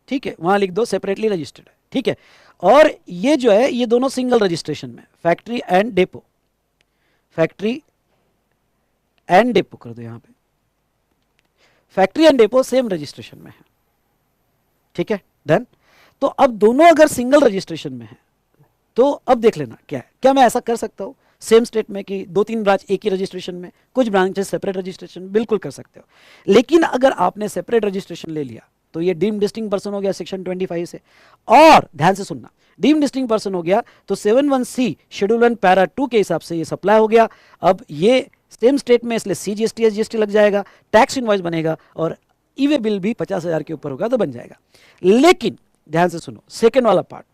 ठीक है, वहां लिख दो सेपरेटली रजिस्टर्ड है, ठीक है। और ये जो है ये दोनों सिंगल रजिस्ट्रेशन में, factory and depot, factory and depot कर दो, यहां पे factory and depot same registration में है, ठीक है, डन। तो अब दोनों अगर सिंगल रजिस्ट्रेशन में है तो अब देख लेना क्या है, क्या मैं ऐसा कर सकता हूं सेम स्टेट में कि 2-3 ब्रांच एक ही रजिस्ट्रेशन में, कुछ ब्रांचेस सेपरेट रजिस्ट्रेशन, बिल्कुल कर सकते हो। लेकिन अगर आपने सेपरेट रजिस्ट्रेशन ले लिया तो ये डीम्ड डिस्टिंक्ट पर्सन हो गया सेक्शन 25 से, और ध्यान से सुनना, डीम्ड डिस्टिंक्ट पर्सन हो गया तो 7(1)(c) शेड्यूल 1 पैरा 2 के हिसाब से ये सप्लाई हो गया। अब ये सेम स्टेट में, इसलिए सीजीएसटी एसजीएसटी लग जाएगा, टैक्स इनवॉइस बनेगा, और ईवे बिल भी 50,000 के ऊपर होगा तो बन जाएगा। लेकिन ध्यान से सुनो सेकेंड वाला पार्ट,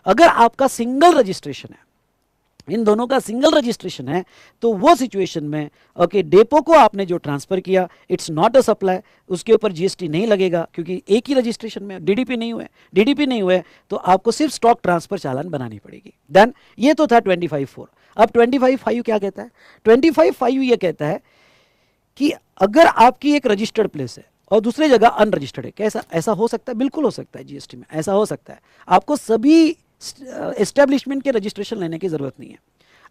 अगर आपका सिंगल रजिस्ट्रेशन है, इन दोनों का सिंगल रजिस्ट्रेशन है, तो वो सिचुएशन में ओके, डेपो को आपने जो ट्रांसफर किया इट्स नॉट अ सप्लाई, उसके ऊपर जीएसटी नहीं लगेगा क्योंकि एक ही रजिस्ट्रेशन में डीडीपी नहीं हुए तो आपको सिर्फ स्टॉक ट्रांसफर चालान बनानी पड़ेगी। देन ये तो था 25(4). अब 25(5) क्या कहता है, 25(5) ये कहता है कि अगर आपकी एक रजिस्टर्ड प्लेस है और दूसरी जगह अनरजिस्टर्ड है, कैसा ऐसा हो सकता है, बिल्कुल हो सकता है, जीएसटी में ऐसा हो सकता है। आपको सभी एस्टेब्लिशमेंट के रजिस्ट्रेशन लेने की जरूरत नहीं है,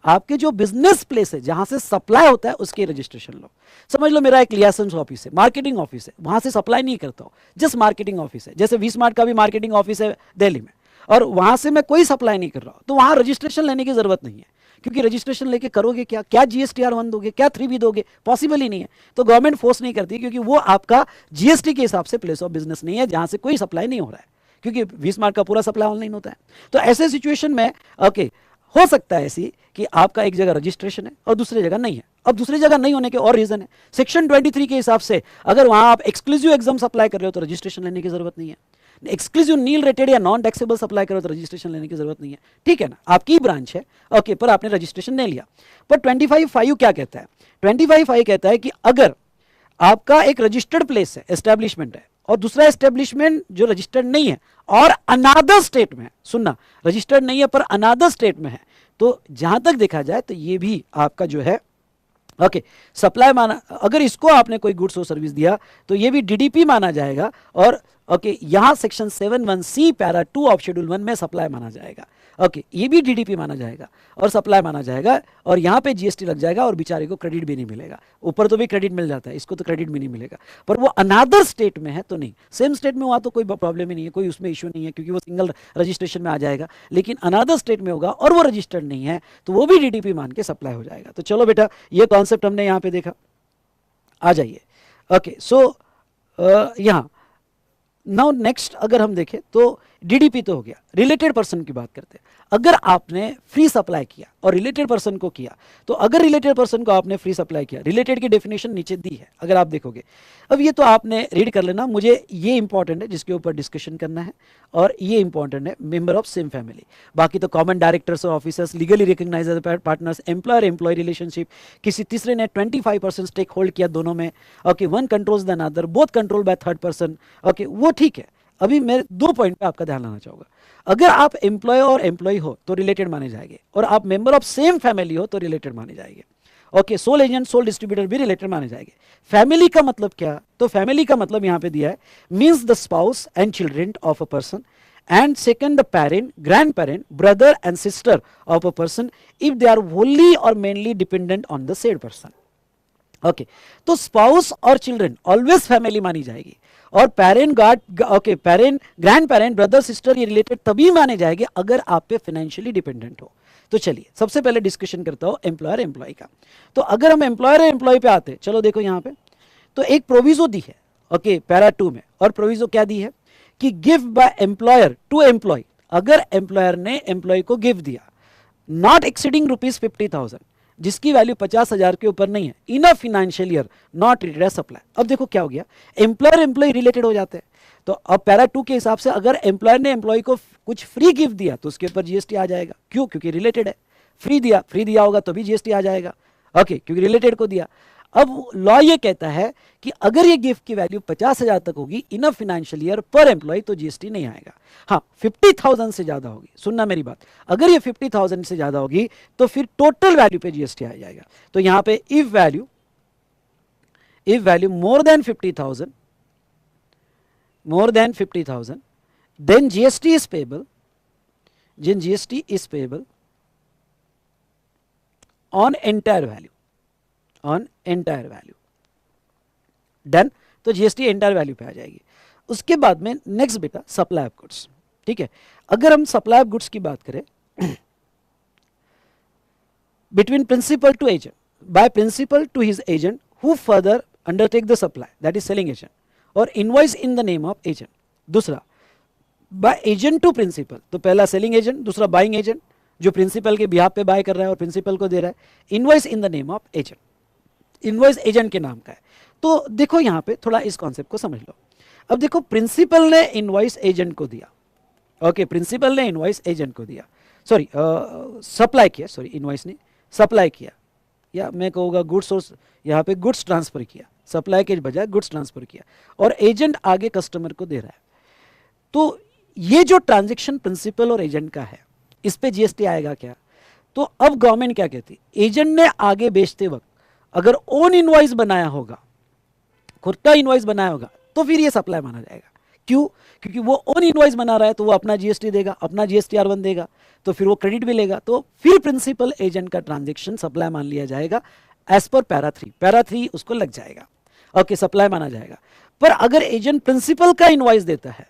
आपके जो बिजनेस प्लेस है जहां से सप्लाई होता है उसके रजिस्ट्रेशन लो। समझ लो मेरा एक लियासेंस ऑफिस है, मार्केटिंग ऑफिस है, वहां से सप्लाई नहीं करता हूं, जस्ट मार्केटिंग ऑफिस है, जैसे वी-स्मार्ट का भी मार्केटिंग ऑफिस है दिल्ली में, और वहां से मैं कोई सप्लाई नहीं कर रहा हूं, तो वहां रजिस्ट्रेशन लेने की जरूरत नहीं है, क्योंकि रजिस्ट्रेशन लेके करोगे क्या, क्या जीएसटीआर1 दोगे, क्या 3B दोगे, पॉसिबल ही नहीं है। तो गवर्नमेंट फोर्स नहीं करती क्योंकि वो आपका जीएसटी के हिसाब से प्लेस ऑफ बिजनेस नहीं है जहां से कोई सप्लाई नहीं हो रहा है, क्योंकि वी-स्मार्ट का पूरा सप्लाई ऑनलाइन होता है। तो ऐसे सिचुएशन में ओके हो सकता है ऐसी कि आपका एक जगह रजिस्ट्रेशन है और दूसरी जगह नहीं है। अब दूसरी जगह नहीं होने के और रीजन है, सेक्शन 23 के हिसाब से अगर वहां आप एक्सक्लूसिव एग्जाम सप्लाई कर रहे हो तो रजिस्ट्रेशन लेने की जरूरत नहीं है, एक्सक्लूसिव नील रेटेड या नॉन टैक्सेबल सप्लाई करो तो रजिस्ट्रेशन लेने की जरूरत नहीं है, ठीक है ना, आपकी ब्रांच है ओके, पर आपने रजिस्ट्रेशन नहीं लिया। पर 25(5) क्या कहता है, 25(5) कहता है कि अगर आपका एक रजिस्टर्ड प्लेस है, एस्टेब्लिशमेंट है, और दूसरा एस्टेब्लिशमेंट जो रजिस्टर्ड नहीं है और अनादर स्टेट में है, सुनना, रजिस्टर्ड नहीं है पर अनादर स्टेट में है, तो जहां तक देखा जाए तो ये भी आपका जो है ओके सप्लाई माना, अगर इसको आपने कोई गुड्स और सर्विस दिया तो ये भी डीडीपी माना जाएगा, और ओके यहां section 7(1)(c) para 2 of schedule 1 में सप्लाई माना जाएगा। ओके ये भी डीडीपी माना जाएगा और सप्लाई माना जाएगा, और यहाँ पे जीएसटी लग जाएगा और बेचारे को क्रेडिट भी नहीं मिलेगा। ऊपर तो भी क्रेडिट मिल जाता है, इसको तो क्रेडिट भी नहीं मिलेगा, पर वो अनादर स्टेट में है तो नहीं, सेम स्टेट में हुआ तो कोई प्रॉब्लम ही नहीं है, कोई उसमें इश्यू नहीं है क्योंकि वो सिंगल रजिस्ट्रेशन में आ जाएगा। लेकिन अनादर स्टेट में होगा और वो रजिस्टर्ड नहीं है तो वो भी डीडीपी मान के सप्लाई हो जाएगा। तो चलो बेटा ये कॉन्सेप्ट हमने यहाँ पे देखा, आ जाइए। ओके सो यहाँ नाउ नेक्स्ट अगर हम देखें तो डीडीपी तो हो गया, रिलेटेड पर्सन की बात करते हैं। अगर आपने फ्री सप्लाई किया और रिलेटेड पर्सन को किया, तो अगर रिलेटेड पर्सन को आपने फ्री सप्लाई किया, रिलेटेड की डेफिनेशन नीचे दी है अगर आप देखोगे, अब ये तो आपने रीड कर लेना, मुझे ये इंपॉर्टेंट है जिसके ऊपर डिस्कशन करना है, और ये इंपॉर्टेंट है मेंबर ऑफ सेम फैमिली। बाकी तो कॉमन डायरेक्टर्स और officers, legally recognised partners, employer employ relationship, किसी तीसरे ने 25% स्टेक होल्ड किया दोनों में, okay one controls the other, both control by third person, okay वो ठीक है। अभी मैं 2 पॉइंट पे आपका ध्यान लाना चाहूंगा, अगर आप एम्प्लॉय और एम्प्लॉय हो तो रिलेटेड माने जाएंगे, और आप मेंबर ऑफ सेम फैमिली हो तो रिलेटेड माने जाएंगे। Okay, sole agent sole distributor भी रिलेटेड माने जाएंगे। फैमिली का मतलब क्या, तो फैमिली का मतलब यहां पे दिया है means the spouse and children of a person, and second the parent, grandparent, brother and sister of a person if they are wholly or mainly dependent on the said person. Okay, तो spouse और children always family मानी जाएगी, और parent parent grand parent brother sister ये related तभी माने जाएंगे अगर आप पे फाइनेंशियली डिपेंडेंट हो। तो चलिए सबसे पहले डिस्कशन करता हूं एम्प्लॉयर एम्प्लॉय का। तो अगर हम एम्प्लॉयर एम्प्लॉय पे आते, चलो देखो यहां पे तो एक प्रोविजो दी है ओके पैरा 2 में, और प्रोविजो क्या दी है कि गिव बाय एम्प्लॉयर टू एम्प्लॉय, अगर एम्प्लॉयर ने एम्प्लॉय को गिव दिया नॉट एक्सीडिंग ₹50,000, जिसकी वैल्यू 50,000 के ऊपर नहीं है, in a financial year not treated as supply. अब देखो क्या हो गया, एम्प्लॉयर एम्प्लॉय रिलेटेड हो जाते हैं। तो अब पैरा 2 के हिसाब से अगर एम्प्लॉयर ने एम्प्लॉय को कुछ फ्री गिफ्ट दिया तो उसके ऊपर जीएसटी आ जाएगा। क्यों? क्योंकि रिलेटेड है। फ्री दिया होगा तो भी जीएसटी आ जाएगा, ओके, क्योंकि रिलेटेड को दिया। अब लॉ ये कहता है कि अगर ये गिफ्ट की वैल्यू 50,000 तक होगी इन अ फाइनेंशियल ईयर पर एम्प्लॉय तो जीएसटी नहीं आएगा। हाँ, 50,000 से ज्यादा होगी, सुनना मेरी बात, अगर ये 50,000 से ज्यादा होगी तो फिर टोटल वैल्यू पे जीएसटी आ जाएगा। तो यहां पे if value more than 50,000 then GST is payable on entire value, done. तो जीएसटी एंटायर वैल्यू पे आ जाएगी। उसके बाद में नेक्स्ट बेटा सप्लाई ऑफ गुड्स, ठीक है। अगर हम सप्लाई ऑफ गुड्स की बात करें between principal to agent, by principal to his agent who further undertake the supply, that is selling agent, और invoice in the name of agent. दूसरा बाय एजेंट टू प्रिंसिपल, तो पहला selling agent, दूसरा buying agent जो principal के behalf पे buy कर रहा है और प्रिंसिपल को दे रहा है। Invoice in the name of agent, invoice agent के नाम का है। तो देखो यहां पे थोड़ा इस कॉन्सेप्ट को समझ लो। अब देखो प्रिंसिपल ने इनवॉइस एजेंट को दिया, ओके, प्रिंसिपल ने इनवॉइस एजेंट को दिया, सॉरी सप्लाई किया, सॉरी इनवॉइस नहीं, सप्लाई किया, या मैं कहूँगा गुड्स, और यहाँ पे गुड्स ट्रांसफर किया, सप्लाई के बजाय गुड्स ट्रांसफर किया, और एजेंट आगे कस्टमर को दे रहा है। तो ये जो ट्रांजेक्शन प्रिंसिपल और एजेंट का है इस पे जीएसटी आएगा क्या? तो अब गवर्नमेंट क्या कहती है, एजेंट ने आगे बेचते वक्त अगर ओन इनवॉइस बनाया होगा, खुद का इनवॉइस बनाया होगा, तो फिर ये सप्लाई माना जाएगा। क्यों? क्योंकि वो ओन इनवॉइस बना रहा है तो वो अपना जीएसटी देगा, अपना जीएसटी R1 देगा, तो फिर वो क्रेडिट भी लेगा, तो फिर प्रिंसिपल एजेंट का ट्रांजेक्शन सप्लाई मान लिया जाएगा एज पर पैरा 3 उसको लग जाएगा, ओके, सप्लाई माना जाएगा। पर अगर एजेंट प्रिंसिपल का इनवॉइस देता है,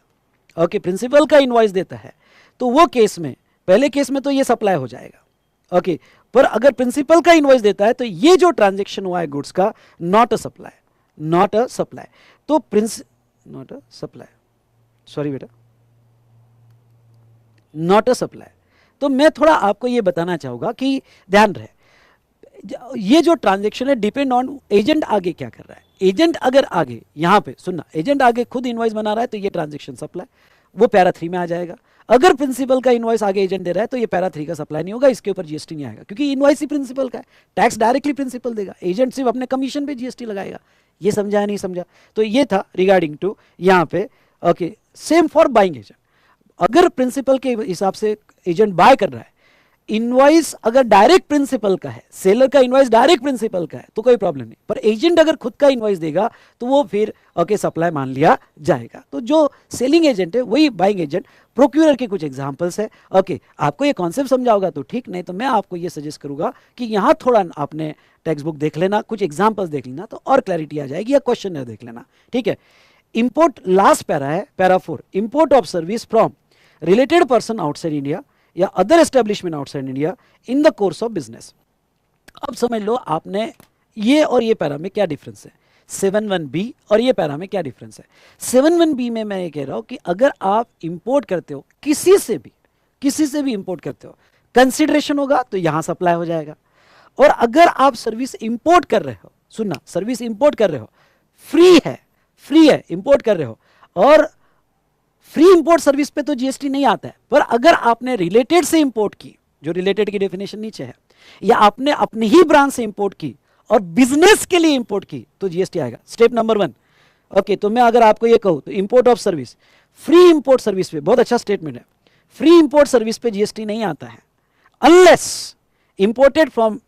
ओके, प्रिंसिपल का इनवॉइस देता है, तो वो केस में, पहले केस में तो ये सप्लाई हो जाएगा, ओके, पर अगर प्रिंसिपल का इनवॉइस देता है तो ये जो ट्रांजैक्शन हुआ है गुड्स का, नॉट अ सप्लाई, तो नॉट अ सप्लाई, सॉरी बेटा, नॉट अ सप्लाई। तो मैं थोड़ा आपको ये बताना चाहूंगा कि ध्यान रहे, ये जो ट्रांजैक्शन है डिपेंड ऑन एजेंट आगे क्या कर रहा है। एजेंट अगर आगे, यहां पे सुनना, एजेंट आगे खुद इनवॉइस बना रहा है तो ये ट्रांजैक्शन सप्लाई, वो पैरा 3 में आ जाएगा। अगर प्रिंसिपल का इनवॉइस आगे एजेंट दे रहा है तो ये पैरा 3 का सप्लाई नहीं होगा, इसके ऊपर जीएसटी नहीं आएगा, क्योंकि इनवॉइस ही प्रिंसिपल का है, टैक्स डायरेक्टली प्रिंसिपल देगा, एजेंट सिर्फ अपने कमीशन पे जीएसटी लगाएगा। ये समझा या नहीं समझा? तो ये था रिगार्डिंग टू यहाँ पे, okay. Same for buying agent, अगर प्रिंसिपल के हिसाब से एजेंट बाय कर रहा है, इनवॉइस अगर डायरेक्ट प्रिंसिपल का है, सेलर का इनवॉइस डायरेक्ट प्रिंसिपल का है तो कोई प्रॉब्लम नहीं, पर एजेंट अगर खुद का इनवॉइस देगा तो वो फिर ओके सप्लाई मान लिया जाएगा। तो जो सेलिंग एजेंट है वही बाइंग एजेंट। प्रोक्यूरर के कुछ एग्जांपल्स है, ओके, आपको ये कॉन्सेप्ट समझा होगा तो ठीक, नहीं तो मैं आपको ये सजेस्ट करूंगा कि यहां थोड़ा आपने टेक्स्ट बुक देख लेना, कुछ एग्जाम्पल्स देख लेना तो और क्लैरिटी आ जाएगी, या क्वेश्चन देख लेना, ठीक है। इंपोर्ट, लास्ट पैरा है para 4, import of service from related person outside India या other establishment outside India in the course of business. अब समझ लो आपने ये और ये पैरा में क्या डिफरेंस है, 7(1)(b) और ये पैरा में क्या डिफरेंस है। 7(1)(b) में मैं ये कह रहा हूं कि अगर आप इंपोर्ट करते हो किसी से भी इंपोर्ट करते हो, कंसिडरेशन होगा तो यहां सप्लाई हो जाएगा। और अगर आप सर्विस इंपोर्ट कर रहे हो, सुनना, सर्विस इंपोर्ट कर रहे हो, फ्री है इंपोर्ट कर रहे हो, और फ्री इंपोर्ट सर्विस पे तो जीएसटी नहीं आता है, पर अगर आपने रिलेटेड से इंपोर्ट की, जो रिलेटेड की डेफिनेशन नीचे है, या आपने अपनी ही ब्रांच से इंपोर्ट की और बिजनेस के लिए इंपोर्ट की तो जीएसटी आएगा। Step number 1, okay. तो मैं अगर आपको ये कहूं तो import of service, free import service पे, बहुत अच्छा स्टेटमेंट है, फ्री इंपोर्ट सर्विस पे जीएसटी नहीं आता है unless imported from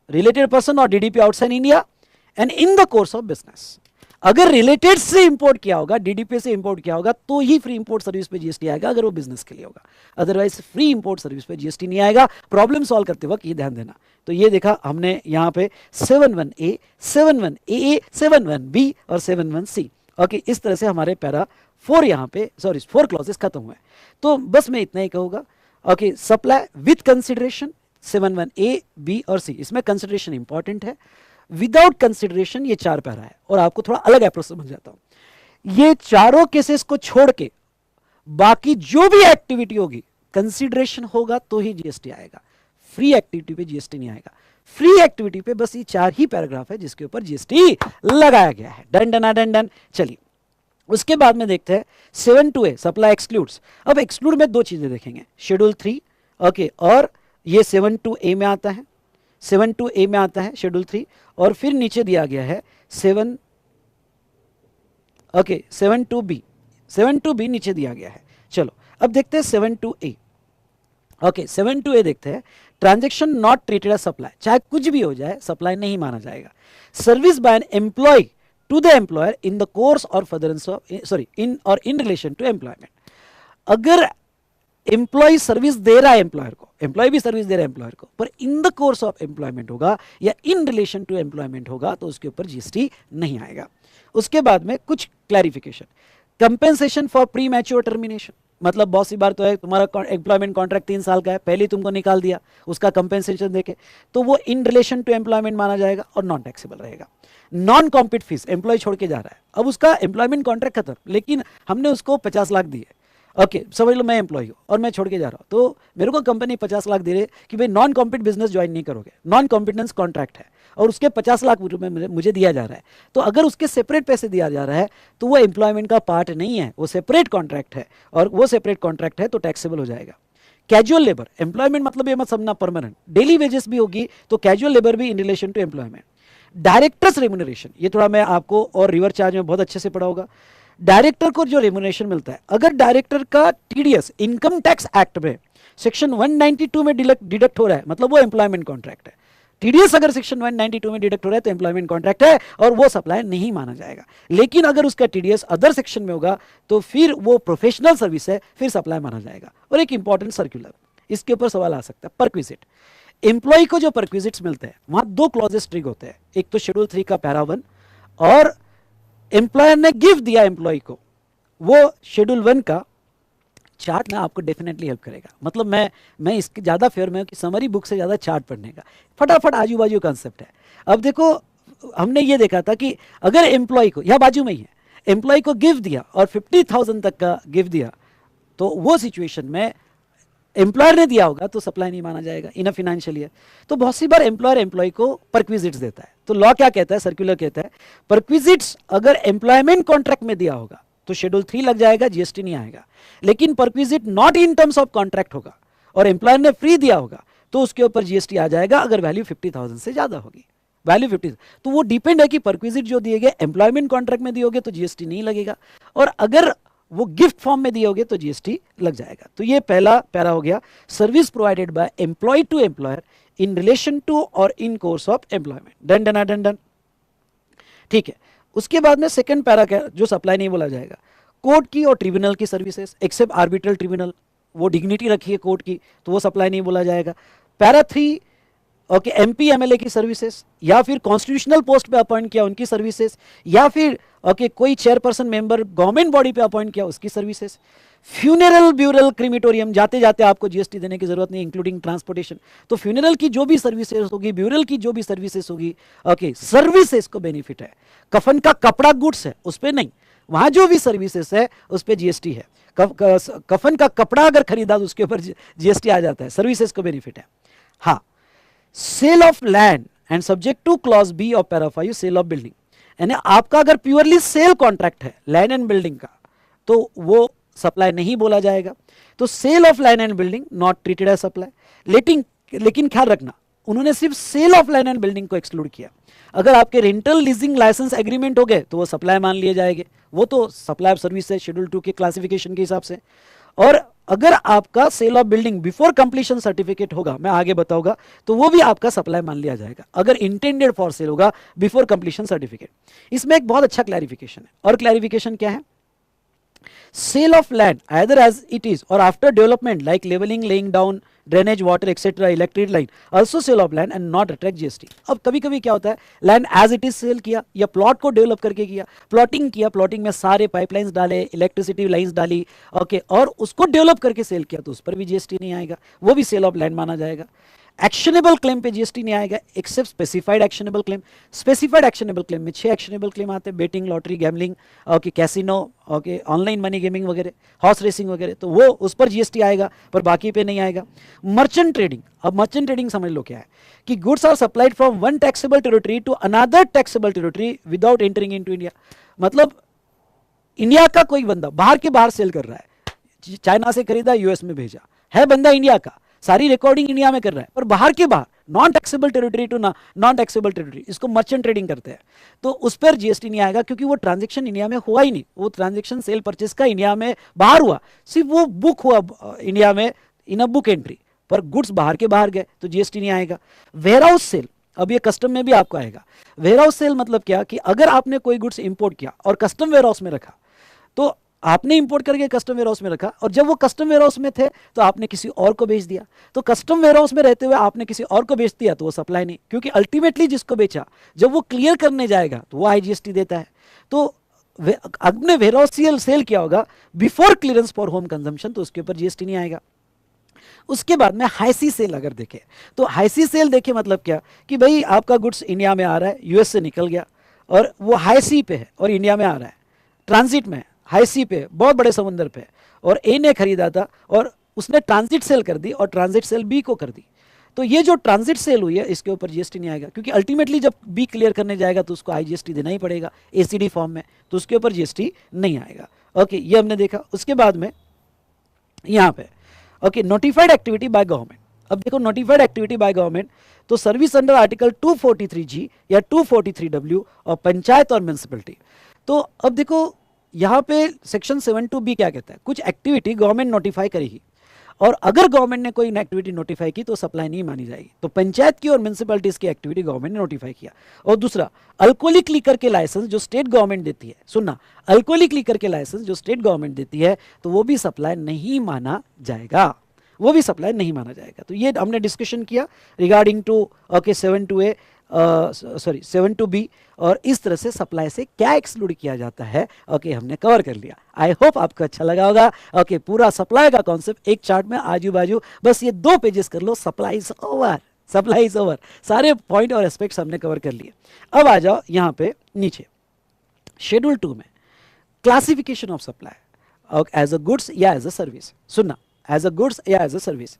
related person और DDP outside India and in the course of business. अगर रिलेटेड से इंपोर्ट किया होगा, डीडीपी से इंपोर्ट किया होगा, तो ही फ्री इंपोर्ट सर्विस पे जीएसटी आएगा, अगर वो बिजनेस के लिए होगा। अदरवाइज फ्री इंपोर्ट सर्विस पे जीएसटी नहीं आएगा। प्रॉब्लम सॉल्व करते वक्त ये ध्यान देना। तो ये देखा हमने यहाँ पे 71A, 71AA, 71B और 71C। ओके, इस तरह से हमारे पैरा 4 यहाँ पे, सॉरी 4 क्लॉजेस खत्म हुए। तो बस मैं इतना ही कहूँगा। Okay, supply with consideration 71A, B और C, इसमें कंसिडरेशन इंपॉर्टेंट है। विदाउट कंसिडरेशन ये 4 पैरा है, और आपको थोड़ा अलग अप्रोच समझ जाता हूं। ये चारों केसेस को छोड़ के बाकी जो भी एक्टिविटी होगी कंसिडरेशन होगा तो ही जीएसटी आएगा। फ्री एक्टिविटी पे जीएसटी नहीं आएगा। फ्री एक्टिविटी पे बस ये 4 ही पैराग्राफ है जिसके ऊपर जीएसटी लगाया गया है। Done done done done. चलिए उसके बाद में देखते हैं 72A सप्लाई एक्सक्लूड्स। अब एक्सक्लूड में 2 चीजें देखेंगे, शेड्यूल 3 ओके, और ये 72A में आता है, 72A में आता है शेड्यूल 3, और फिर नीचे दिया गया है 72B, 72B नीचे दिया गया है। चलो अब देखते हैं 72A। ओके, 72A देखते हैं। Transaction not treated as supply, चाहे कुछ भी हो जाए सप्लाई नहीं माना जाएगा। Service by an employ to the employer in the course और फर्दरेंस ऑफ, सॉरी इन और इन रिलेशन टू एम्प्लॉयमेंट। अगर एम्प्लॉय सर्विस दे रहा है एम्प्लॉयर को, एम्प्लॉय भी सर्विस दे रहा है एम्प्लॉयर को, पर इन द कोर्स ऑफ एम्प्लॉयमेंट होगा या इन रिलेशन टू एम्प्लॉयमेंट होगा तो उसके ऊपर जीएसटी नहीं आएगा। उसके बाद में कुछ clarification. Compensation for pre mature termination, मतलब बहुत सी बार तो है तुम्हारा एम्प्लॉयमेंट कॉन्ट्रैक्ट 3 साल का है, पहले तुमको निकाल दिया, उसका कंपेंसेशन देके, तो वो इन रिलेशन टू एम्प्लॉयमेंट माना जाएगा और नॉन टैक्सेबल रहेगा। नॉन कॉम्पिट फीस, एम्प्लॉय छोड़ के जा रहा है, अब उसका एम्प्लॉयमेंट कॉन्ट्रैक्ट खत्म, लेकिन हमने उसको 50 लाख दिए। ओके, समझ लो मैं एम्प्लॉय हूँ और मैं छोड़ के जा रहा हूँ, तो मेरे को कंपनी 50 लाख दे रही है कि भाई नॉन कॉम्पिट बिजनेस ज्वाइन नहीं करोगे, नॉन कॉम्पिटेंस कॉन्ट्रैक्ट है, और उसके 50 लाख रुपए मुझे दिया जा रहा है। तो अगर उसके सेपरेट पैसे दिया जा रहा है तो वो एम्प्लॉयमेंट का पार्ट नहीं है, वो सेपरेट कॉन्ट्रैक्ट है, और वो सेपरेट कॉन्ट्रैक्ट है तो टैक्सेबल हो जाएगा। कैजुअल लेबर, एम्प्लॉयमेंट मतलब ये मत समझना परमानेंट, डेली वेजेस भी होगी तो कैजुअल लेबर भी in relation to employment. Directors remuneration, ये थोड़ा मैं आपको और रिवर चार्ज में बहुत अच्छे से पढ़ा होगा। डायरेक्टर को जो रेम्यूनरेशन मिलता है, अगर डायरेक्टर का टीडीएस इनकम टैक्स एक्ट में सेक्शन 192 में डिडक्ट हो रहा है, मतलब वो एम्प्लॉयमेंट कॉन्ट्रैक्ट है। टीडीएस अगर सेक्शन 192 में डिडक्ट हो रहा है तो एम्प्लॉयमेंट कॉन्ट्रैक्ट है और वो सप्लाई नहीं माना जाएगा। लेकिन अगर उसका टीडीएस अदर सेक्शन में होगा तो फिर वो प्रोफेशनल सर्विस है, फिर सप्लाई माना जाएगा। और एक इंपॉर्टेंट सर्कुलर, इसके ऊपर सवाल आ सकता है, परक्विजिट। एम्प्लॉय को जो परक्विजिट्स मिलते हैं वहां 2 क्लॉजेस ट्रिग होते हैं, एक तो शेड्यूल 3 का पैरा 1, और एम्प्लॉयर ने गिफ्ट दिया एम्प्लॉय को, वो शेड्यूल 1 का चार्ट ना आपको डेफिनेटली हेल्प करेगा। मतलब मैं इसके ज़्यादा फेवर में हूँ कि समरी बुक से ज़्यादा चार्ट पढ़ने का, फटाफट आजू बाजू कॉन्सेप्ट है। अब देखो हमने ये देखा था कि अगर एम्प्लॉय को, यह बाजू में ही है, एम्प्लॉय को गिफ्ट दिया और 50,000 तक का गिफ्ट दिया, तो वो सिचुएशन में एम्प्लॉयर ने दिया होगा तो सप्लाई नहीं माना जाएगा इन अ फाइनेंशियल ईयर। तो बहुत सी बार एम्प्लॉयर एम्प्लॉय को परक्विजिट्स देता है, तो लॉ क्या कहता है, सर्कुलर कहता है परक्विजिट्स अगर एम्प्लॉयमेंट कॉन्ट्रैक्ट में दिया होगा तो शेड्यूल 3 लग जाएगा, जीएसटी नहीं आएगा। लेकिन perquisite not in terms of contract होगा और एम्प्लॉयर ने फ्री दिया होगा तो उसके ऊपर जीएसटी आ जाएगा, अगर वैल्यू 50,000 से ज्यादा होगी। वैल्यू 50, तो वो डिपेंड है कि परक्विजिट जो दिए गए एम्प्लॉयमेंट कॉन्ट्रैक्ट में दिए तो जीएसटी नहीं लगेगा, और अगर वो गिफ्ट फॉर्म में दिए होगे तो जीएसटी लग जाएगा। तो ये पहला पैरा हो गया, service provided by employee to employer in relation to और in course of employment. Done done done done, ठीक है। उसके बाद में सेकंड पैरा क्या, जो सप्लाई नहीं बोला जाएगा, कोर्ट की और ट्रिब्यूनल की सर्विसेज एक्सेप्ट आर्बिट्रल ट्रिब्यूनल, वो डिग्निटी रखी है कोर्ट की तो वो सप्लाई नहीं बोला जाएगा। पैरा 3 ओके, एमपी एमएलए की सर्विसेज, या फिर कॉन्स्टिट्यूशनल पोस्ट पे अपॉइंट किया उनकी सर्विसेज, या फिर ओके कोई चेयरपर्सन मेंबर गवर्नमेंट बॉडी पे अपॉइंट किया उसकी सर्विसेज। फ्यूनरल ब्यूरल क्रीमेटोरियम, जाते जाते आपको जीएसटी देने की जरूरत नहीं, इंक्लूडिंग ट्रांसपोर्टेशन। तो फ्यूनरल की जो भी सर्विसेज होगी, ब्यूरल की जो भी सर्विसेज होगी, ओके सर्विसेज को बेनिफिट है। कफन का कपड़ा गुड्स है उस पर नहीं, वहां जो भी सर्विसेज है उस पर जीएसटी है। कफन का कपड़ा अगर खरीदा तो उसके ऊपर जीएसटी आ जाता है, सर्विसेज को बेनिफिट है। हाँ, sale of land and subject to clause B of para 5 sale of building, यानी आपका अगर प्योरली सेल कॉन्ट्रैक्ट है लैंड एंड बिल्डिंग का तो वो सप्लाई नहीं बोला जाएगा। तो sale of land and building not treated as supply. लेकिन ख्याल रखना, उन्होंने सिर्फ sale of land and building को एक्सक्लूड किया। अगर आपके रेंटल लीजिंग लाइसेंस एग्रीमेंट हो गए तो वो सप्लाई मान लिए जाएंगे, वो तो सप्लाई ऑफ सर्विस है शेड्यूल 2 के क्लासिफिकेशन के हिसाब से। और अगर आपका sale of building before completion certificate होगा, मैं आगे बताऊंगा, तो वो भी आपका सप्लाई मान लिया जाएगा अगर इंटेंडेड फॉर सेल होगा बिफोर कंप्लीशन सर्टिफिकेट। इसमें एक बहुत अच्छा क्लैरिफिकेशन है, और क्लैरिफिकेशन क्या है? Sale of land either as it is or after development like leveling, laying down, drainage, water, etc., electric line, also sale of land and not attract GST। अब कभी कभी क्या होता है, land as it is sale किया या plot को develop करके किया, प्लॉटिंग किया, प्लॉटिंग में सारे पाइपलाइंस डाले, इलेक्ट्रिसिटी लाइंस डाली, ओके, और उसको डेवलप करके सेल किया तो उस पर भी जीएसटी नहीं आएगा, वो भी सेल ऑफ लैंड माना जाएगा। एक्शनेबल क्लेम पे जीएसटी नहीं आएगा except specified actionable claim. Specified actionable claim में 6 एक्शनेबल क्लेम आते हैं, betting, lottery, gambling, okay, casino, okay, online money gaming वगैरह, हॉर्स रेसिंग वगैरह, तो वो उस पर जीएसटी आएगा पर बाकी पे नहीं आएगा। मर्चेंट ट्रेडिंग, अब मर्चेंट ट्रेडिंग समझ लो क्या है कि goods are supplied from one taxable territory to another taxable territory without entering into India. मतलब इंडिया का कोई बंदा बाहर के बाहर सेल कर रहा है, चाइना से खरीदा, यूएस में भेजा, है बंदा इंडिया का, सारी रिकॉर्डिंग इंडिया में कर रहा है, पर बाहर के बाहर non taxable territory to non taxable territory, इसको मर्चेंट ट्रेडिंग करते हैं, तो उस पर जीएसटी नहीं आएगा क्योंकि वो ट्रांजैक्शन इंडिया में हुआ ही नहीं, वो ट्रांजैक्शन सेल परचेस का इंडिया में बाहर हुआ, सिर्फ वो बुक हुआ इंडिया में इन अ बुक एंट्री, पर गुड्स बाहर के बाहर गए तो जीएसटी नहीं आएगा। वेयर हाउस सेल, अब ये कस्टम में भी आपको आएगा। वेयर हाउस सेल मतलब क्या कि अगर आपने कोई गुड्स इंपोर्ट किया और कस्टम वेयर हाउस में रखा, तो आपने इंपोर्ट करके कस्टम वेयर हाउस में रखा, और जब वो कस्टम वेयर हाउस में थे तो आपने किसी और को बेच दिया, तो कस्टम वेयर हाउस में रहते हुए आपने किसी और को बेच दिया तो वो सप्लाई नहीं, क्योंकि अल्टीमेटली जिसको बेचा जब वो क्लियर करने जाएगा तो वो आईजीएसटी देता है। तो आपने वेयर हाउस सेल किया होगा before clearance for home consumption तो उसके ऊपर जीएसटी नहीं आएगा। उसके बाद में हाईसी सेल अगर देखें तो हाईसी सेल देखें मतलब क्या कि भाई आपका गुड्स इंडिया में आ रहा है, यूएस से निकल गया और वो हाई सी पे है और इंडिया में आ रहा है, ट्रांजिट में हाई सी पे, बहुत बड़े समुद्र पे, और ए ने खरीदा था और उसने ट्रांजिट सेल कर दी और ट्रांजिट सेल बी को कर दी, तो ये जो ट्रांजिट सेल हुई है इसके ऊपर जीएसटी नहीं आएगा, क्योंकि अल्टीमेटली जब बी क्लियर करने जाएगा तो उसको आईजीएसटी देना ही पड़ेगा एसीडी फॉर्म में, तो उसके ऊपर जीएसटी नहीं आएगा। ओके, ये हमने देखा। उसके बाद में यहाँ पे okay, notified activity by government. अब देखो नोटिफाइड एक्टिविटी बाय गवर्नमेंट, तो सर्विस अंडर आर्टिकल 243G या 243W और पंचायत और म्यूनिसिपैलिटी। तो अब देखो यहाँ पे सेक्शन 72B क्या कहता है, कुछ एक्टिविटी गवर्नमेंट नोटिफाई करेगी और अगर गवर्नमेंट ने कोई एक्टिविटी नोटिफाई की तो सप्लाई नहीं मानी जाएगी। तो पंचायत की और म्यूनिसिपैलिटीज की एक्टिविटी गवर्नमेंट ने नोटिफाई किया। और दूसरा, अल्कोहलिक लीकर के लाइसेंस जो स्टेट गवर्नमेंट देती है, सुनना, अल्कोहलिक लीकर के लाइसेंस जो स्टेट गवर्नमेंट देती है तो वो भी सप्लाई नहीं माना जाएगा, वो भी सप्लाई नहीं माना जाएगा। तो ये हमने डिस्कशन किया रिगार्डिंग टू ओके 72B, और इस तरह से सप्लाई से क्या एक्सक्लूड किया जाता है ओके हमने कवर कर लिया। आई होप आपको अच्छा लगा होगा। ओके, पूरा सप्लाई का कॉन्सेप्ट एक चार्ट में आजू बाजू बस ये 2 पेजेस कर लो, supply is over, supply is over, सारे पॉइंट और एस्पेक्ट्स हमने कवर कर लिए। अब आ जाओ यहाँ पे नीचे शेड्यूल 2 में classification of supply as a goods या एज अ सर्विस। सुनना, एज अ गुड्स या एज अ सर्विस।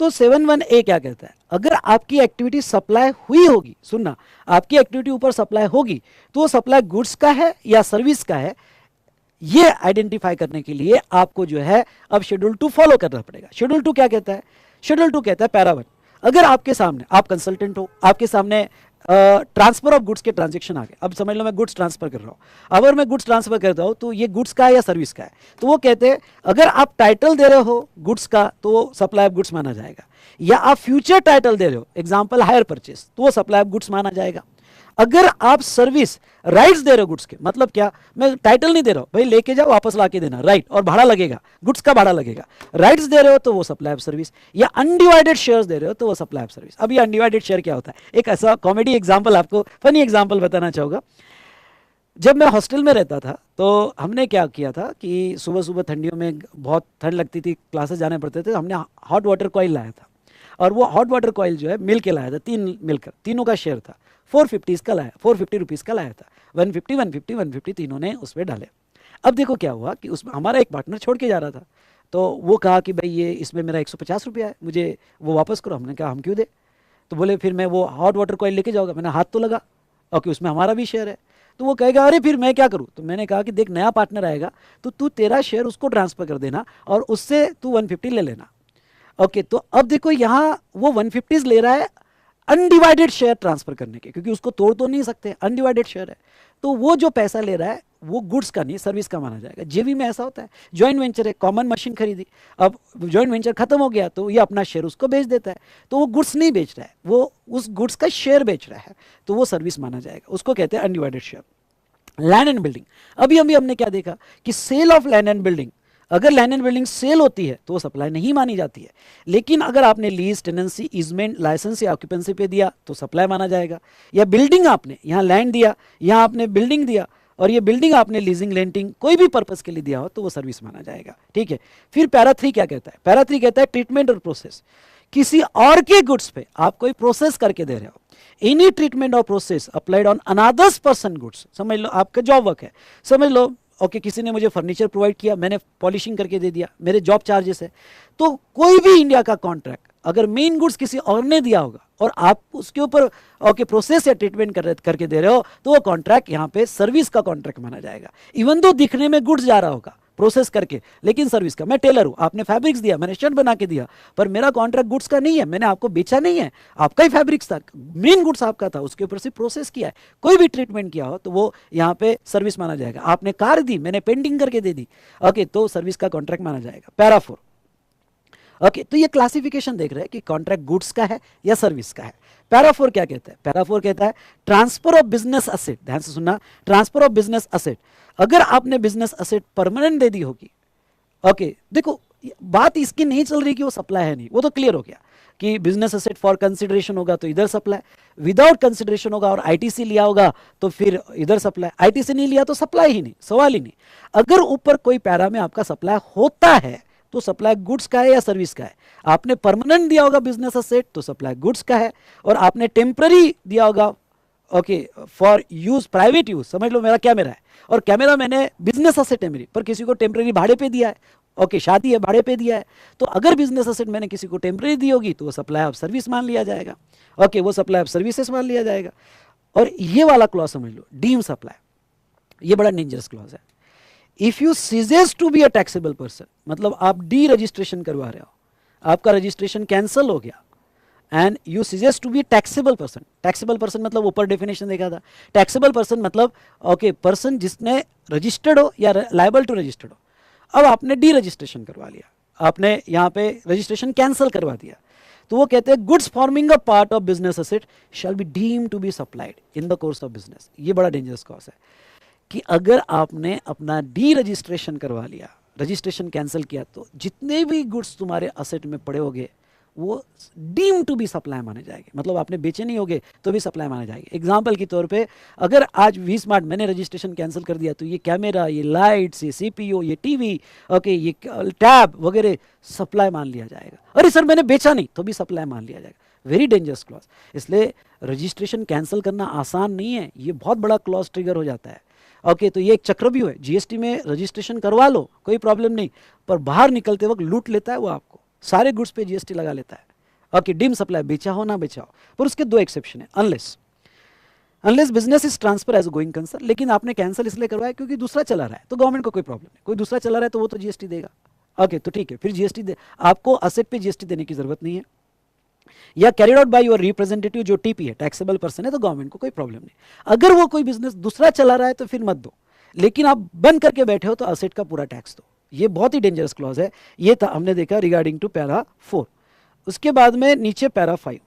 तो 71A क्या कहता है, अगर आपकी एक्टिविटी सप्लाई हुई होगी, सुनना, आपकी एक्टिविटी ऊपर सप्लाई होगी तो वो सप्लाई गुड्स का है या सर्विस का है, ये आइडेंटिफाई करने के लिए आपको जो है अब शेड्यूल 2 फॉलो करना पड़ेगा। शेड्यूल 2 क्या कहता है? शेड्यूल 2 कहता है पैरा 1, अगर आपके सामने, आप कंसल्टेंट हो, आपके सामने ट्रांसफर ऑफ गुड्स के ट्रांजेक्शन आ गए, अब समझ लो मैं गुड्स ट्रांसफर कर रहा हूँ, अगर मैं गुड्स ट्रांसफर करता हूँ तो ये गुड्स का है या सर्विस का है, तो वो कहते हैं अगर आप टाइटल दे रहे हो गुड्स का तो वो सप्लाई ऑफ गुड्स माना जाएगा, या आप फ्यूचर टाइटल दे रहे हो, एग्जांपल हायर परचेस, तो वो सप्लाई ऑफ गुड्स माना जाएगा। अगर आप सर्विस राइट्स दे रहे हो गुड्स के, मतलब क्या, मैं टाइटल नहीं दे रहा हूं, भाई लेके जाओ वापस लाके देना, राइट, और भाड़ा लगेगा, गुड्स का भाड़ा लगेगा, राइट्स दे रहे हो तो वो सप्लाई ऑफ सर्विस, या अनडिवाइडेड शेयर्स दे रहे हो तो वो सप्लाई ऑफ सर्विस। अब ये अनडिवाइडेड शेयर क्या होता है, एक ऐसा कॉमेडी एग्जांपल, आपको फनी एग्जांपल बताना चाहूंगा। जब मैं हॉस्टल में रहता था तो हमने क्या किया था कि सुबह सुबह ठंडियों में बहुत ठंड लगती थी, क्लासेस जाने पड़ते थे, हमने हॉट वाटर कॉइल लाया था, और वो हॉट वाटर कॉइल जो है मिल के लाया था, 3 मिलकर, तीनों का शेयर था, 450 का लाया, 450 रुपीज़ का लाया था, 150 150 150 तीनों ने उसमें डाले। अब देखो क्या हुआ कि उसमें हमारा एक पार्टनर छोड़ के जा रहा था, तो वो कहा कि भाई ये इसमें मेरा 150 रुपया है, मुझे वो वापस करो। हमने कहा हम क्यों दे, तो बोले फिर मैं वो हॉट वाटर कॉइल लेके जाऊँगा। मैंने हाथ तो लगा, ओके उसमें हमारा भी शेयर है, तो वो कहेगा अरे फिर मैं क्या करूँ, तो मैंने कहा कि देख नया पार्टनर आएगा तो तू तेरा शेयर उसको ट्रांसफ़र कर देना और उससे तू 150 ले लेना। ओके, तो अब देखो यहाँ वो 150 ले रहा है अनडिवाइडेड शेयर ट्रांसफर करने के, क्योंकि उसको तोड़ तो नहीं सकते, अनडिवाइडेड शेयर है, तो वो जो पैसा ले रहा है वो गुड्स का नहीं सर्विस का माना जाएगा। जेवी में ऐसा होता है, जॉइंट वेंचर है, कॉमन मशीन खरीदी, अब जॉइंट वेंचर खत्म हो गया तो ये अपना शेयर उसको बेच देता है, तो वो गुड्स नहीं बेच रहा है, वो उस गुड्स का शेयर बेच रहा है, तो वो सर्विस माना जाएगा, उसको कहते हैं undivided share. Land and building, अभी हमने क्या देखा कि sale of land and building, अगर लैंड एंड बिल्डिंग सेल होती है तो वो सप्लाई नहीं मानी जाती है, लेकिन अगर आपने लीज, टेनेंसी, ईजमेंट, लाइसेंस या ऑक्यूपेंसी पे दिया तो सप्लाई माना जाएगा। या बिल्डिंग, आपने यहाँ लैंड दिया, यहाँ आपने बिल्डिंग दिया, और ये बिल्डिंग आपने लीजिंग, लेंटिंग कोई भी पर्पस के लिए दिया हो तो वो सर्विस माना जाएगा, ठीक है। फिर पैरा 3 क्या कहता है? पैरा 3 कहता है ट्रीटमेंट और प्रोसेस, किसी और के गुड्स पे आप कोई प्रोसेस करके दे रहे हो, एनी ट्रीटमेंट और process applied on another's person goods, समझ लो आपका जॉब वर्क है, समझ लो ओके किसी ने मुझे फर्नीचर प्रोवाइड किया, मैंने पॉलिशिंग करके दे दिया, मेरे जॉब चार्जेस है, तो कोई भी इंडिया का कॉन्ट्रैक्ट अगर मेन गुड्स किसी और ने दिया होगा और आप उसके ऊपर ओके प्रोसेस या ट्रीटमेंट करके दे रहे हो तो वो कॉन्ट्रैक्ट यहाँ पे सर्विस का कॉन्ट्रैक्ट माना जाएगा। इवन दो दिखने में गुड्स जा रहा होगा प्रोसेस करके, लेकिन सर्विस का। मैं टेलर हूं, आपने फैब्रिक्स दिया, मैंने शर्ट बना के दिया, पर मेरा कॉन्ट्रैक्ट गुड्स का नहीं है, मैंने आपको बेचा नहीं है, आपका ही फैब्रिक्स था, मेन गुड्स आपका था, उसके ऊपर से प्रोसेस किया है, कोई भी ट्रीटमेंट किया हो तो वो यहाँ पे सर्विस माना जाएगा। आपने कार दी, मैंने पेंटिंग करके दे दी, ओके, तो सर्विस का कॉन्ट्रैक्ट माना जाएगा। पैरा 4, ओके, तो ये क्लासिफिकेशन देख रहे हैं कि कॉन्ट्रैक्ट गुड्स का है या सर्विस का है। पैरा 4 क्या कहता है? पैरा 4 कहता है ट्रांसफर ऑफ बिजनेस असेट, ध्यान से सुनना, ट्रांसफर ऑफ बिजनेस असेट, अगर आपने बिजनेस असेट परमानेंट दे दी होगी, ओके, देखो बात इसकी नहीं चल रही कि वो सप्लाई है नहीं, वो तो क्लियर हो गया कि बिजनेस असेट फॉर कंसिडरेशन होगा तो इधर सप्लाई, विदाउट कंसिडरेशन होगा और आईटीसी लिया होगा तो फिर इधर सप्लाई, आईटीसी नहीं लिया तो सप्लाई ही नहीं, सवाल ही नहीं। अगर ऊपर कोई पैरा में आपका सप्लाई होता है तो सप्लाई गुड्स का है या सर्विस का है? आपने परमानेंट दिया होगा बिजनेस असेट तो सप्लाई गुड्स का है, और आपने टेम्पररी दिया होगा okay for use, private use, समझ लो मेरा कैमरा है और कैमरा मैंने बिजनेस असेट है मेरी, पर किसी को टेम्पररी भाड़े पे दिया है, ओके शादी है भाड़े पे दिया है, तो अगर बिजनेस असेट मैंने किसी को टेम्पररी दी होगी तो वो सप्लाई ऑफ सर्विस मान लिया जाएगा, ओके, वो सप्लाई ऑफ सर्विसेज मान लिया जाएगा। और ये वाला क्लॉज समझ लो, डीम सप्लाई, ये बड़ा डेंजरस क्लॉज है। If you ceases to be a taxable person, मतलब आप डी रजिस्ट्रेशन करवा रहे हो, आपका रजिस्ट्रेशन कैंसिल हो गया, and you ceases to be taxable person. Taxable person मतलब ऊपर डेफिनेशन देखा था, टैक्सेबल पर्सन मतलब ओके पर्सन जिसने रजिस्टर्ड हो या लायबल टू रजिस्टर्ड हो। अब आपने डी रजिस्ट्रेशन करवा लिया, आपने यहाँ पे रजिस्ट्रेशन कैंसिल करवा दिया, तो वो कहते हैं goods forming a part of business asset shall be deemed to be supplied in the course of business. ये बड़ा डेंजरस कॉज है कि अगर आपने अपना डी रजिस्ट्रेशन करवा लिया, रजिस्ट्रेशन कैंसिल किया, तो जितने भी गुड्स तुम्हारे असेट में पड़े होंगे वो डीम टू बी सप्लाई माने जाएंगे, मतलब आपने बेचे नहीं होंगे तो भी सप्लाई माने जाएंगे। एग्जांपल के तौर पे अगर आज वी स्मार्ट मैंने रजिस्ट्रेशन कैंसिल कर दिया तो ये कैमरा, ये लाइट्स, ये सीपीयू, ये टीवी, ओके, ये टैब वगैरह सप्लाई मान लिया जाएगा। अरे सर मैंने बेचा नहीं तो भी सप्लाई मान लिया जाएगा। वेरी डेंजरस क्लॉज, इसलिए रजिस्ट्रेशन कैंसिल करना आसान नहीं है, ये बहुत बड़ा क्लॉज ट्रिगर हो जाता है। ओके, तो ये एक चक्रव्यूह है, जीएसटी में रजिस्ट्रेशन करवा लो कोई प्रॉब्लम नहीं, पर बाहर निकलते वक्त लूट लेता है वो आपको, सारे गुड्स पे जीएसटी लगा लेता है। ओके, डिम सप्लाई, बेचा हो ना बेचा हो, पर उसके दो एक्सेप्शन है, unless business is transfer as going concern, लेकिन आपने कैंसिल इसलिए करवाया क्योंकि दूसरा चला रहा है तो गवर्नमेंट को कोई प्रॉब्लम नहीं, कोई दूसरा चला रहा है तो वो तो जीएसटी देगा। ओके, तो ठीक है, फिर जीएसटी आपको असेट पे जीएसटी देने की जरूरत नहीं है, या carried out by your representative जो टीपी है, टैक्सेबल पर्सन है, तो गवर्नमेंट को कोई प्रॉब्लम नहीं। अगर वो कोई बिजनेस दूसरा चला रहा है तो फिर मत दो, लेकिन आप बंद करके बैठे हो तो असेट का पूरा टैक्स दो। ये बहुत ही डेंजरस क्लॉज है। ये था हमने देखा रिगार्डिंग टू पैरा 4। उसके बाद में नीचे पैरा 5।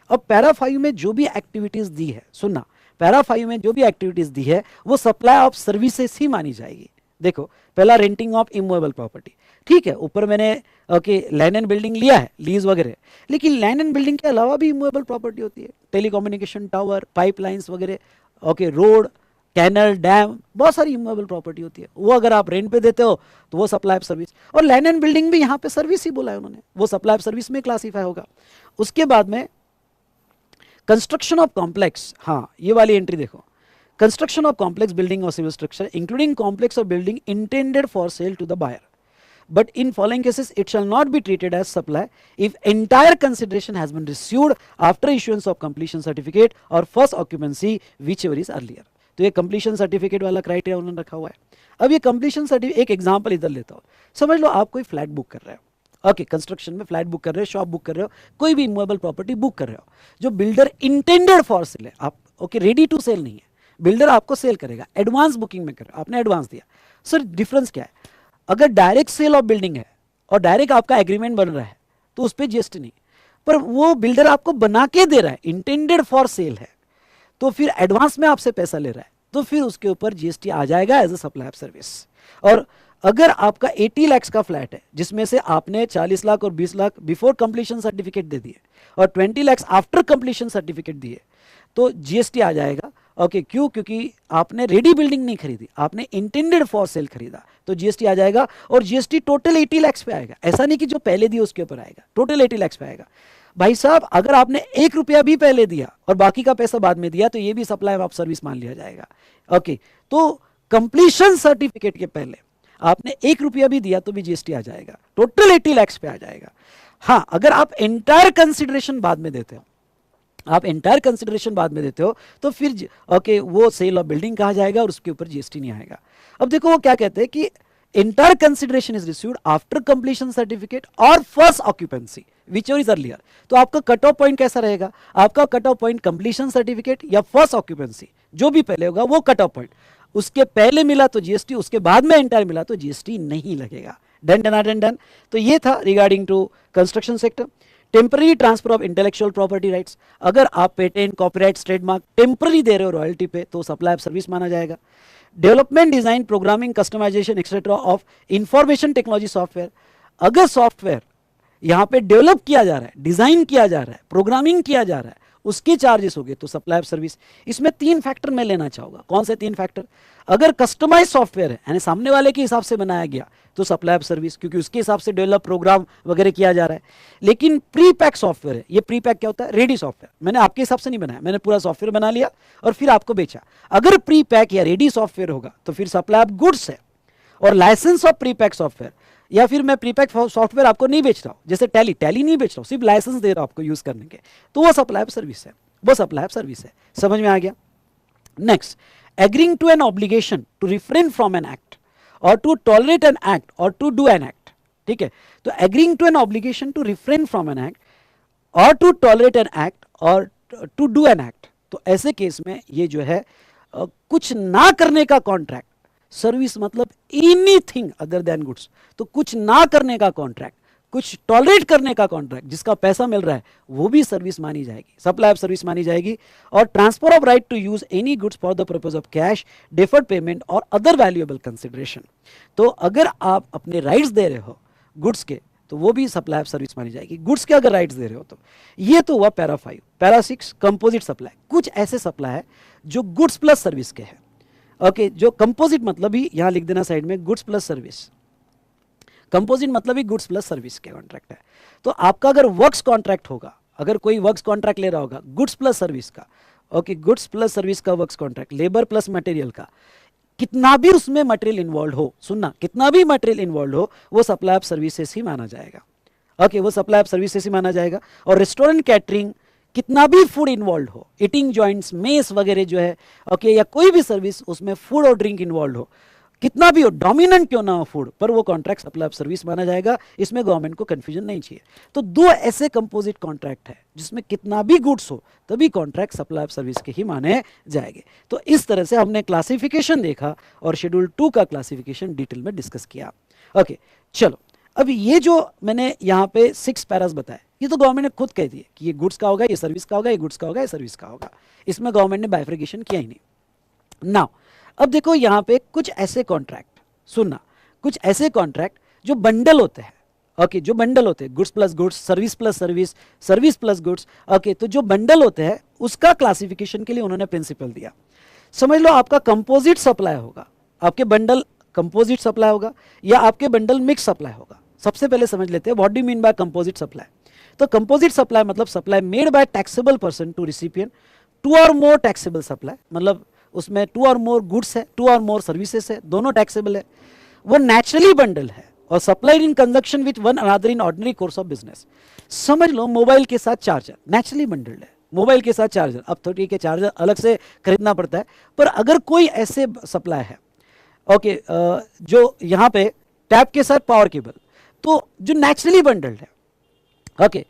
अब पैरा 5 में जो भी एक्टिविटीज दी है, सुनना, पैरा 5 में जो भी एक्टिविटीज दी है वो सप्लाई ऑफ सर्विसेज ही मानी जाएगी। देखो, पहला रेंटिंग ऑफ इमूवेबल प्रॉपर्टी, ठीक है, ऊपर मैंने ओके लैंड एंड बिल्डिंग लिया है, लीज वगैरह, लेकिन लैंड एंड बिल्डिंग के अलावा भी इमूवेबल प्रॉपर्टी होती है, टेलीकम्युनिकेशन टावर, पाइपलाइंस वगैरह, ओके, रोड, कैनल, डैम, बहुत सारी इमूवेबल प्रॉपर्टी होती है, वो अगर आप रेंट पे देते हो तो वो सप्लाई ऑफ सर्विस। और लैंड एंड बिल्डिंग भी यहाँ पे सर्विस ही बोला है उन्होंने, वो सप्लाई ऑफ सर्विस में क्लासीफाई होगा। उसके बाद में कंस्ट्रक्शन ऑफ कॉम्प्लेक्स, हाँ ये वाली एंट्री देखो, कंस्ट्रक्शन ऑफ कॉम्प्लेक्स बिल्डिंग और सिविल स्ट्रक्चर इंक्लूडिंग कॉम्प्लेक्स और building intended for sale to the buyer, but in following cases it shall not be treated as supply if entire consideration has been received after issuance of completion certificate or first occupancy whichever is earlier। तो ये completion certificate वाला criteria उन्होंने रखा हुआ है। अब ये completion certificate, एक एग्जांपल इधर लेता हूँ, समझ लो आप कोई फ्लैट बुक कर रहे हो, ओके, कंस्ट्रक्शन में फ्लैट बुक कर रहे हो, शॉप बुक कर रहे हो, कोई भी इमूवेबल प्रॉपर्टी बुक कर रहे हो जो बिल्डर इंटेंडेड फॉर सेल है, आप ओके रेडी टू सेल नहीं है, बिल्डर आपको सेल करेगा, एडवांस बुकिंग में कर आपने एडवांस दिया। सर डिफरेंस क्या है? अगर डायरेक्ट सेल ऑफ बिल्डिंग है और डायरेक्ट आपका एग्रीमेंट बन रहा है तो उस पर जीएसटी नहीं, पर वो बिल्डर आपको बना के दे रहा है, इंटेंडेड फॉर सेल है, तो फिर एडवांस में आपसे पैसा ले रहा है, तो फिर उसके ऊपर जीएसटी आ जाएगा as a supply of service. और अगर आपका 80 लाख का फ्लैट है जिसमें से आपने 40 लाख और 20 लाख बिफोर कंप्लीशन सर्टिफिकेट दे दिए और 20 लाख आफ्टर कंप्लीशन सर्टिफिकेट दिए, तो जीएसटी आ जाएगा। ओके क्यों? क्योंकि आपने रेडी बिल्डिंग नहीं खरीदी, आपने इंटेंडेड फॉर सेल खरीदा, तो जीएसटी आ जाएगा। और जीएसटी टोटल 80 लाख पे आएगा, ऐसा नहीं कि जो पहले दिए उसके ऊपर आएगा, टोटल 80 लाख पे आएगा। भाई साहब अगर आपने 1 रुपया भी पहले दिया और बाकी का पैसा बाद में दिया तो ये भी सप्लाई ऑफ सर्विस मान लिया जाएगा। ओके तो कंप्लीशन सर्टिफिकेट के पहले आपने 1 रुपया भी दिया तो भी जीएसटी आ जाएगा, टोटल 80 लाख पे आ जाएगा। हाँ अगर आप एंटायर कंसिडरेशन बाद में देते हो, आप एंटायर कंसिडरेशन बाद में देते हो तो फिर ओके वो सेल ऑफ बिल्डिंग कहा जाएगा और उसके ऊपर जीएसटी नहीं आएगा। अब देखो वो क्या कहते हैं कि entire consideration is received after completion certificate और first occupancy which is earlier. तो आपका कट ऑफ पॉइंट कैसा रहेगा? आपका cut off point completion certificate या फर्स्ट ऑक्यूपेंसी, जो भी पहले होगा वो कट ऑफ पॉइंट, उसके पहले मिला तो जीएसटी, उसके बाद में एंटायर मिला तो जीएसटी नहीं लगेगा। Done done done done. तो ये था regarding to construction sector. Temporary transfer of intellectual property rights, अगर आप पेटेंट कॉपीराइट ट्रेडमार्क टेम्पररी दे रहे हो रॉयल्टी पे तो सप्लाई ऑफ सर्विस माना जाएगा। Development design programming customisation etcetera of information technology software, अगर सॉफ्टवेयर यहाँ पे डेवलप किया जा रहा है, डिजाइन किया जा रहा है, प्रोग्रामिंग किया जा रहा है, उसके चार्जेस हो गए तो सप्लाई ऑफ सर्विस। इसमें 3 फैक्टर मैं लेना चाहूंगा। कौन से 3 फैक्टर? अगर कस्टमाइज सॉफ्टवेयर है यानी सामने वाले के हिसाब से बनाया गया तो सप्लाई ऑफ सर्विस, क्योंकि उसके हिसाब से डेवलप प्रोग्राम वगैरह किया जा रहा है। लेकिन प्री पैक सॉफ्टवेयर है, ये प्री पैक क्या होता है? रेडी सॉफ्टवेयर, मैंने आपके हिसाब से नहीं बनाया, मैंने पूरा सॉफ्टवेयर बना लिया और फिर आपको बेचा। अगर प्री पैक या रेडी सॉफ्टवेयर होगा तो फिर सप्लाई ऑफ गुड्स है। और licence of pre pack software, या फिर मैं प्री पैक सॉफ्टवेयर आपको नहीं बेच रहा हूं, जैसे टैली नहीं बेच रहा हूं, सिर्फ लाइसेंस दे रहा हूं आपको यूज करने के, तो वो सप्लाई ऑफ सर्विस है, वो सप्लाई ऑफ सर्विस है। समझ में आ गया? Next, agreeing to an obligation to refrain from an act और टू टॉलरेट एन एक्ट और टू डू एन एक्ट। ठीक है, तो agreeing to an obligation to refrain from an act और टू टॉलरेट एन एक्ट और to do an act, तो ऐसे case में ये जो है कुछ ना करने का कॉन्ट्रैक्ट, सर्विस मतलब एनीथिंग अदर देन गुड्स, तो कुछ ना करने का कॉन्ट्रैक्ट, कुछ टॉलरेट करने का कॉन्ट्रैक्ट जिसका पैसा मिल रहा है वो भी सर्विस मानी जाएगी, सप्लाई ऑफ सर्विस मानी जाएगी। और transfer of right to use any goods for the purpose of cash, deferred payment और अदर वैल्यूएबल कंसिडरेशन, तो अगर आप अपने राइट्स दे रहे हो गुड्स के तो वो भी सप्लाई ऑफ सर्विस मानी जाएगी। गुड्स के अगर राइट्स दे रहे हो तो ये तो हुआ पैरा 5। पैरा 6 कंपोजिट सप्लाई, कुछ ऐसे सप्लाई है जो गुड्स प्लस सर्विस के हैं। ओके जो कंपोजिट मतलब ही यहां लिख देना साइड में, गुड्स प्लस सर्विस, कंपोजिट मतलब ही गुड्स प्लस सर्विस के कॉन्ट्रैक्ट है। तो आपका अगर वर्क्स कॉन्ट्रैक्ट होगा, अगर कोई वर्क्स कॉन्ट्रैक्ट ले रहा होगा गुड्स प्लस सर्विस का, ओके गुड्स प्लस सर्विस का works contract, labour plus material का, कितना भी उसमें मटेरियल इन्वॉल्व हो, सुनना कितना भी मटेरियल इन्वॉल्व हो, वो सप्लाई ऑफ सर्विसेज ही माना जाएगा। ओके वो सप्लाई ऑफ सर्विसेज ही माना जाएगा। और रेस्टोरेंट कैटरिंग, कितना भी फूड इन्वॉल्व हो, ईटिंग जॉइंट्स मेस वगैरह जो है, ओके या कोई भी सर्विस उसमें फूड और ड्रिंक इन्वॉल्व हो, कितना भी हो, डोमिनेंट क्यों ना हो फूड, पर वो कॉन्ट्रैक्ट सप्लाई ऑफ सर्विस माना जाएगा। इसमें गवर्नमेंट को कंफ्यूजन नहीं चाहिए। तो 2 ऐसे कंपोजिट कॉन्ट्रैक्ट है जिसमें कितना भी गुड्स हो तभी कॉन्ट्रैक्ट सप्लाई ऑफ सर्विस के ही माने जाएंगे। तो इस तरह से हमने क्लासिफिकेशन देखा और शेड्यूल 2 का क्लासिफिकेशन डिटेल में डिस्कस किया। ओके चलो, अब ये जो मैंने यहाँ पे 6 पैरास बताए, ये तो गवर्नमेंट ने खुद कह दिए कि ये गुड्स का होगा, ये सर्विस का होगा, ये गुड्स का होगा, ये सर्विस का होगा। इसमें गवर्नमेंट ने बाइफर्केशन किया ही नहीं। नाउ अब देखो यहाँ पे कुछ ऐसे कॉन्ट्रैक्ट, सुनना, कुछ ऐसे कॉन्ट्रैक्ट जो बंडल होते हैं। ओके जो बंडल होते हैं, goods plus goods, service plus service, service plus goods. Okay तो जो बंडल होते हैं उसका क्लासिफिकेशन के लिए उन्होंने प्रिंसिपल दिया। समझ लो आपका कंपोजिट सप्लाई होगा, आपके बंडल कंपोजिट सप्लाई होगा या आपके बंडल मिक्स सप्लाई होगा। सबसे पहले समझ लेते हैं what do mean by composite supply. तो कंपोजिट सप्लाई मतलब supply made by taxable person to recipient, 2 और मोर टैक्सेबल सप्लाई, मतलब उसमें 2 और मोर गुड्स है, 2 और मोर सर्विसेज है, दोनों टैक्सेबल है। वो नेचुरली बंडल है और supplied in conjunction with one another in ordinary course of business. समझ लो मोबाइल के साथ चार्जर नेचुरली बंडल्ड है, मोबाइल के साथ चार्जर, अब तो ठीक है चार्जर अलग से खरीदना पड़ता है, पर अगर कोई ऐसे सप्लाई है ओके जो यहाँ पे टैप के साथ पावर केबल, तो जो नेचुरली बंडल्ड है, ओके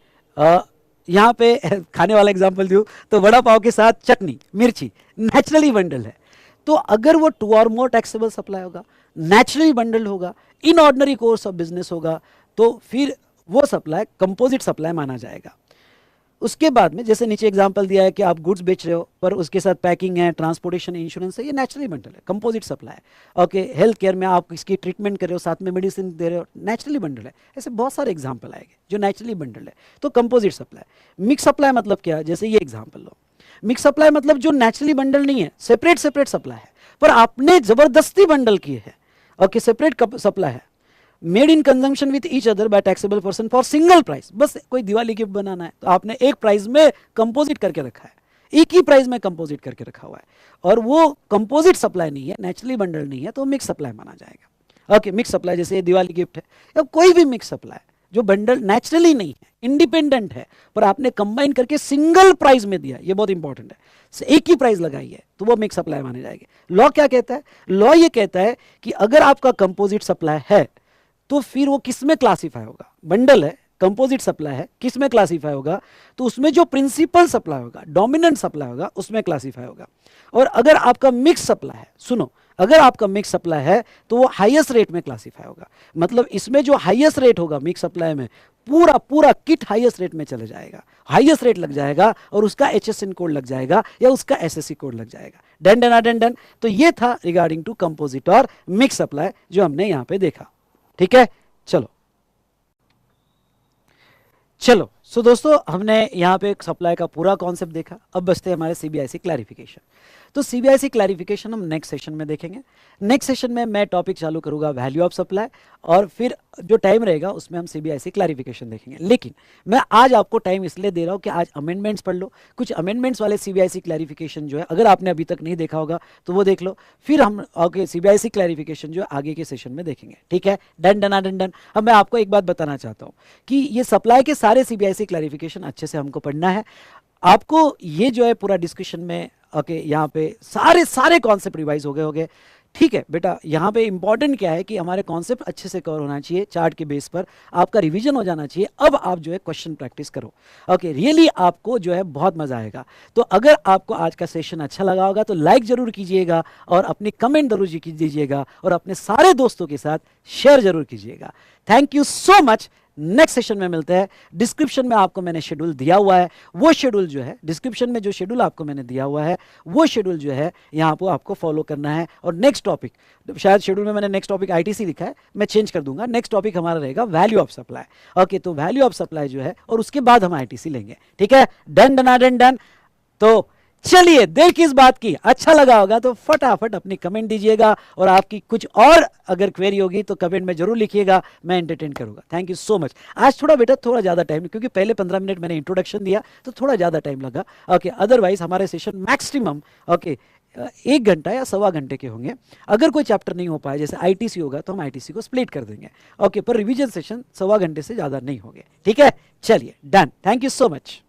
यहाँ पे खाने वाला एग्जांपल दूं तो वड़ा पाव के साथ चटनी मिर्ची नेचुरली बंडल है, तो अगर वो 2 और मोर टैक्सेबल सप्लाई होगा, नेचुरली बंडल होगा, in ordinary course of business होगा, तो फिर वो सप्लाई कंपोजिट सप्लाई माना जाएगा। उसके बाद में जैसे नीचे एग्जांपल दिया है कि आप गुड्स बेच रहे हो पर उसके साथ पैकिंग है, ट्रांसपोर्टेशन, इंश्योरेंस है, ये नेचुरली बंडल है, कंपोजिट सप्लाई है। ओके, हेल्थ केयर में आप इसकी ट्रीटमेंट कर रहे हो, साथ में मेडिसिन दे रहे हो, नेचुरली बंडल है। ऐसे बहुत सारे एग्जाम्पल आएंगे जो नेचुरली बंडल है, तो कंपोजिट सप्लाई। मिक्स सप्लाई मतलब क्या है, जैसे ये एग्जाम्पल लो, मिक्स सप्लाई मतलब जो नेचुरली बंडल नहीं है, सेपरेट सेपरेट सप्लाई है, पर आपने जबरदस्ती बंडल किए हैं। ओके, सेपरेट सप्लाई है, made in consumption with each other by taxable person for single price. बस कोई दिवाली गिफ्ट बनाना है तो आपने एक प्राइस में कंपोजिट करके रखा है, एक ही प्राइस में कंपोजिट करके रखा हुआ है, और वो कंपोजिट सप्लाई नहीं है, नेचुरली बंडल नहीं है, तो मिक्स सप्लाई माना जाएगा। ओके, मिक्स सप्लाई जैसे दिवाली गिफ्ट है या कोई भी मिक्स सप्लाई जो बंडल नेचुरली नहीं है, इंडिपेंडेंट है, पर आपने कंबाइन करके सिंगल प्राइस में दिया, ये बहुत इंपॉर्टेंट है, एक ही प्राइस लगाई है, तो वो मिक्स सप्लाई माने जाएगी। लॉ क्या कहता है, लॉ ये कहता है कि अगर आपका कंपोजिट सप्लाई है तो फिर वो किस में क्लासीफाई होगा, बंडल है, कंपोजिट सप्लाई है, किस में क्लासीफाई होगा, तो उसमें जो प्रिंसिपल सप्लाई होगा, डोमिनेंट सप्लाई होगा, उसमें क्लासीफाई होगा। और अगर आपका मिक्स सप्लाई है, सुनो, अगर आपका मिक्स सप्लाई है तो वो हाईएस्ट रेट में क्लासीफाई होगा। मतलब इसमें जो हाईएस्ट रेट होगा मिक्स सप्लाई में, पूरा पूरा किट हाईएस्ट रेट में चले जाएगा, हाईएस्ट रेट लग जाएगा, और उसका HSN कोड लग जाएगा या उसका SSC कोड लग जाएगा। Done done done done. तो ये था रिगार्डिंग टू कंपोजिट और मिक्स सप्लाई जो हमने यहाँ पे देखा। ठीक है, चलो चलो। सो दोस्तों, हमने यहाँ पे सप्लाई का पूरा कॉन्सेप्ट देखा। अब बचते हैं हमारे CBIC क्लैरिफिकेशन। तो CBIC क्लैरिफिकेशन हम नेक्स्ट सेशन में देखेंगे। नेक्स्ट सेशन में मैं टॉपिक चालू करूंगा वैल्यू ऑफ सप्लाई, और फिर जो टाइम रहेगा उसमें हम CBIC क्लैरिफिकेशन देखेंगे। लेकिन मैं आज आपको टाइम इसलिए दे रहा हूं कि आज अमेंडमेंट्स पढ़ लो, कुछ अमेंडमेंट्स वाले CBIC क्लैरिफिकेशन जो है अगर आपने अभी तक नहीं देखा होगा तो वो देख लो, फिर हम CBIC क्लैरिफिकेशन जो है आगे के सेशन में देखेंगे। ठीक है, डन डन डन डन। अब मैं आपको एक बात बताना चाहता हूँ कि ये सप्लाई के सारे CBIC क्लैरिफिकेशन अच्छे से हमको पढ़ना है। आपको ये जो है पूरा डिस्कशन में यहाँ पे सारे कॉन्सेप्ट रिवाइज हो गए होंगे। ठीक है बेटा, यहाँ पे इंपॉर्टेंट क्या है कि हमारे कॉन्सेप्ट अच्छे से कवर होना चाहिए, चार्ट के बेस पर आपका रिवीजन हो जाना चाहिए। अब आप जो है क्वेश्चन प्रैक्टिस करो। रियली आपको जो है बहुत मजा आएगा। तो अगर आपको आज का सेशन अच्छा लगा होगा तो लाइक जरूर कीजिएगा, और अपनी कमेंट जरूर दीजिएगा, और अपने सारे दोस्तों के साथ शेयर जरूर कीजिएगा। Thank you so much. Next session में मिलते हैं। डिस्क्रिप्शन में आपको मैंने शेड्यूल दिया हुआ है, वो शेड्यूल जो है डिस्क्रिप्शन में जो शेड्यूल आपको मैंने दिया हुआ है वो शेड्यूल जो है यहाँ पर आपको फॉलो करना है। और नेक्स्ट टॉपिक, शायद शेड्यूल में मैंने नेक्स्ट टॉपिक ITC लिखा है, मैं चेंज कर दूंगा। नेक्स्ट टॉपिक हमारा रहेगा वैल्यू ऑफ सप्लाई। तो वैल्यू ऑफ सप्लाई जो है, और उसके बाद हम ITC लेंगे। ठीक है, डन डन डन डन। तो चलिए, देर किस बात की, अच्छा लगा होगा तो फटाफट अपनी कमेंट दीजिएगा, और आपकी कुछ और अगर क्वेरी होगी तो कमेंट में जरूर लिखिएगा, मैं एंटरटेन करूंगा। Thank you so much. आज थोड़ा बेटा थोड़ा ज़्यादा टाइम, क्योंकि पहले 15 मिनट मैंने इंट्रोडक्शन दिया तो थोड़ा ज़्यादा टाइम लगा। अदरवाइज हमारे सेशन मैक्सिमम 1 घंटा या 1.25 घंटे के होंगे। अगर कोई चैप्टर नहीं हो पाए, जैसे ITC होगा तो हम ITC को स्प्लिट कर देंगे। पर रिवीजन सेशन 1.25 घंटे से ज़्यादा नहीं होंगे। ठीक है, चलिए done. Thank you so much.